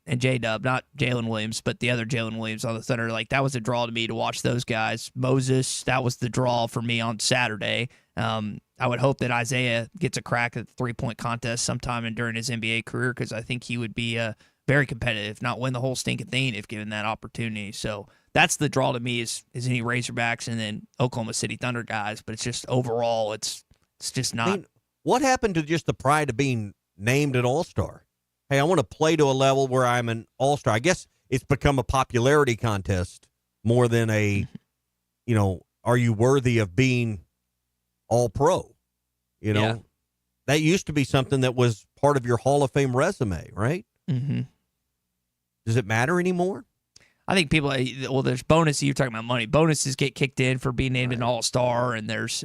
and J-Dub, not Jalen Williams, but the other Jalen Williams on the Thunder. That was a draw to me to watch those guys. Moses, that was the draw for me on Saturday. I would hope that Isaiah gets a crack at the 3-point contest sometime during his NBA career, because I think he would be very competitive, if not win the whole stinking thing if given that opportunity. So that's the draw to me is any Razorbacks and then Oklahoma City Thunder guys. But it's just overall, it's just not. I mean, what happened to just the pride of being named an All-Star? Hey, I want to play to a level where I'm an All-Star. I guess it's become a popularity contest more than a, are you worthy of being All-Pro? You know, Yeah. that used to be something that was part of your Hall of Fame resume, right? Mm-hmm. Does it matter anymore? I think people, well, there's bonuses. You're talking about money. Bonuses get kicked in for being named an all-star, and there's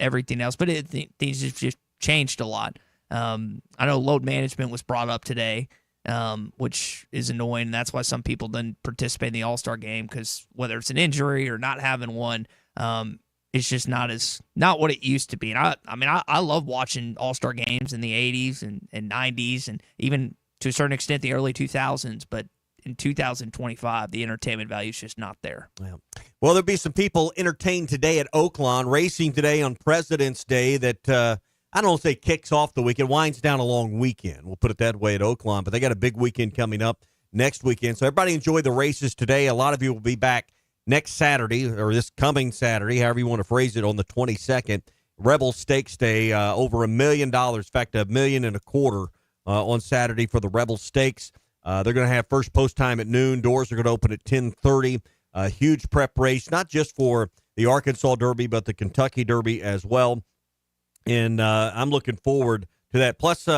everything else. But things have just changed a lot. I know load management was brought up today, which is annoying. And that's why some people didn't participate in the all-star game, because whether it's an injury or not having one, it's just not what it used to be. And I love watching all-star games in the 80s and 90s, and even to a certain extent the early 2000s, but in 2025, the entertainment value is just not there. Yeah. Well, there'll be some people entertained today at Oaklawn, racing today on President's Day that, I don't say kicks off the weekend, winds down a long weekend. We'll put it that way at Oaklawn, but they got a big weekend coming up next weekend. So everybody enjoy the races today. A lot of you will be back next Saturday, or this coming Saturday, however you want to phrase it, on the 22nd. Rebel Stakes Day, over $1 million. In fact, $1.25 million on Saturday for the Rebel Stakes. They're going to have first post time at noon. Doors are going to open at 10:30. Huge prep race, not just for the Arkansas Derby, but the Kentucky Derby as well. And I'm looking forward to that. Plus,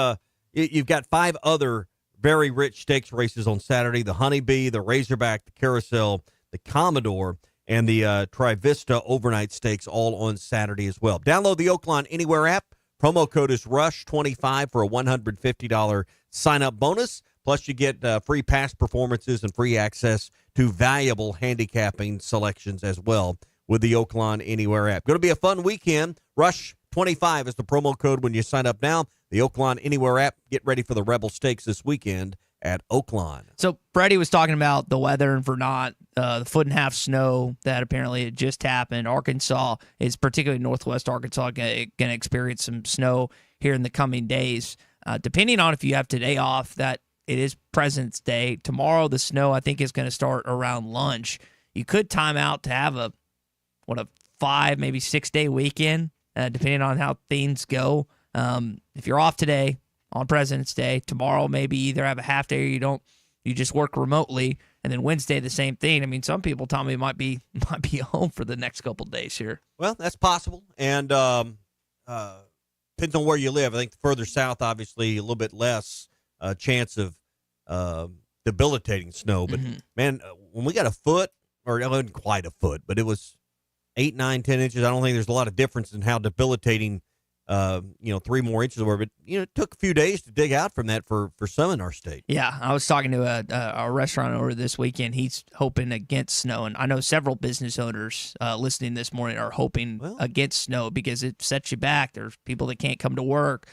you've got 5 other very rich stakes races on Saturday: the Honeybee, the Razorback, the Carousel, the Commodore, and the Trivista Overnight Stakes, all on Saturday as well. Download the Oaklawn Anywhere app. Promo code is RUSH25 for a $150 sign-up bonus. Plus, you get free past performances and free access to valuable handicapping selections as well with the Oaklawn Anywhere app. Going to be a fun weekend. RUSH25 is the promo code when you sign up now. The Oaklawn Anywhere app. Get ready for the Rebel Stakes this weekend at Oaklawn. So Freddie was talking about the weather in Vermont, the 1.5 snow that apparently had just happened. Arkansas is, particularly northwest Arkansas, going to experience some snow here in the coming days. Depending on if you have today off, that it is President's Day. Tomorrow, the snow, I think, is going to start around lunch. You could time out to have a 5, maybe 6 day weekend, depending on how things go. If you're off today on President's Day, tomorrow maybe either have a half day or you just work remotely, and then Wednesday the same thing. I mean, some people tell me might be home for the next couple of days here. Well, that's possible, and depends on where you live. I think further south, obviously, a little bit less chance of debilitating snow. But man, when we got a foot, or it wasn't quite a foot, but it was 8, 9, 10 inches. I don't think there's a lot of difference in how debilitating 3 more inches were. But it took a few days to dig out from that for some in our state. Yeah, I was talking to a restaurant owner this weekend. He's hoping against snow, and I know several business owners listening this morning are hoping against snow because it sets you back. There's people that can't come to work.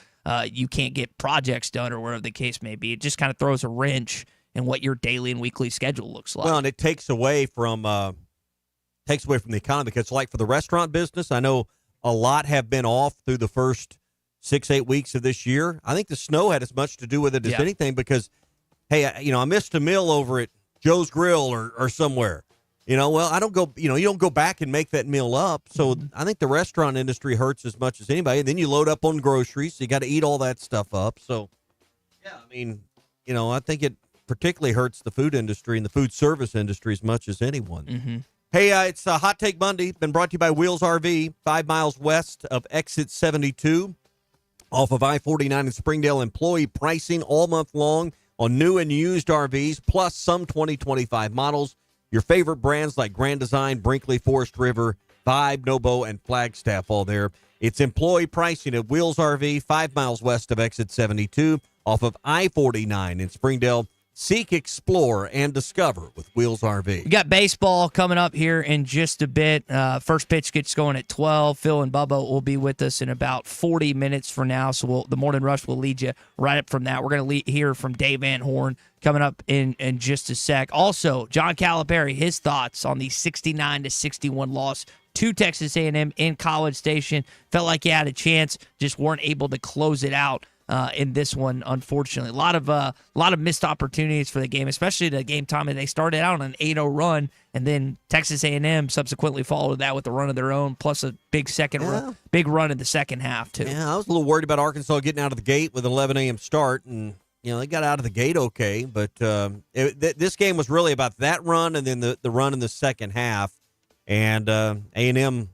You can't get projects done or whatever the case may be. It just kind of throws a wrench in what your daily and weekly schedule looks like. Well, and it takes away from the economy, because like for the restaurant business, I know a lot have been off through the first 6-8 weeks of this year. I think the snow had as much to do with it as anything, because, hey, I missed a meal over at Joe's Grill or somewhere. Well, I don't go, you don't go back and make that meal up. So I think the restaurant industry hurts as much as anybody. And then you load up on groceries. So you got to eat all that stuff up. So, yeah, I mean, I think it particularly hurts the food industry and the food service industry as much as anyone. Mm-hmm. Hey, it's Hot Take Monday. Been brought to you by Wheels RV, 5 miles west of Exit 72 off of I-49 in Springdale. Employee pricing all month long on new and used RVs, plus some 2025 models. Your favorite brands like Grand Design, Brinkley, Forest River, Vibe, Nobo, and Flagstaff, all there. It's employee pricing at Wheels RV, 5 miles west of Exit 72 off of I-49 in Springdale. Seek, explore, and discover with Wheels RV. We got baseball coming up here in just a bit. First pitch gets going at 12. Phil and Bubba will be with us in about 40 minutes from now, so the Morning Rush will lead you right up from that. We're going to hear from Dave Van Horn coming up in just a sec. Also, John Calipari, his thoughts on the 69-61 loss to Texas A&M in College Station. Felt like you had a chance, just weren't able to close it out. In this one, unfortunately, a lot of missed opportunities for the game, especially the game time. And they started out on an 8-0 run, and then Texas A&M subsequently followed that with a run of their own, plus a big big run in the second half too. Yeah, I was a little worried about Arkansas getting out of the gate with an 11 a.m. start, and they got out of the gate okay. But this game was really about that run and then the run in the second half. And A&M,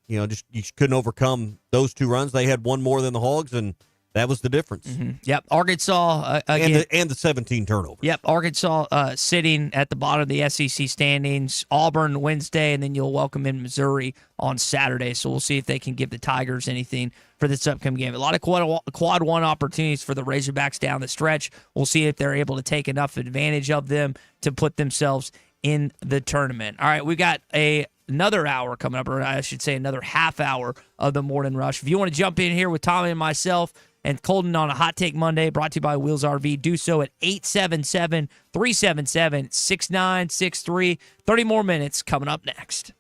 just you just couldn't overcome those 2 runs. They had one more than the Hogs, and that was the difference. Mm-hmm. Yep, Arkansas again, and the 17 turnovers. Yep, Arkansas sitting at the bottom of the SEC standings. Auburn Wednesday, and then you'll welcome in Missouri on Saturday. So we'll see if they can give the Tigers anything for this upcoming game. A lot of quad one opportunities for the Razorbacks down the stretch. We'll see if they're able to take enough advantage of them to put themselves in the tournament. All right, we got another hour coming up, or I should say another half hour of the Morning Rush. If you want to jump in here with Tommy and myself and Colton on a Hot Take Monday, brought to you by Wheels RV, do so at 877-377-6963. 30 more minutes coming up next.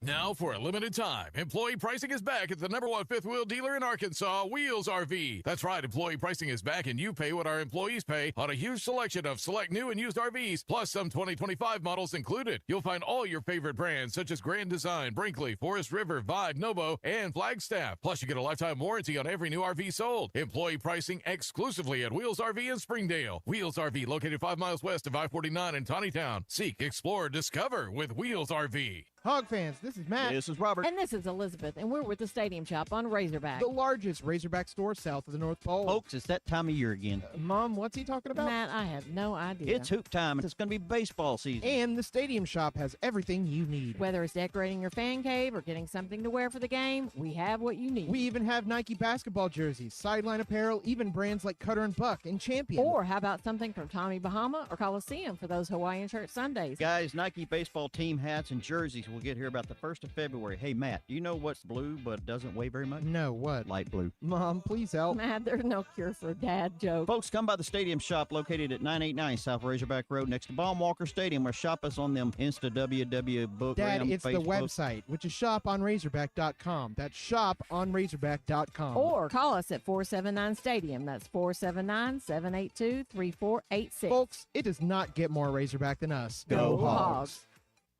Now, for a limited time, employee pricing is back at the #1 fifth wheel dealer in Arkansas, Wheels RV. That's right, employee pricing is back, and you pay what our employees pay on a huge selection of select new and used RVs, plus some 2025 models included. You'll find all your favorite brands, such as Grand Design, Brinkley, Forest River, Vibe, Novo, and Flagstaff. Plus, you get a lifetime warranty on every new RV sold. Employee pricing exclusively at Wheels RV in Springdale. Wheels RV, located 5 miles west of I-49 in Tawnytown. Seek, explore, discover with Wheels RV. Hog fans, this is Matt. This is Robert. And this is Elizabeth, and we're with the Stadium Shop on Razorback. The largest Razorback store south of the North Pole. Folks, it's that time of year again. Mom, what's he talking about? Matt, I have no idea. It's hoop time. It's going to be baseball season. And the Stadium Shop has everything you need. Whether it's decorating your fan cave or getting something to wear for the game, we have what you need. We even have Nike basketball jerseys, sideline apparel, even brands like Cutter and Buck and Champion. Or how about something from Tommy Bahama or Coliseum for those Hawaiian shirt Sundays? Guys, Nike baseball team hats and jerseys will get here about the 1st of February. Hey, Matt, do you know what's blue but doesn't weigh very much? No, what? Light blue. Mom, please help. Matt, there's no cure for dad jokes. Folks, come by the Stadium Shop located at 989 South Razorback Road next to Baum-Walker Stadium, or shop us on them Insta WW book. Dad, it's Facebook. the website, which is shoponrazorback.com. That's shoponrazorback.com. Or call us at 479-STADIUM. That's 479-782-3486. Folks, it does not get more Razorback than us. Go Hogs.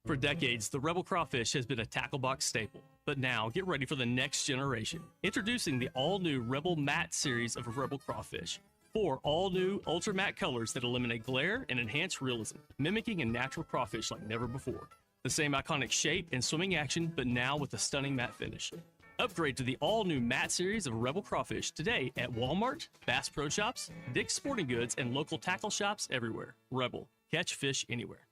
For decades, the Rebel Crawfish has been a tackle box staple. But now, get ready for the next generation. Introducing the all-new Rebel Matte series of Rebel Crawfish. 4 all-new Ultra Matte colors that eliminate glare and enhance realism, mimicking a natural crawfish like never before. The same iconic shape and swimming action, but now with a stunning matte finish. Upgrade to the all-new Matte series of Rebel Crawfish today at Walmart, Bass Pro Shops, Dick's Sporting Goods, and local tackle shops everywhere. Rebel. Catch fish anywhere.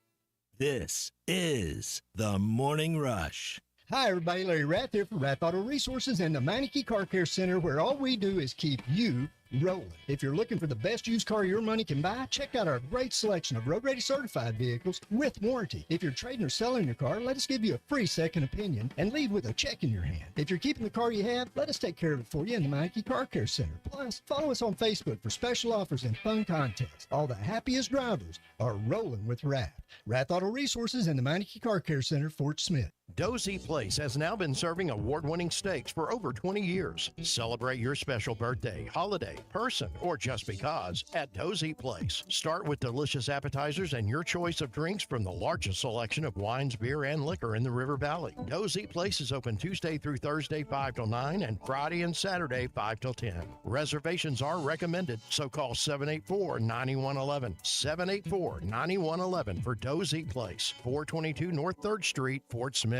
This is the Morning Rush. Hi, everybody. Larry Rath here from Rath Auto Resources and the Meineke Car Care Center, where all we do is keep you rolling. If you're looking for the best used car your money can buy, check out our great selection of road-ready certified vehicles with warranty. If you're trading or selling your car, let us give you a free second opinion and leave with a check in your hand. If you're keeping the car you have, let us take care of it for you in the Meineke Car Care Center. Plus, follow us on Facebook for special offers and fun contests. All the happiest drivers are rolling with Rath. Rath Auto Resources and the Meineke Car Care Center, Fort Smith. Dozy Place has now been serving award-winning steaks for over 20 years. Celebrate your special birthday, holiday, person, or just because at Dozy Place. Start with delicious appetizers and your choice of drinks from the largest selection of wines, beer, and liquor in the River Valley. Dozy Place is open Tuesday through Thursday 5 till 9 and Friday and Saturday 5 till 10. Reservations are recommended, so call 784-9111. 784-9111 for Dozy Place, 422 North 3rd Street, Fort Smith.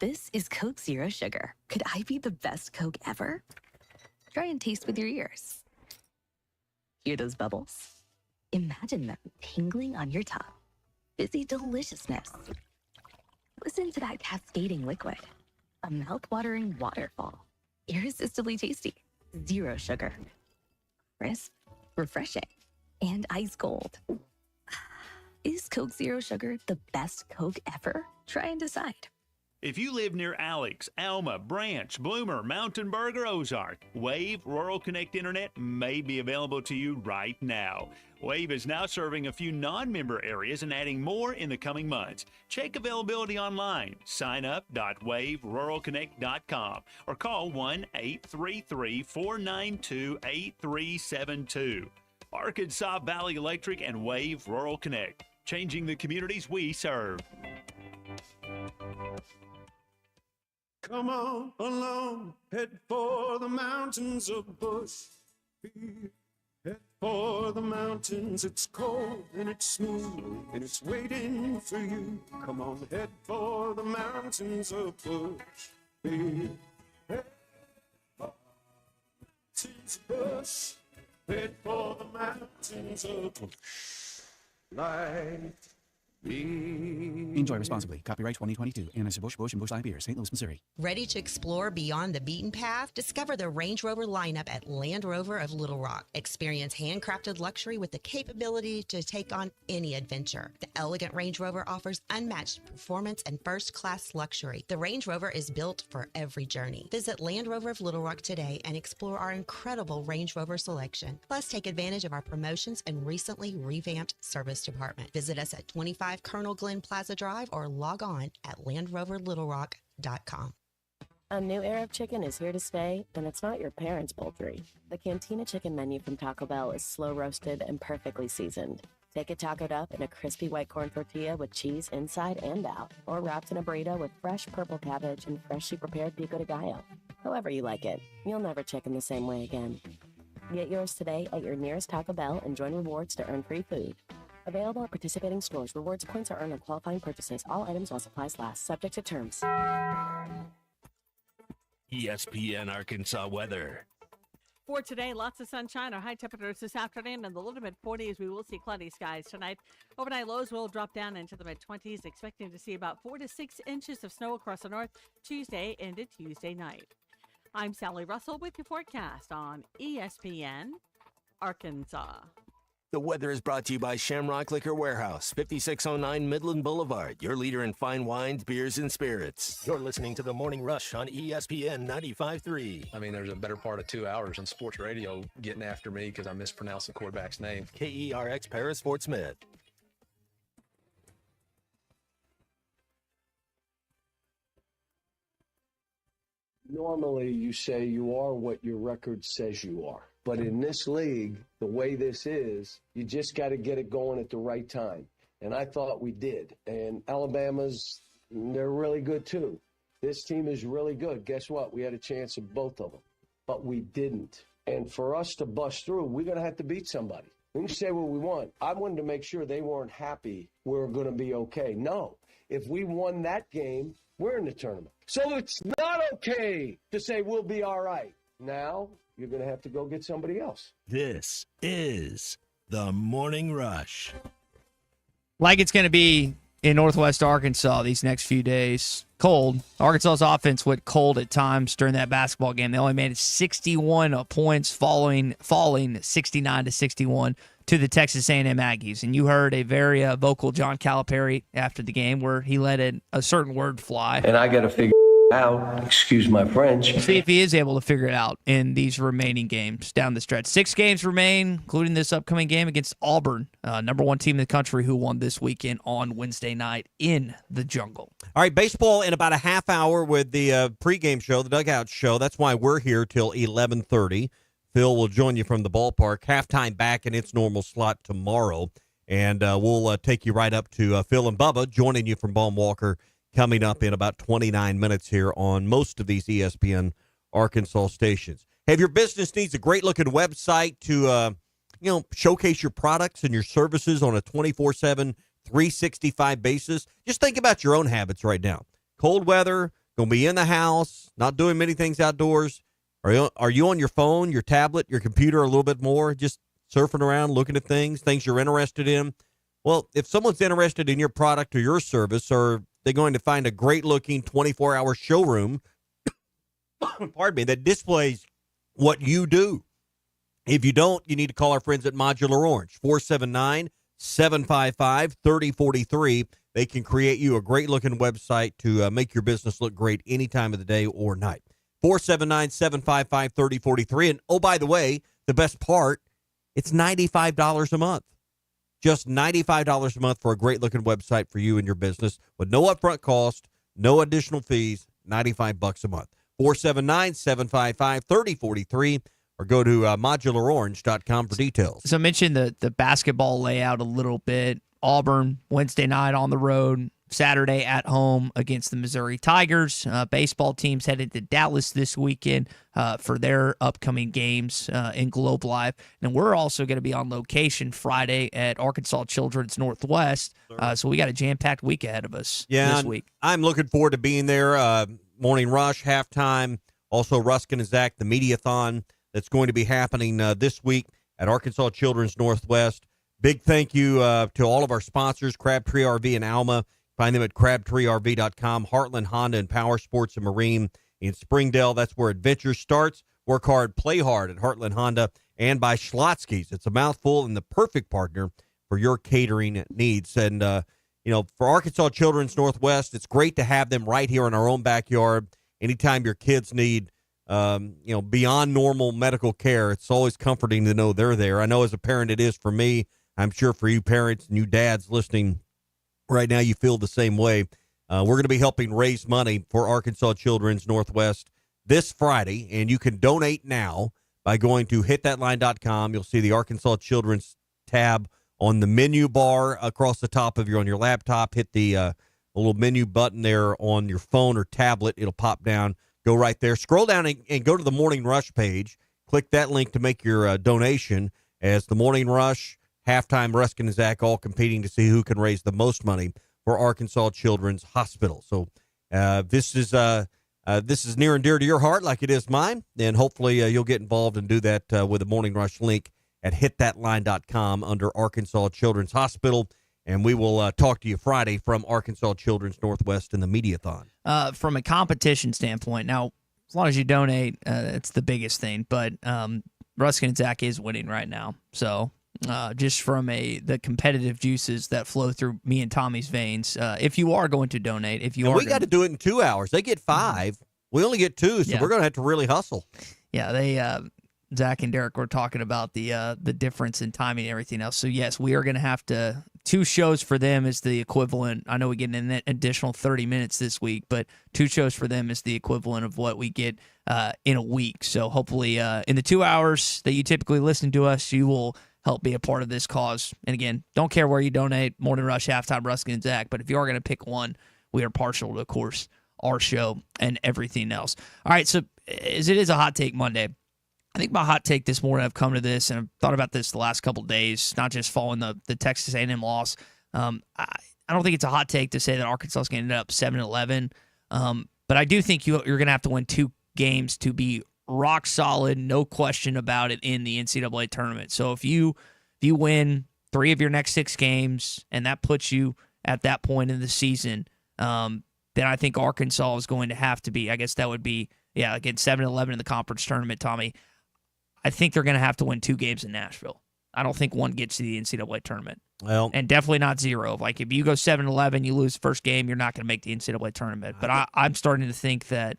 This is Coke Zero Sugar. Could I be the best Coke ever? Try and taste with your ears. Hear those bubbles? Imagine them tingling on your tongue. Fizzy deliciousness. Listen to that cascading liquid. A mouth-watering waterfall. Irresistibly tasty. Zero sugar. Crisp, refreshing, and ice cold. Is Coke Zero Sugar the best Coke ever? Try and decide. If you live near Alex, Alma, Branch, Bloomer, Mountain Burg, or Ozark, Wave Rural Connect Internet may be available to you right now. Wave is now serving a few non-member areas and adding more in the coming months. Check availability online. Sign up.waveruralconnect.com or call 1-833-492-8372. Arkansas Valley Electric and Wave Rural Connect, changing the communities we serve. Come on along, head for the mountains of Bush. Head for the mountains. It's cold and it's smooth and it's waiting for you. Come on, head for the mountains of Bush. Hey, head for the mountains of Bush. Head for the mountains of Bush. Like me. Enjoy responsibly. Copyright 2022. Anheuser-Busch, Busch, and Busch Light Beer, St. Louis, Missouri. Ready to explore beyond the beaten path? Discover the Range Rover lineup at Land Rover of Little Rock. Experience handcrafted luxury with the capability to take on any adventure. The elegant Range Rover offers unmatched performance and first-class luxury. The Range Rover is built for every journey. Visit Land Rover of Little Rock today and explore our incredible Range Rover selection. Plus, take advantage of our promotions and recently revamped service department. Visit us at 25 Colonel Glenn Plaza Drive or log on at LandRoverLittleRock.com. A new era of chicken is here to stay, and it's not your parents' poultry. The Cantina Chicken menu from Taco Bell is slow roasted and perfectly seasoned. Take it tacoed up in a crispy white corn tortilla with cheese inside and out, or wrapped in a burrito with fresh purple cabbage and freshly prepared pico de gallo. However you like it, you'll never chicken the same way again. Get yours today at your nearest Taco Bell and join rewards to earn free food. Available at participating stores. Rewards points are earned on qualifying purchases. All items while supplies last. Subject to terms. ESPN Arkansas weather. For today, lots of sunshine. Our high temperatures this afternoon in the low to mid-40s. We will see cloudy skies tonight. Overnight lows will drop down into the mid-20s, expecting to see about 4 to 6 inches of snow across the north Tuesday into Tuesday night. I'm Sally Russell with your forecast on ESPN Arkansas. The weather is brought to you by Shamrock Liquor Warehouse, 5609 Midland Boulevard, your leader in fine wines, beers, and spirits. You're listening to The Morning Rush on ESPN 95.3. I mean, there's a better part of 2 hours on sports radio getting after me because I mispronounced the quarterback's name. KERX Paris Fort Smith. Normally, you say you are what your record says you are. But in this league, the way this is, you just got to get it going at the right time. And I thought we did. And Alabama's, they're really good too. This team is really good. Guess what? We had a chance of both of them. But we didn't. And for us to bust through, we're going to have to beat somebody. We can say what we want. I wanted to make sure they weren't happy we're going to be okay. No. If we won that game, we're in the tournament. So it's not okay to say we'll be all right. Now, you're going to have to go get somebody else. This is The Morning Rush. Like it's going to be in Northwest Arkansas these next few days. Cold. Arkansas's offense went cold at times during that basketball game. They only made it 61 points, falling 69-61 to the Texas A&M Aggies. And you heard a very vocal John Calipari after the game where he let a certain word fly. And I got to figure out, excuse my French. See if he is able to figure it out in these remaining games down the stretch. 6 games remain, including this upcoming game against Auburn, number 1 team in the country who won this weekend on Wednesday night in the Jungle. All right, baseball in about a half hour with the pregame show, the Dugout Show. That's why we're here till 11:30. Phil will join you from the ballpark. Halftime back in its normal slot tomorrow. And we'll take you right up to Phil and Bubba joining you from Baum Walker coming up in about 29 minutes here on most of these ESPN Arkansas stations. Hey, if your business needs a great-looking website to, showcase your products and your services on a 24/7, 365 basis, just think about your own habits right now. Cold weather, going to be in the house, not doing many things outdoors. Are you on your phone, your tablet, your computer a little bit more, just surfing around, looking at things you're interested in? Well, if someone's interested in your product or your service, are they going to find a great-looking 24-hour showroom, pardon me, that displays what you do? If you don't, you need to call our friends at Modular Orange, 479-755-3043. They can create you a great-looking website to make your business look great any time of the day or night. 479-755-3043. And, oh, by the way, the best part, it's $95 a month. Just $95 a month for a great-looking website for you and your business with no upfront cost, no additional fees, $95 a month. 479-755-3043 or go to modularorange.com for details. So I mentioned the basketball layout a little bit. Auburn, Wednesday night on the road. Saturday at home against the Missouri Tigers. Baseball teams headed to Dallas this weekend for their upcoming games in Globe Life. And we're also going to be on location Friday at Arkansas Children's Northwest. So we got a jam-packed week ahead of us this week. I'm looking forward to being there. Morning Rush, halftime, also Ruskin and Zach, the Mediathon that's going to be happening this week at Arkansas Children's Northwest. Big thank you to all of our sponsors, Crabtree RV in Alma. Find them at crabtreerv.com. Heartland Honda and Power Sports and Marine in Springdale. That's where adventure starts. Work hard, play hard at Heartland Honda. And by Schlotzsky's. It's a mouthful and the perfect partner for your catering needs. And, for Arkansas Children's Northwest, it's great to have them right here in our own backyard. Anytime your kids need, beyond normal medical care, it's always comforting to know they're there. I know as a parent it is for me. I'm sure for you parents and you dads listening right now, you feel the same way. We're going to be helping raise money for Arkansas Children's Northwest this Friday, and you can donate now by going to hitthatline.com. You'll see the Arkansas Children's tab on the menu bar across the top of on your laptop. Hit the little menu button there on your phone or tablet. It'll pop down. Go right there. Scroll down and go to the Morning Rush page. Click that link to make your donation as the Morning Rush, halftime, Ruskin and Zach all competing to see who can raise the most money for Arkansas Children's Hospital. So this is near and dear to your heart like it is mine, and hopefully you'll get involved and do that with the Morning Rush link at hitthatline.com under Arkansas Children's Hospital, and we will talk to you Friday from Arkansas Children's Northwest in the Mediathon. From a competition standpoint, now, as long as you donate, it's the biggest thing, but Ruskin and Zach is winning right now, so... just from the competitive juices that flow through me and Tommy's veins. If you are going to donate, we got to do it in 2 hours. They get 5. We only get 2, so we're going to have to really hustle. Yeah, they Zach and Derek were talking about the difference in timing and everything else. So yes, we are going to have to. 2 shows for them is the equivalent. I know we get an additional 30 minutes this week, but 2 shows for them is the equivalent of what we get in a week. So hopefully, in the 2 hours that you typically listen to us, you will help be a part of this cause. And again, don't care where you donate, Morning Rush, halftime, Ruskin and Zach, but if you are going to pick one, we are partial to, of course, our show and everything else. All right, so as it is a Hot Take Monday, I think my hot take this morning, I've come to this, and I've thought about this the last couple of days, not just following the Texas A&M loss. I don't think it's a hot take to say that Arkansas is going to end up 7-11, but I do think you're going to have to win 2 games to be rock solid, no question about it, in the NCAA tournament. So if you win 3 of your next 6 games, and that puts you at that point in the season, then I think Arkansas is going to have to be, I guess that would be, again, 7-11 in the conference tournament, Tommy. I think they're going to have to win 2 games in Nashville. I don't think one gets to the NCAA tournament. Well, and definitely not 0. Like, if you go 7-11, you lose the first game, you're not going to make the NCAA tournament. But I'm starting to think that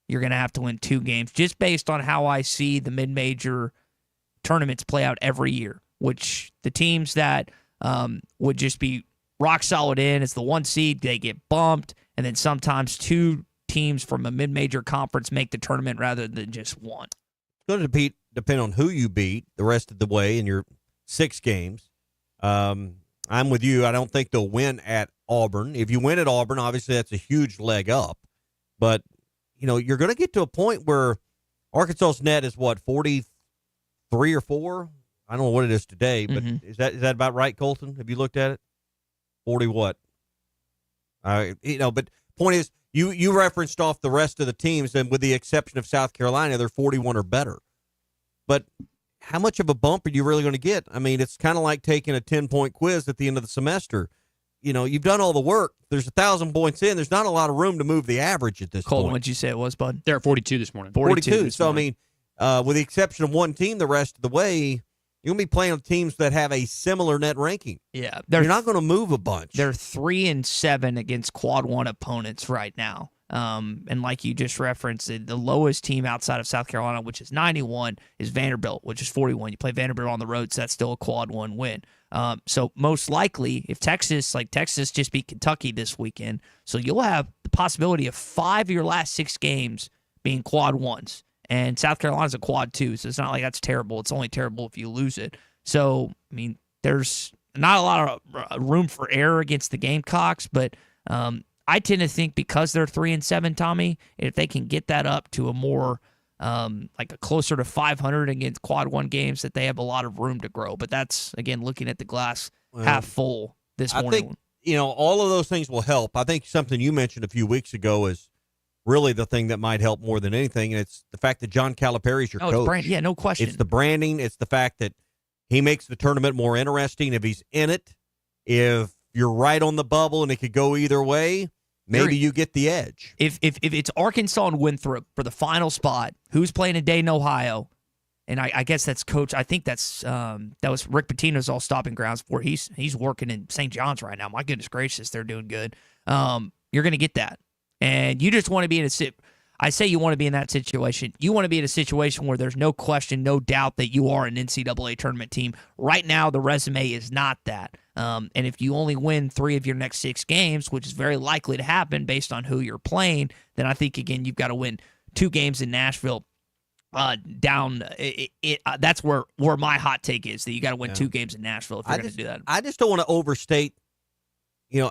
you're going to have to win 2 games just based on how I see the mid-major tournaments play out every year, which the teams that would just be rock solid in as the 1 seed, they get bumped, and then sometimes 2 teams from a mid-major conference make the tournament rather than just 1. It's going to depend on who you beat the rest of the way in your 6 games. I'm with you. I don't think they'll win at Auburn. If you win at Auburn, obviously that's a huge leg up. But, you're going to get to a point where Arkansas's net is, 43 or 4? I don't know what it is today, but is that about right, Colton? Have you looked at it? 40 what? But point is, you referenced off the rest of the teams, and with the exception of South Carolina, they're 41 or better. But how much of a bump are you really going to get? I mean, it's kind of like taking a 10-point quiz at the end of the semester. You've done all the work. There's 1,000 points in. There's not a lot of room to move the average at this Colton, point. what'd you say it was, bud? They're at 42 this morning. 42. So, morning. I mean, with the exception of one team, the rest of the way, you're going to be playing with teams that have a similar net ranking. Yeah. You're not going to move a bunch. They're 3-7 against quad 1 opponents right now. And like you just referenced, the lowest team outside of South Carolina, which is 91, is Vanderbilt, which is 41. You play Vanderbilt on the road, so that's still a quad 1 win. So most likely, if Texas just beat Kentucky this weekend, so you'll have the possibility of 5 of your last 6 games being quad 1s. And South Carolina's a quad 2, so it's not like that's terrible. It's only terrible if you lose it. So, I mean, there's not a lot of room for error against the Gamecocks, but I tend to think because they're 3-7, Tommy, if they can get that up to a more like a closer to 500 against quad one games, that they have a lot of room to grow. But that's, again, looking at the glass half full this morning. I think, all of those things will help. I think something you mentioned a few weeks ago is really the thing that might help more than anything, and it's the fact that John Calipari is your coach. Yeah, no question. It's the branding. It's the fact that he makes the tournament more interesting if he's in it. If you're right on the bubble and it could go either way, maybe you get the edge. If it's Arkansas and Winthrop for the final spot, who's playing in Dayton, Ohio? And I guess that's coach. I think that was Rick Pitino's all stopping grounds for. He's working in St. John's right now. My goodness gracious, they're doing good. You're going to get that. And you just want to be in I say you want to be in that situation. You want to be in a situation where there's no question, no doubt that you are an NCAA tournament team. Right now, the resume is not that. And if you only win 3 of your next 6 games, which is very likely to happen based on who you're playing, then I think, again, you've got to win 2 games in Nashville. That's where my hot take is, that you got to win 2 games in Nashville if you're going to do that. I just don't want to overstate,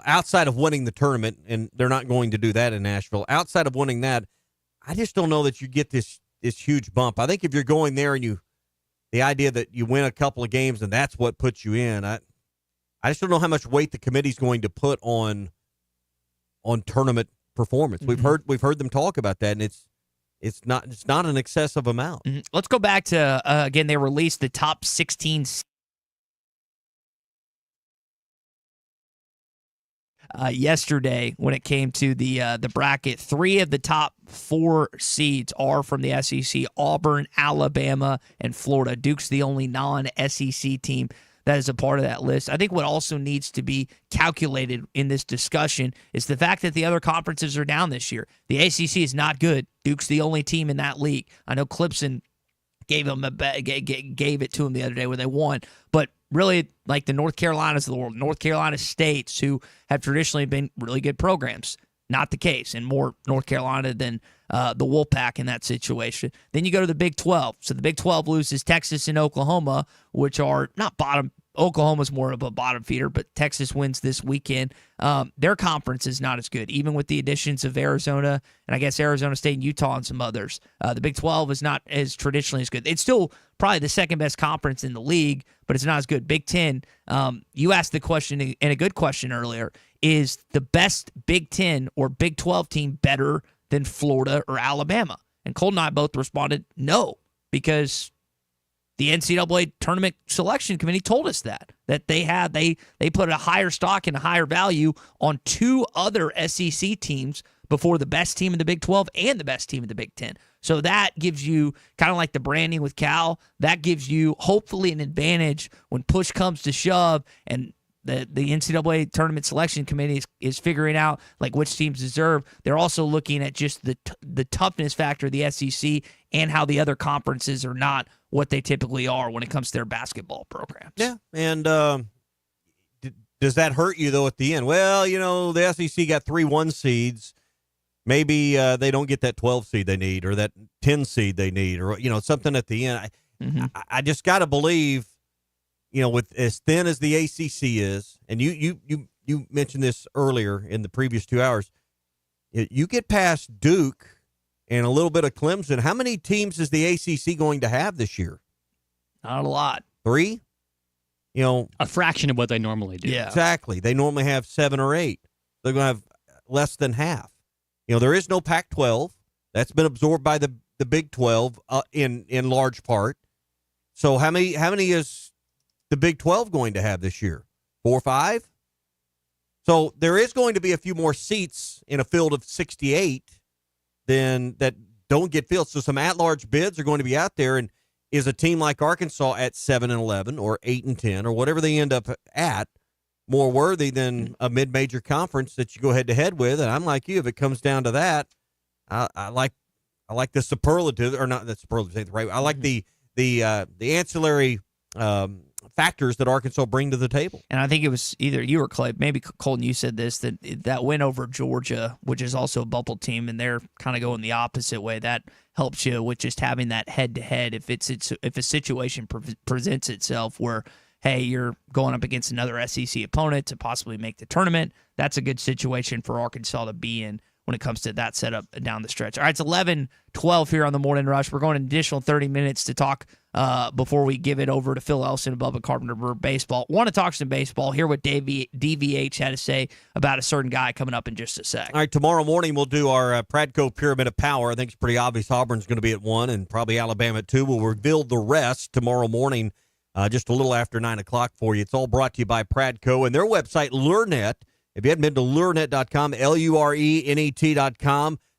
outside of winning the tournament, and they're not going to do that in Nashville. Outside of winning that, I just don't know that you get this huge bump. I think if you're going there and the idea that you win a couple of games and that's what puts you in, I just don't know how much weight the committee's going to put on tournament performance. Mm-hmm. We've heard them talk about that, and it's not an excessive amount. Mm-hmm. Let's go back to again. They released the top 16 yesterday when it came to the bracket. 3 of the top 4 seeds are from the SEC: Auburn, Alabama, and Florida. Duke's the only non-SEC team that is a part of that list. I think what also needs to be calculated in this discussion is the fact that the other conferences are down this year. The ACC is not good. Duke's the only team in that league. I know Clemson gave it to them the other day when they won, but really, like the North Carolinas of the world, North Carolina States, who have traditionally been really good programs, not the case, and more North Carolina than the Wolfpack in that situation. Then you go to the Big 12. So the Big 12 loses Texas and Oklahoma, which are not bottom. Oklahoma's more of a bottom feeder, but Texas wins this weekend. Their conference is not as good, even with the additions of Arizona and I guess Arizona State and Utah and some others. The Big 12 is not as traditionally as good. It's still probably the second best conference in the league, but it's not as good. Big 10, you asked the question, and a good question earlier, is the best Big 10 or Big 12 team better than Florida or Alabama? And Colt and I both responded no, because the NCAA Tournament Selection Committee told us that they put a higher stock and a higher value on 2 other SEC teams before the best team in the Big 12 and the best team in the Big 10. So that gives you, kind of like the branding with Cal, that gives you hopefully an advantage when push comes to shove and the NCAA Tournament Selection Committee is figuring out like which teams deserve. They're also looking at just the toughness factor of the SEC and how the other conferences are not what they typically are when it comes to their basketball programs. Yeah, and does that hurt you, though, at the end? Well, the SEC got 3 1 seeds. Maybe they don't get that 12 seed they need or that 10 seed they need or, something at the end. I just got to believe, with as thin as the ACC is, and you mentioned this earlier in the previous 2 hours, you get past Duke and a little bit of Clemson. How many teams is the ACC going to have this year? Not a lot. 3? A fraction of what they normally do. Yeah. Exactly. They normally have 7 or 8. They're going to have less than half. There is no Pac-12. That's been absorbed by the Big 12 in large part. So how many is the Big 12 going to have this year? 4 or 5? So there is going to be a few more seats in a field of 68 than that don't get filled. So some at-large bids are going to be out there. And is a team like Arkansas at 7-11 or 8-10 or whatever they end up at more worthy than a mid-major conference that you go head-to-head with? And I'm like you, if it comes down to that, I like the superlative, or not the superlative, right? I like the ancillary factors that Arkansas bring to the table. And I think it was either you or Clay, maybe Colton, you said this, that win over Georgia, which is also a bubble team, and they're kind of going the opposite way. That helps you with just having that head-to-head. If a situation presents itself where, hey, you're going up against another SEC opponent to possibly make the tournament. That's a good situation for Arkansas to be in when it comes to that setup down the stretch. All right, it's 11:12 here on the Morning Rush. We're going an additional 30 minutes to talk before we give it over to Phil Elson and Bubba Carpenter for baseball. Want to talk some baseball, hear what DVH had to say about a certain guy coming up in just a sec. All right, tomorrow morning we'll do our Pradco Pyramid of Power. I think it's pretty obvious Auburn's going to be at 1 and probably Alabama at 2. We'll reveal the rest tomorrow morning just a little after 9 o'clock for you. It's all brought to you by Pradco and their website, LureNet. If you haven't been to lurenet.com, LURENET.com,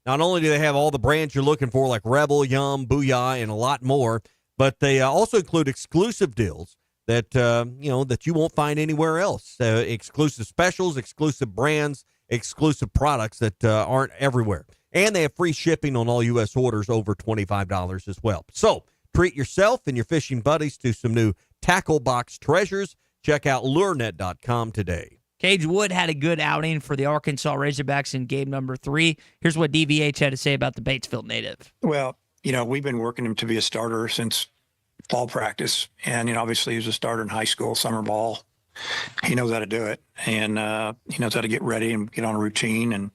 not only do they have all the brands you're looking for, like Rebel, Yum, Booyah, and a lot more, but they also include exclusive deals that that you won't find anywhere else. Exclusive specials, exclusive brands, exclusive products that aren't everywhere. And they have free shipping on all U.S. orders over $25 as well. So treat yourself and your fishing buddies to some new tackle box treasures. Check out lurenet.com today. Cage Wood had a good outing for the Arkansas Razorbacks in game number 3. Here's what DVH had to say about the Batesville native. Well, we've been working him to be a starter since fall practice. And, obviously he was a starter in high school, summer ball. He knows how to do it. And he knows how to get ready and get on a routine and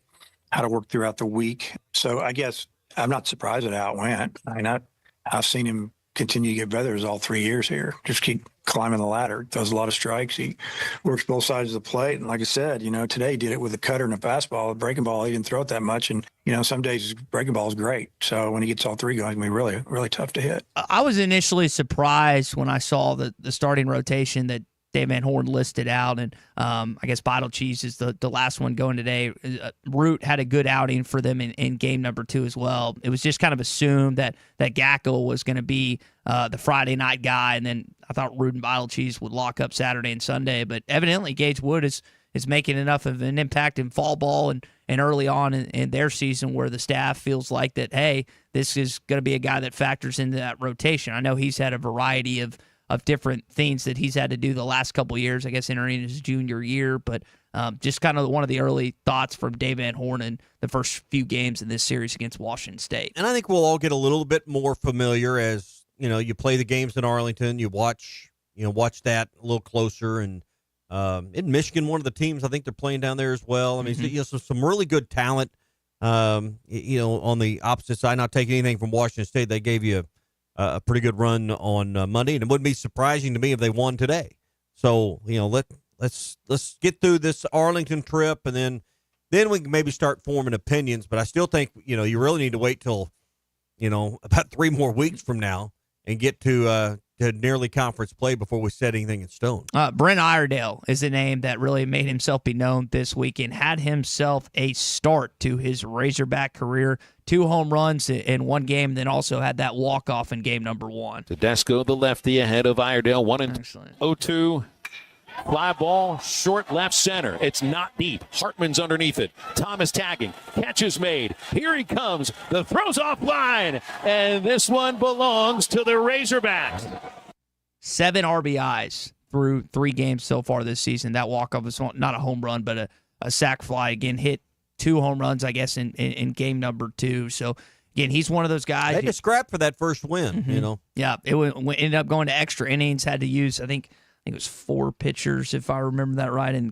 how to work throughout the week. So I guess I'm not surprised at how it went. I mean, I've seen him continue to get better all 3 years here. Just keep climbing the ladder. Does a lot of strikes. He works both sides of the plate. And like I said, today he did it with a cutter and a fastball. The breaking ball, he didn't throw it that much. And, some days his breaking ball is great. So when he gets all 3 going, it's going to be really, really tough to hit. I was initially surprised when I saw the starting rotation that Dave Van Horn listed out, and I guess Bottle Cheese is the last one going today. Root had a good outing for them in game number 2 as well. It was just kind of assumed that Gackle was going to be the Friday night guy, and then I thought Root and Bottle Cheese would lock up Saturday and Sunday. But evidently Gage Wood is making enough of an impact in fall ball and early on in their season where the staff feels like that, hey, this is going to be a guy that factors into that rotation. I know he's had a variety of different things that he's had to do the last couple of years, I guess entering his junior year, but just kind of one of the early thoughts from Dave Van Horn in the first few games in this series against Washington State. And I think we'll all get a little bit more familiar as, you play the games in Arlington, you watch that a little closer. And in Michigan, one of the teams, I think they're playing down there as well. I mean, so some really good talent, on the opposite side, not taking anything from Washington State. They gave you a pretty good run on Monday, and it wouldn't be surprising to me if they won today. So, let's get through this Arlington trip, and then we can maybe start forming opinions. But I still think, you really need to wait till, about 3 more weeks from now and get to nearly conference play before we set anything in stone. Brent Iredale is a name that really made himself be known this weekend. Had himself a start to his Razorback career. 2 home runs in one game, then also had that walk-off in game number 1. Tedesco, the lefty, ahead of Iredale. 1-0-2. Fly ball, short left center. It's not deep. Hartman's underneath it. Thomas tagging. Catch is made. Here he comes. The throw's off line. And this one belongs to the Razorbacks. 7 RBIs through 3 games so far this season. That walk-off was not a home run, but a sac fly. Again, hit 2 home runs, I guess, in game number 2. So, again, he's one of those guys. They had to scrap for that first win, Yeah, it ended up going to extra innings. Had to use, I think it was 4 pitchers, if I remember that right, in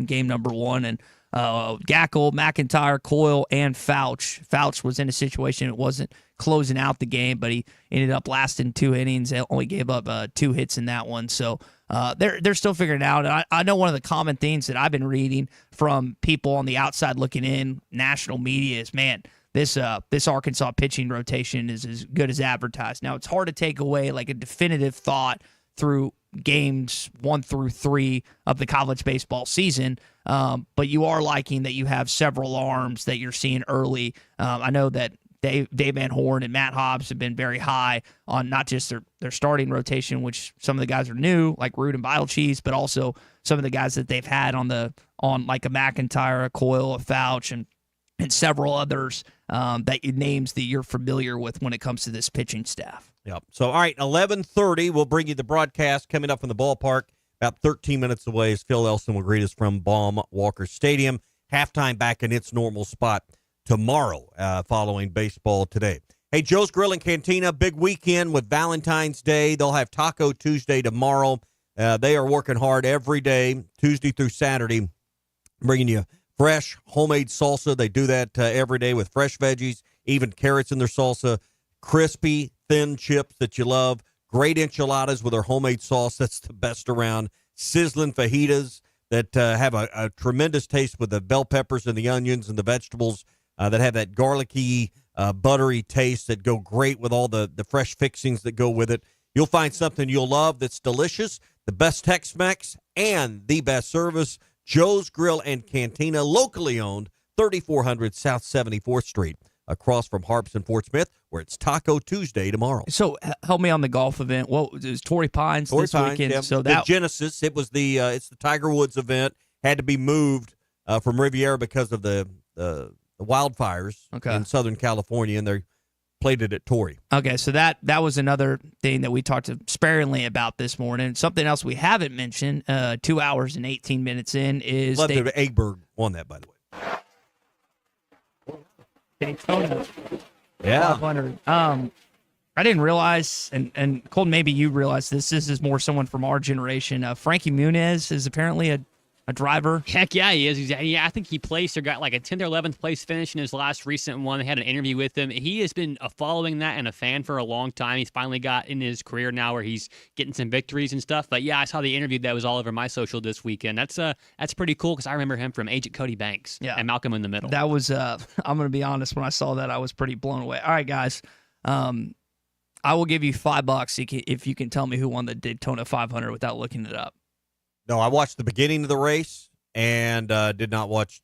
game number 1. And Gackle, McIntyre, Coyle, and Fouch. Fouch was in a situation it wasn't closing out the game, but he ended up lasting 2 innings. They only gave up 2 hits in that one. So they're still figuring it out. And I know one of the common themes that I've been reading from people on the outside looking in, national media, is, man, this Arkansas pitching rotation is as good as advertised. Now, it's hard to take away like a definitive thought through games 1 through 3 of the college baseball season, but you are liking that you have several arms that you're seeing early. I know that Dave Van Horn and Matt Hobbs have been very high on not just their starting rotation, which some of the guys are new, like Root and Bottle Cheese, but also some of the guys that they've had on like a McIntyre, a Coyle, a Fouch, and several others names that you're familiar with when it comes to this pitching staff. Yep. So, all right, 11:30, we'll bring you the broadcast coming up from the ballpark. About 13 minutes away as Phil Elson will greet us from Baum Walker Stadium. Halftime back in its normal spot tomorrow following baseball today. Hey, Joe's Grill and Cantina, big weekend with Valentine's Day. They'll have Taco Tuesday tomorrow. They are working hard every day, Tuesday through Saturday, bringing you fresh homemade salsa. They do that every day with fresh veggies, even carrots in their salsa, crispy, thin chips that you love, great enchiladas with their homemade sauce. That's the best around. Sizzling fajitas that have a tremendous taste with the bell peppers and the onions and the vegetables that have that garlicky, buttery taste that go great with all the fresh fixings that go with it. You'll find something you'll love that's delicious, the best Tex-Mex, and the best service. Joe's Grill and Cantina, locally owned, 3400 South 74th Street, across from Harps and Fort Smith, where it's Taco Tuesday tomorrow. So help me on the golf event. What was Torrey Pines this weekend? Yeah. So the Genesis. It was it's the Tiger Woods event. Had to be moved from Riviera because of the wildfires in Southern California, and they played it at Torrey. Okay, so that was another thing that we talked sparingly about this morning. Something else we haven't mentioned, 2 hours and 18 minutes in, is Love that Eggberg won that, by the way. Daytona. Yeah. 500. I didn't realize, and Colton, maybe you realize this is more someone from our generation. Frankie Muniz is apparently a driver. Heck yeah, he is. Yeah, I think he placed or got like a 10th or 11th place finish in his last recent one. They had an interview with him. He has been following that and a fan for a long time. He's finally got in his career now where he's getting some victories and stuff. But yeah, I saw the interview that was all over my social this weekend. That's pretty cool because I remember him from Agent Cody Banks and Malcolm in the Middle. That was, I'm going to be honest, when I saw that, I was pretty blown away. All right, guys. I will give you $5 if you can tell me who won the Daytona 500 without looking it up. No, I watched the beginning of the race and did not watch.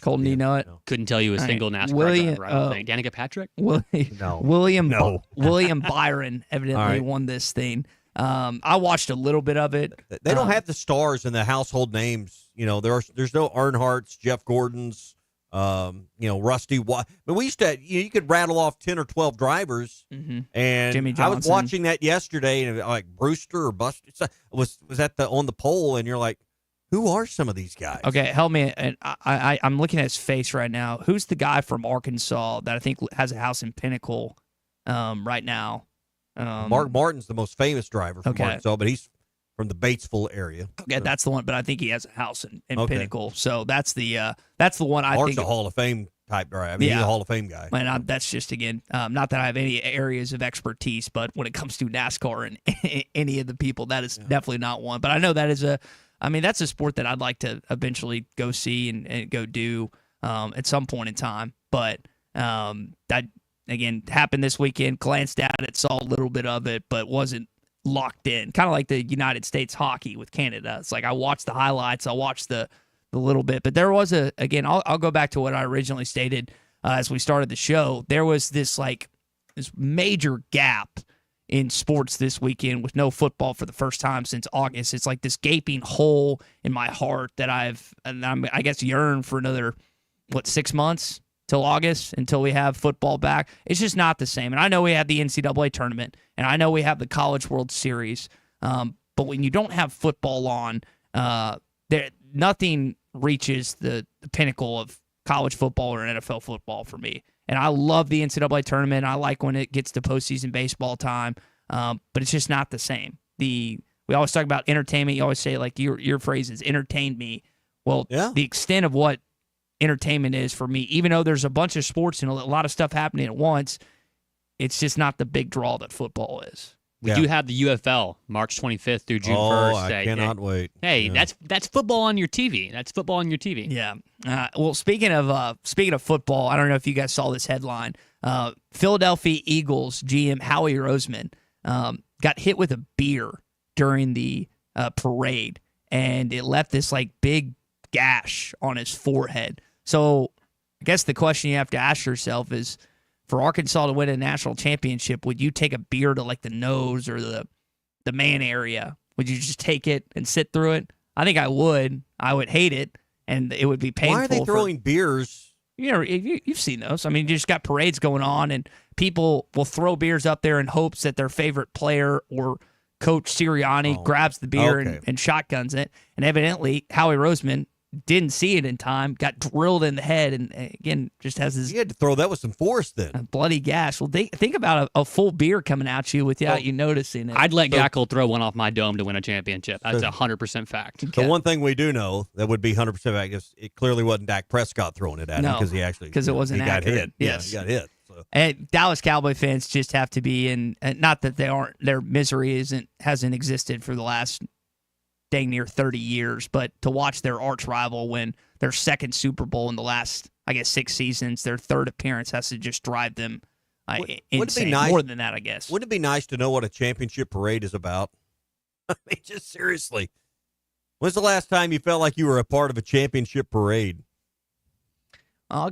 Colton, do you know it? No. Couldn't tell you a single NASCAR driver, I don't think. Danica Patrick? William Byron evidently won this thing. I watched a little bit of it. They don't have the stars and the household names. You know, there's no Earnhardts, Jeff Gordons, Rusty. But we used to, you could rattle off 10 or 12 drivers. Mm-hmm. And Jimmy I Johnson. was watching that yesterday, and like Brewster or Buster was on the pole, and you're like, who are some of these guys? Okay, help me. And I'm looking at his face right now. Who's the guy from Arkansas that I think has a house in Pinnacle right now? Mark Martin's the most famous driver from Arkansas, but he's from the Batesville area. Okay, that's the one. But I think he has a house in Pinnacle. So that's the one I Mark's think. a Hall of Fame type driver. I mean, he's a Hall of Fame guy. And that's just, again, not that I have any areas of expertise, but when it comes to NASCAR and any of the people, that is definitely not one. But I know that is that's a sport that I'd like to eventually go see and go do at some point in time. But that, again, happened this weekend. Glanced at it, saw a little bit of it, but wasn't locked in. Kind of like the United States hockey with Canada. It's like I watched the highlights, I watched the little bit. But there was I'll go back to what I originally stated as we started the show. There was this major gap in sports this weekend with no football for the first time since August. It's like this gaping hole in my heart that I guess yearn for another 6 months till August until we have football back. It's just not the same. And I know we have the NCAA tournament, and I know we have the College World Series, but when you don't have football on, nothing reaches the pinnacle of college football or NFL football for me. And I love the NCAA tournament. I like when it gets to postseason baseball time, but it's just not the same. We always talk about entertainment. You always say, like, your phrase is entertain me. Well, the extent of what entertainment is for me, even though there's a bunch of sports and a lot of stuff happening at once, it's just not the big draw that football is. We do have the UFL March 25th through June 1st. I cannot wait. Hey, that's football on your TV. That's football on your TV. Yeah. Well, speaking of football, I don't know if you guys saw this headline. Philadelphia Eagles GM Howie Roseman got hit with a beer during the parade, and it left this big gash on his forehead. So I guess the question you have to ask yourself is, for Arkansas to win a national championship, would you take a beer to the nose or the man area? Would you just take it and sit through it? I think I would. I would hate it, and it would be painful. Why are they throwing beers? You've seen those. I mean, you just got parades going on, and people will throw beers up there in hopes that their favorite player or Coach Sirianni grabs the beer and shotguns it. And evidently, Howie Roseman didn't see it in time, got drilled in the head, and again, just has this. You had to throw that with some force then. Bloody gash. Well, think about a full beer coming at you without you noticing it. I'd let Gackle throw one off my dome to win a championship. That's 100% fact. The one thing we do know that would be 100% fact is it clearly wasn't Dak Prescott throwing it at him because it wasn't he got accurate. hit. Yes. Yeah, he got hit. So. And Dallas Cowboy fans just have to be in. Not that they aren't. Their misery hasn't existed for the last dang near 30 years, but to watch their arch rival win their second Super Bowl in the last, I guess, 6 seasons, their third appearance has to just drive them insane. Would it be nice, more than that, I guess. Wouldn't it be nice to know what a championship parade is about? I mean, just seriously. When's the last time you felt like you were a part of a championship parade? I'll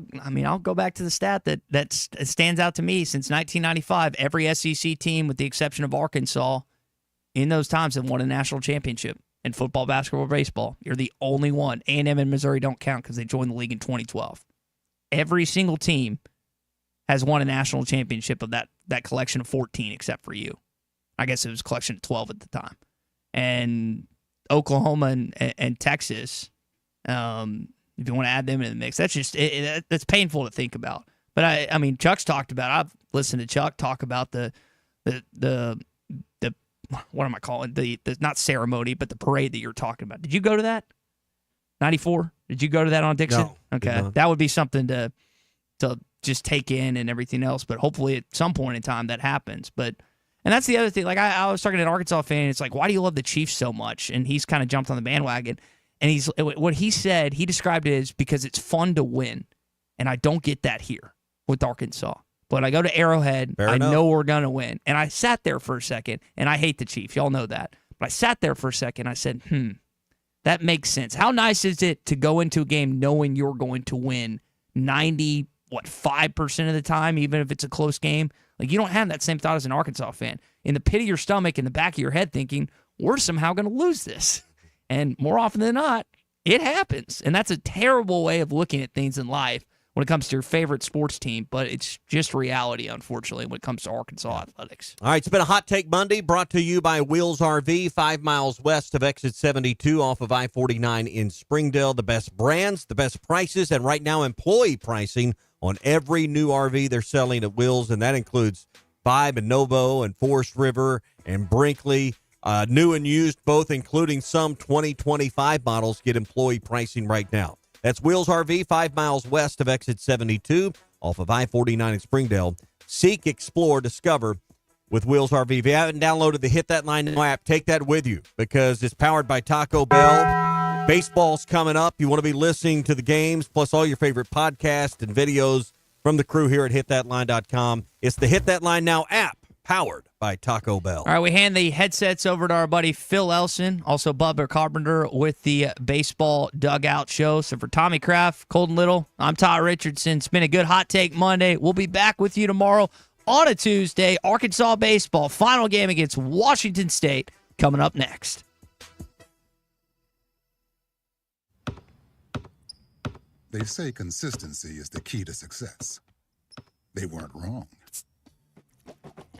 go back to the stat that stands out to me since 1995. Every SEC team, with the exception of Arkansas, in those times have won a national championship in football, basketball, baseball. You're the only one. A&M and Missouri don't count because they joined the league in 2012. Every single team has won a national championship of that collection of 14, except for you. I guess it was a collection of 12 at the time. And Oklahoma and Texas, if you want to add them in the mix, that's just that's painful to think about. But I mean, Chuck's talked about. I've listened to Chuck talk about the what am I calling the not ceremony, but the parade that you're talking about. Did you go to that? 94? Did you go to that on Dixon? No, okay, that would be something to just take in and everything else. But hopefully, at some point in time, that happens. And that's the other thing. Like I was talking to an Arkansas fan. It's like, why do you love the Chiefs so much? And he's kind of jumped on the bandwagon. And what he said, he described it as because it's fun to win, and I don't get that here with Arkansas. But I go to Arrowhead, I know we're going to win. And I sat there for a second, and I hate the Chiefs. Y'all know that. But I sat there for a second. I said, that makes sense. How nice is it to go into a game knowing you're going to win 5% of the time, even if it's a close game? Like, you don't have that same thought as an Arkansas fan. In the pit of your stomach, in the back of your head, thinking, we're somehow going to lose this. And more often than not, it happens. And that's a terrible way of looking at things in life when it comes to your favorite sports team, but it's just reality, unfortunately, when it comes to Arkansas athletics. All right, it's been a Hot Take Monday brought to you by Wheels RV, 5 miles west of Exit 72 off of I-49 in Springdale. The best brands, the best prices, and right now employee pricing on every new RV they're selling at Wheels, and that includes Vibe and Novo and Forest River and Brinkley. New and used, both including some 2025 models, get employee pricing right now. That's Wheels RV, 5 miles west of Exit 72, off of I-49 in Springdale. Seek, explore, discover with Wheels RV. If you haven't downloaded the Hit That Line Now app, take that with you because it's powered by Taco Bell. Baseball's coming up. You want to be listening to the games, plus all your favorite podcasts and videos from the crew here at hitthatline.com. It's the Hit That Line Now app, powered by Taco Bell. All right, we hand the headsets over to our buddy Phil Elson, also Bubba Carpenter with the Baseball Dugout Show. So for Tommy Kraft, Colton Little, I'm Todd Richardson. It's been a good Hot Take Monday. We'll be back with you tomorrow on a Tuesday. Arkansas baseball, final game against Washington State coming up next. They say consistency is the key to success. They weren't wrong.